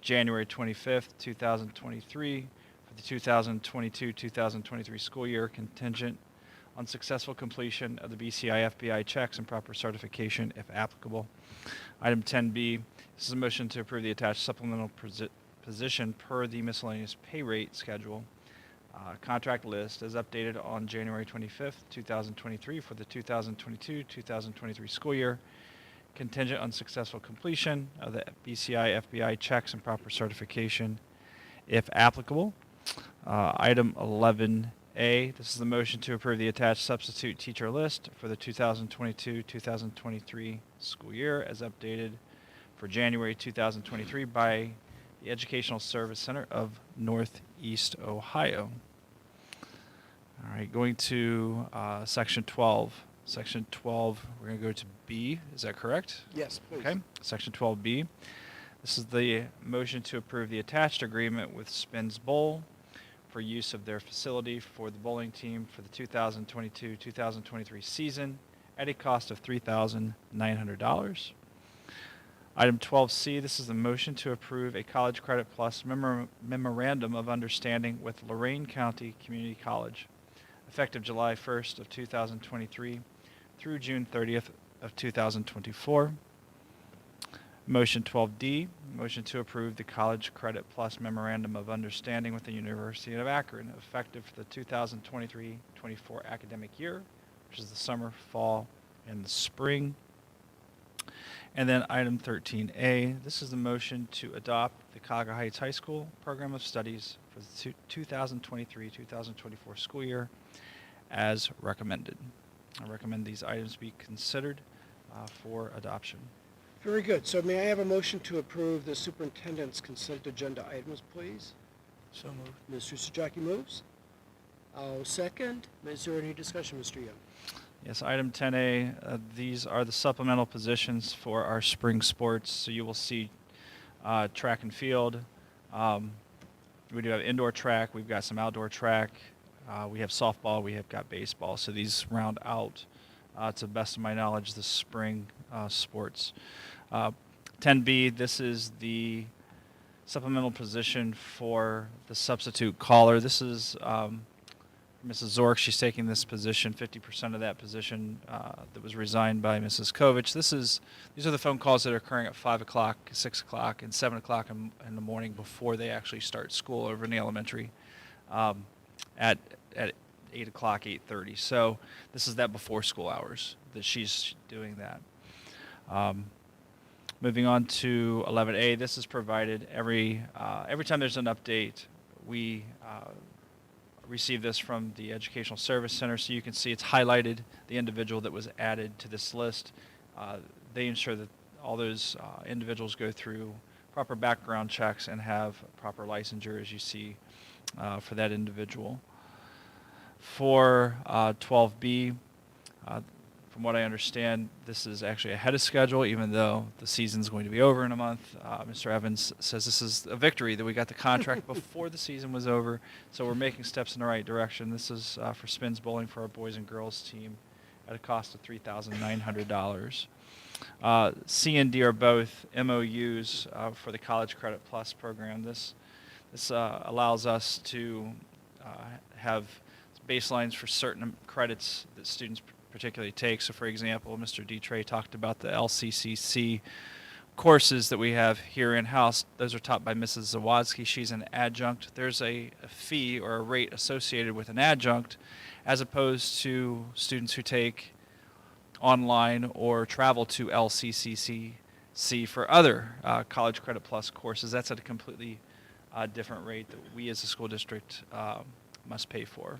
January 25th, 2023 for the 2022-2023 school year, contingent on successful completion of the BCI FBI checks and proper certification if applicable. Item 10B, this is a motion to approve the attached supplemental position per the miscellaneous pay rate schedule contract list as updated on January 25th, 2023 for the 2022-2023 school year, contingent on successful completion of the BCI FBI checks and proper certification if applicable. Item 11A, this is the motion to approve the attached substitute teacher list for the 2022-2023 school year as updated for January 2023 by the Educational Service Center of Northeast Ohio. All right, going to Section 12. Section 12, we're going to go to B. Is that correct? Yes, please. Okay. Section 12B. This is the motion to approve the attached agreement with Spins Bowl for use of their facility for the bowling team for the 2022-2023 season at a cost of $3,900. Item 12C, this is the motion to approve a College Credit Plus memorandum of understanding with Lorain County Community College, effective July 1st of 2023 through June 30th of 2024. Motion 12D, motion to approve the College Credit Plus memorandum of understanding with the University of Akron, effective for the 2023-24 academic year, which is the summer, fall, and the spring. And then item 13A, this is the motion to adopt the Cuyahoga Heights High School Program of Studies for the 2023-2024 school year as recommended. I recommend these items be considered for adoption. Very good. So may I have a motion to approve the superintendent's consent agenda items, please? So moved. Mr. Sajaki moves. I'll second. Is there any discussion, Mr. Young? Yes, item 10A, these are the supplemental positions for our spring sports. So you will see track and field. We do have indoor track. We've got some outdoor track. We have softball. We have got baseball. So these round out, to the best of my knowledge, the spring sports. 10B, this is the supplemental position for the substitute caller. This is Mrs. Zork. She's taking this position, 50% of that position that was resigned by Mrs. Kovich. These are the phone calls that are occurring at 5 o'clock, 6 o'clock, and 7 o'clock in the morning before they actually start school over in the elementary at 8 o'clock, 8:30. So this is that before school hours that she's doing that. Moving on to 11A, this is provided every time there's an update. We receive this from the Educational Service Center, so you can see it's highlighted the individual that was added to this list. They ensure that all those individuals go through proper background checks and have proper licensure, as you see for that individual. For 12B, from what I understand, this is actually ahead of schedule, even though the season's going to be over in a month. Mr. Evans says this is a victory that we got the contract before the season was over, so we're making steps in the right direction. This is for Spins Bowling for our boys and girls team at a cost of $3,900. C and D are both MOUs for the College Credit Plus program. This allows us to have baselines for certain credits that students particularly take. So for example, Mr. D-Trey talked about the LCCC courses that we have here in-house. Those are taught by Mrs. Zawadski. She's an adjunct. There's a fee or a rate associated with an adjunct as opposed to students who take online or travel to LCCC for other College Credit Plus courses. That's at a completely different rate that we as a school district must pay for.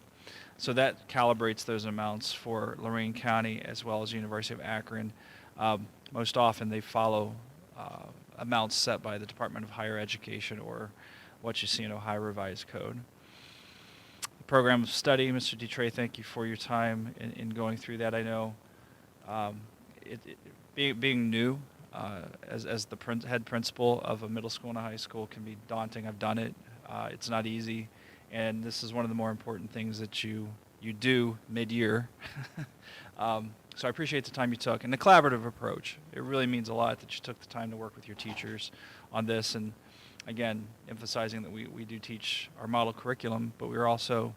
So that calibrates those amounts for Lorain County as well as University of Akron. Most often they follow amounts set by the Department of Higher Education or what you see in Ohio Revised Code. The program of study, Mr. Dutray, thank you for your time in going through that. I know being new as the head principal of a middle school and a high school can be daunting. I've done it. It's not easy, and this is one of the more important things that you do mid-year. So I appreciate the time you took and the collaborative approach. It really means a lot that you took the time to work with your teachers on this, and again, emphasizing that we do teach our model curriculum, but we're also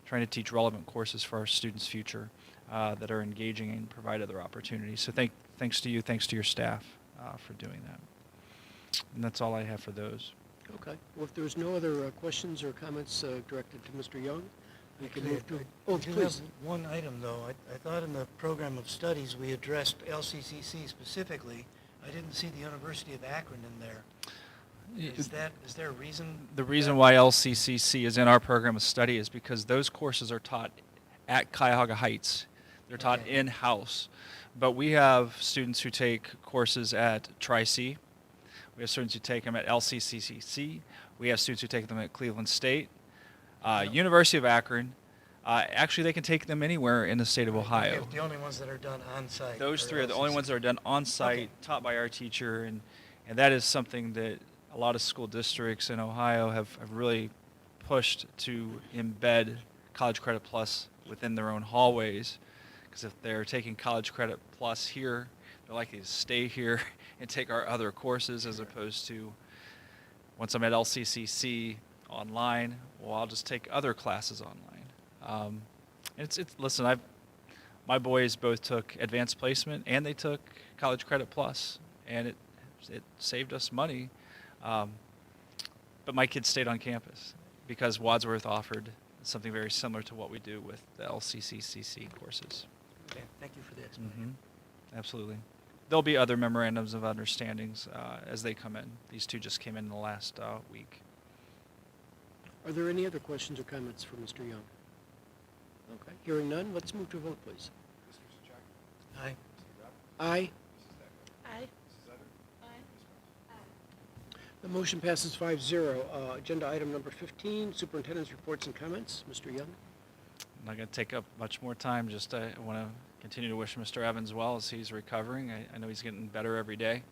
trying to teach relevant courses for our students' future that are engaging and provide other opportunities. So thanks to you, thanks to your staff for doing that. And that's all I have for those. Okay. Well, if there's no other questions or comments directed to Mr. Young, we can move to... I Oh, do please. have one item, though. I thought in the program of studies, we addressed LCCC specifically. I didn't see the University of Akron in there. Is there a reason? The reason why LCCC is in our program of study is because those courses are taught at Cuyahoga Heights. They're taught Okay. in-house. But we have students who take courses at Tri-C. We have students who take them at LCCC. We have students who take them at Cleveland State. University of Akron, actually they can take them anywhere in the state of Ohio. The only ones that are done on-site. Those three are the only ones that are done on-site, Okay. taught by our teacher, and that is something that a lot of school districts in Ohio have really pushed to embed College Credit Plus within their own hallways, because if they're taking College Credit Plus here, they're likely to stay here and take our other courses, as opposed to once I'm at LCCC online, well, I'll just take other classes online. Listen, my boys both took advanced placement and they took College Credit Plus, and it saved us money. But my kids stayed on campus because Wadsworth offered something very similar to what we do with the LCCC courses. Okay, thank you for the explanation. Absolutely. There'll be other memorandums of understandings as they come in. These two just came in the last week. Are there any other questions or comments for Mr. Young? Okay. Hearing none, let's move to a vote, please. Mr. Souchaki? Aye. Mr. Rapp? Aye. Mrs. Decker? Aye. Mrs. Etter? Aye. Ms. Prince? The motion passes 5-0. Agenda item number 15, Superintendent's reports and comments. Mr. Young? I'm not going to take up much more time. Just I want to continue to wish Mr. Evans well as he's recovering. I know he's getting better every day.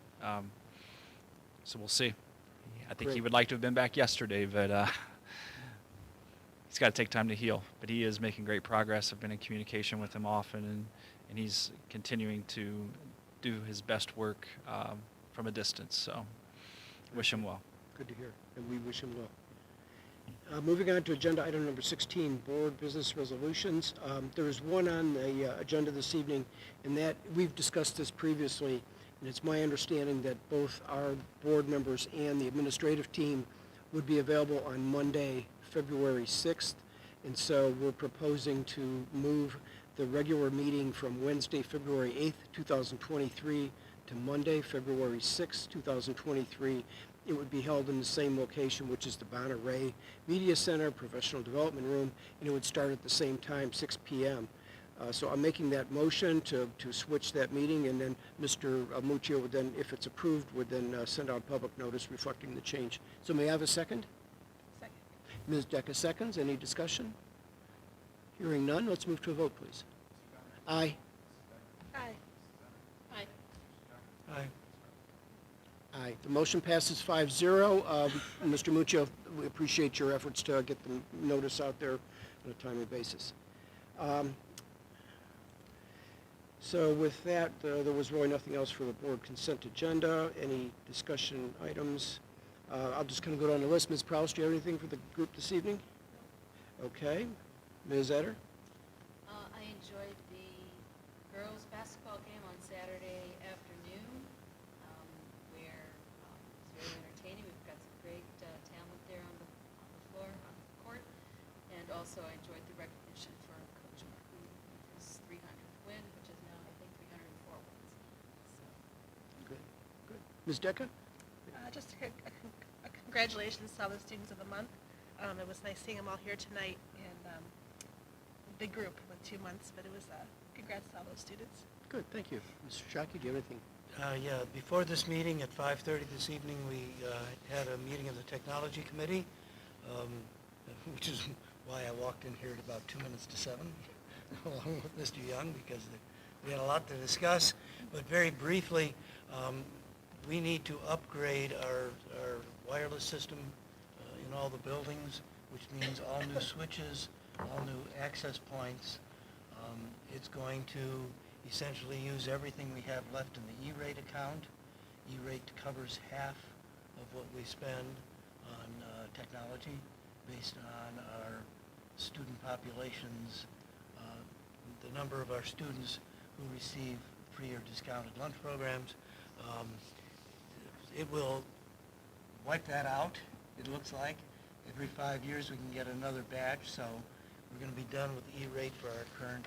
So we'll see. I think he Great. would like to have been back yesterday, but he's got to take time to heal. But he is making great progress. I've been in communication with him often, and he's continuing to do his best work from a distance. So wish him well. Good to hear, and we wish him well. Moving on to agenda item number 16, board business resolutions. There is one on the agenda this evening, and that we've discussed this previously, and it's my understanding that both our board members and the administrative team would be available on Monday, February 6th, and so we're proposing to move the regular meeting from Wednesday, February 8th, 2023 to Monday, February 6th, 2023. It would be held in the same location, which is the Bonner Ray Media Center, Professional Development Room, and it would start at the same time, 6 p.m. So I'm making that motion to switch that meeting, and then Mr. Muccio would then, if it's approved, would then send out public notice reflecting the change. So may I have a second? Second. Ms. Decker seconds. Any discussion? Hearing none, let's move to a vote, please. Aye. Aye. Aye. Aye. Aye. The motion passes 5-0. Mr. Muccio, we appreciate your efforts to get the notice out there on a timely basis. So with that, there was really nothing else for the board consent agenda. Any discussion items? I'll just kind of go down the list. Ms. Prowse, do you have anything for the group this evening? Okay. Ms. Etter? I enjoyed the girls' basketball game on Saturday afternoon, where it was very entertaining. We've got some great talent there on the floor, on the court. And also I enjoyed the recognition for Coach Macleod with his 300th win, which is now, I think, 304 wins. So, Good. Good. Ms. Decker? Just a congratulations to all the students of the month. It was nice seeing them all here tonight, and big group with 2 months, but it was congrats to all those students. Good, thank you. Mr. Shockey, do you have anything? Yeah, before this meeting at 5:30 this evening, we had a meeting of the Technology Committee, um, which is why I walked in here at about 2 minutes to 7, along with Mr. Young, because we had a lot to discuss. But very briefly, we need to upgrade our wireless system in all the buildings, which means all new switches, all new access points. It's going to essentially use everything we have left in the E-rate account. E-rate covers half of what we spend on technology based on our student populations, the number of our students who receive free or discounted lunch programs. It will wipe that out, it looks like. Every 5 years we can get another batch, so we're going to be done with E-rate for our current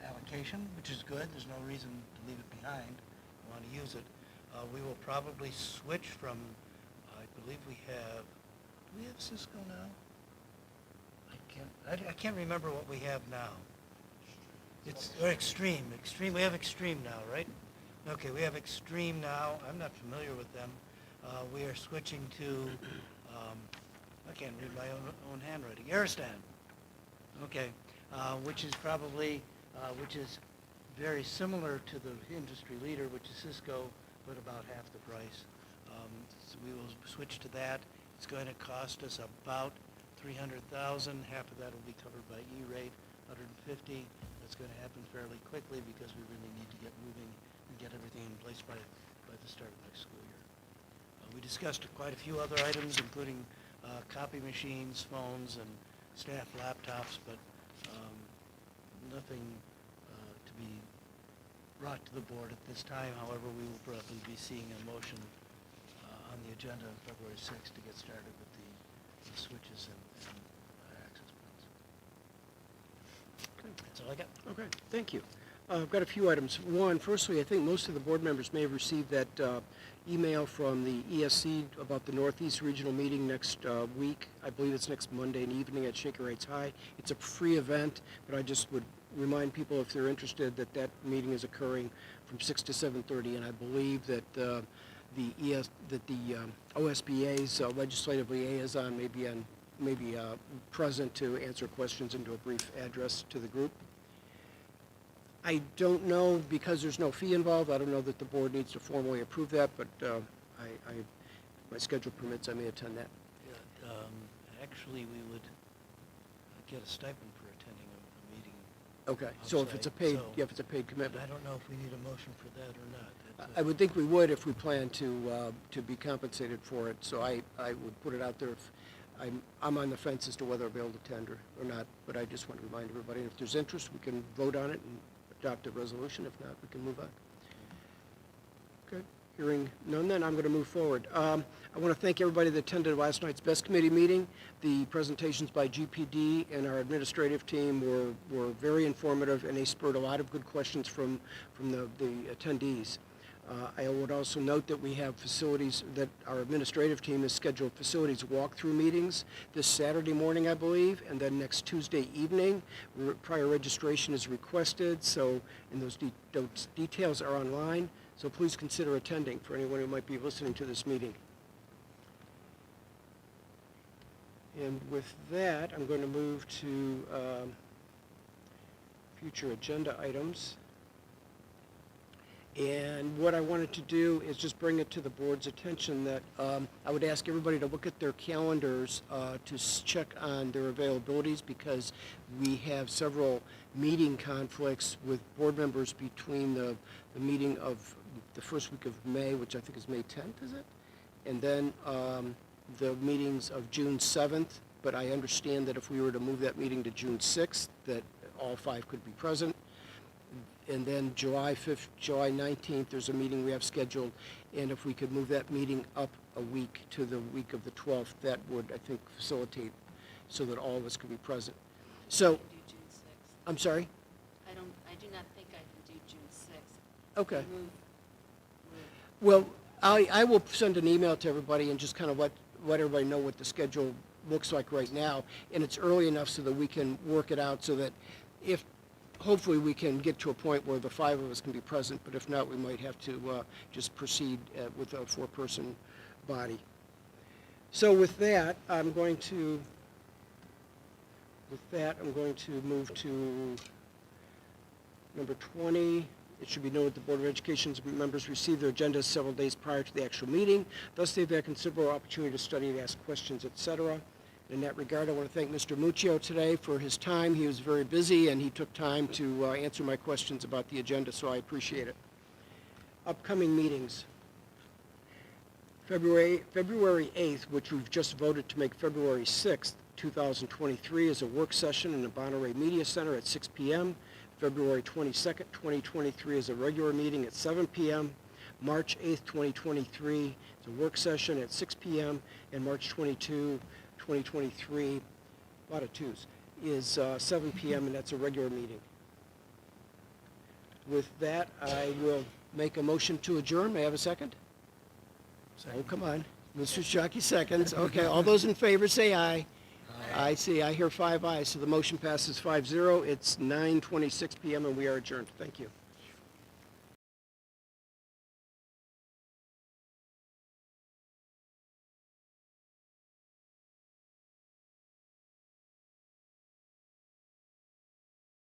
allocation, which is good. There's no reason to leave it behind. We want to use it. We will probably switch from, I believe we have, do we have Cisco now? I can't remember what we have now. It's or Extreme. We have Extreme now, right? Okay, we have Extreme now. I'm not familiar with them. We are switching to, I can't read my own handwriting, Aristan. Okay, which is probably, which is very similar to the industry leader, which is Cisco, but about half the price. So we will switch to that. It's going to cost us about $300,000. Half of that will be covered by E-rate, $150,000. That's going to happen fairly quickly because we really need to get moving and get everything in place by the start of next school year. We discussed quite a few other items, including copy machines, phones, and staff laptops, but nothing to be brought to the board at this time. However, we will probably be seeing a motion on the agenda on February 6th to get started with the switches and access points. Okay. That's all I got. Okay, thank you. I've got a few items. One, firstly, I think most of the board members may have received that email from the ESC about the Northeast Regional Meeting next week. I believe it's next Monday evening at Shaker Heights High. It's a free event, but I just would remind people if they're interested that that meeting is occurring from 6 to 7:30, and I believe that the OSBA's legislative liaison may be present to answer questions and do a brief address to the group. I don't know, because there's no fee involved, I don't know that the board needs to formally approve that, but my schedule permits, I may attend that. Yeah, actually, we would get a stipend for attending a meeting. Okay, so if it's a paid, outside, so if it's a paid commitment. I don't know if we need a motion for that or not. That's I would think we would if we plan to be compensated for it, so I would put it out there if, I'm on the fence as to whether I'll be able to attend or not, but I just want to remind everybody, if there's interest, we can vote on it and adopt a resolution. If not, we can move on. Okay, hearing none then, I'm going to move forward. I want to thank everybody that attended last night's BEST Committee meeting. The presentations by GPD and our administrative team were very informative, and they spurred a lot of good questions from the attendees. I would also note that we have facilities, that our administrative team has scheduled facilities walkthrough meetings this Saturday morning, I believe, and then next Tuesday evening. Prior registration is requested, so, and those details are online, so please consider attending for anyone who might be listening to this meeting. And with that, I'm going to move to future agenda items. And what I wanted to do is just bring it to the board's attention that I would ask everybody to look at their calendars to check on their availabilities, because we have several meeting conflicts with board members between the meeting of the first week of May, which I think is May 10th, is it? And then the meetings of June 7th, but I understand that if we were to move that meeting to June 6th, that all 5 could be present. And then July 5th, July 19th, there's a meeting we have scheduled, and if we could move that meeting up a week to the week of the 12th, that would, I think, facilitate so that all of us could be present. So, I can do June 6th. I'm sorry? I do not think I can do June 6th. Okay. Move. Well, I will send an email to everybody and just kind of let everybody know what the schedule looks like right now, and it's early enough so that we can work it out so that if hopefully we can get to a point where the 5 of us can be present, but if not, we might have to just proceed with a 4-person body. So with that, I'm going to move to number 20. It should be noted the Board of Education's members receive their agendas several days prior to the actual meeting. Thus, they've had considerable opportunity to study and ask questions, etc. In that regard, I want to thank Mr. Muccio today for his time. He was very busy, and he took time to answer my questions about the agenda, so I appreciate it. Upcoming meetings. February 8th, which we've just voted to make February 6th, 2023, is a work session in the Bonneray Media Center at 6 p.m. February 22nd, 2023 is a regular meeting at 7 p.m. March 8th, 2023 is a work session at 6 p.m. And March 22, 2023, a lot of twos, is 7 p.m. and that's a regular meeting. With that, I will make a motion to adjourn. May I have a second? Oh, come on. Mr. Shockey seconds. Okay, all those in favor say aye. I see. I hear 5 ayes, so the motion passes 5-0. It's 9:26 p.m. and we are adjourned. Thank you.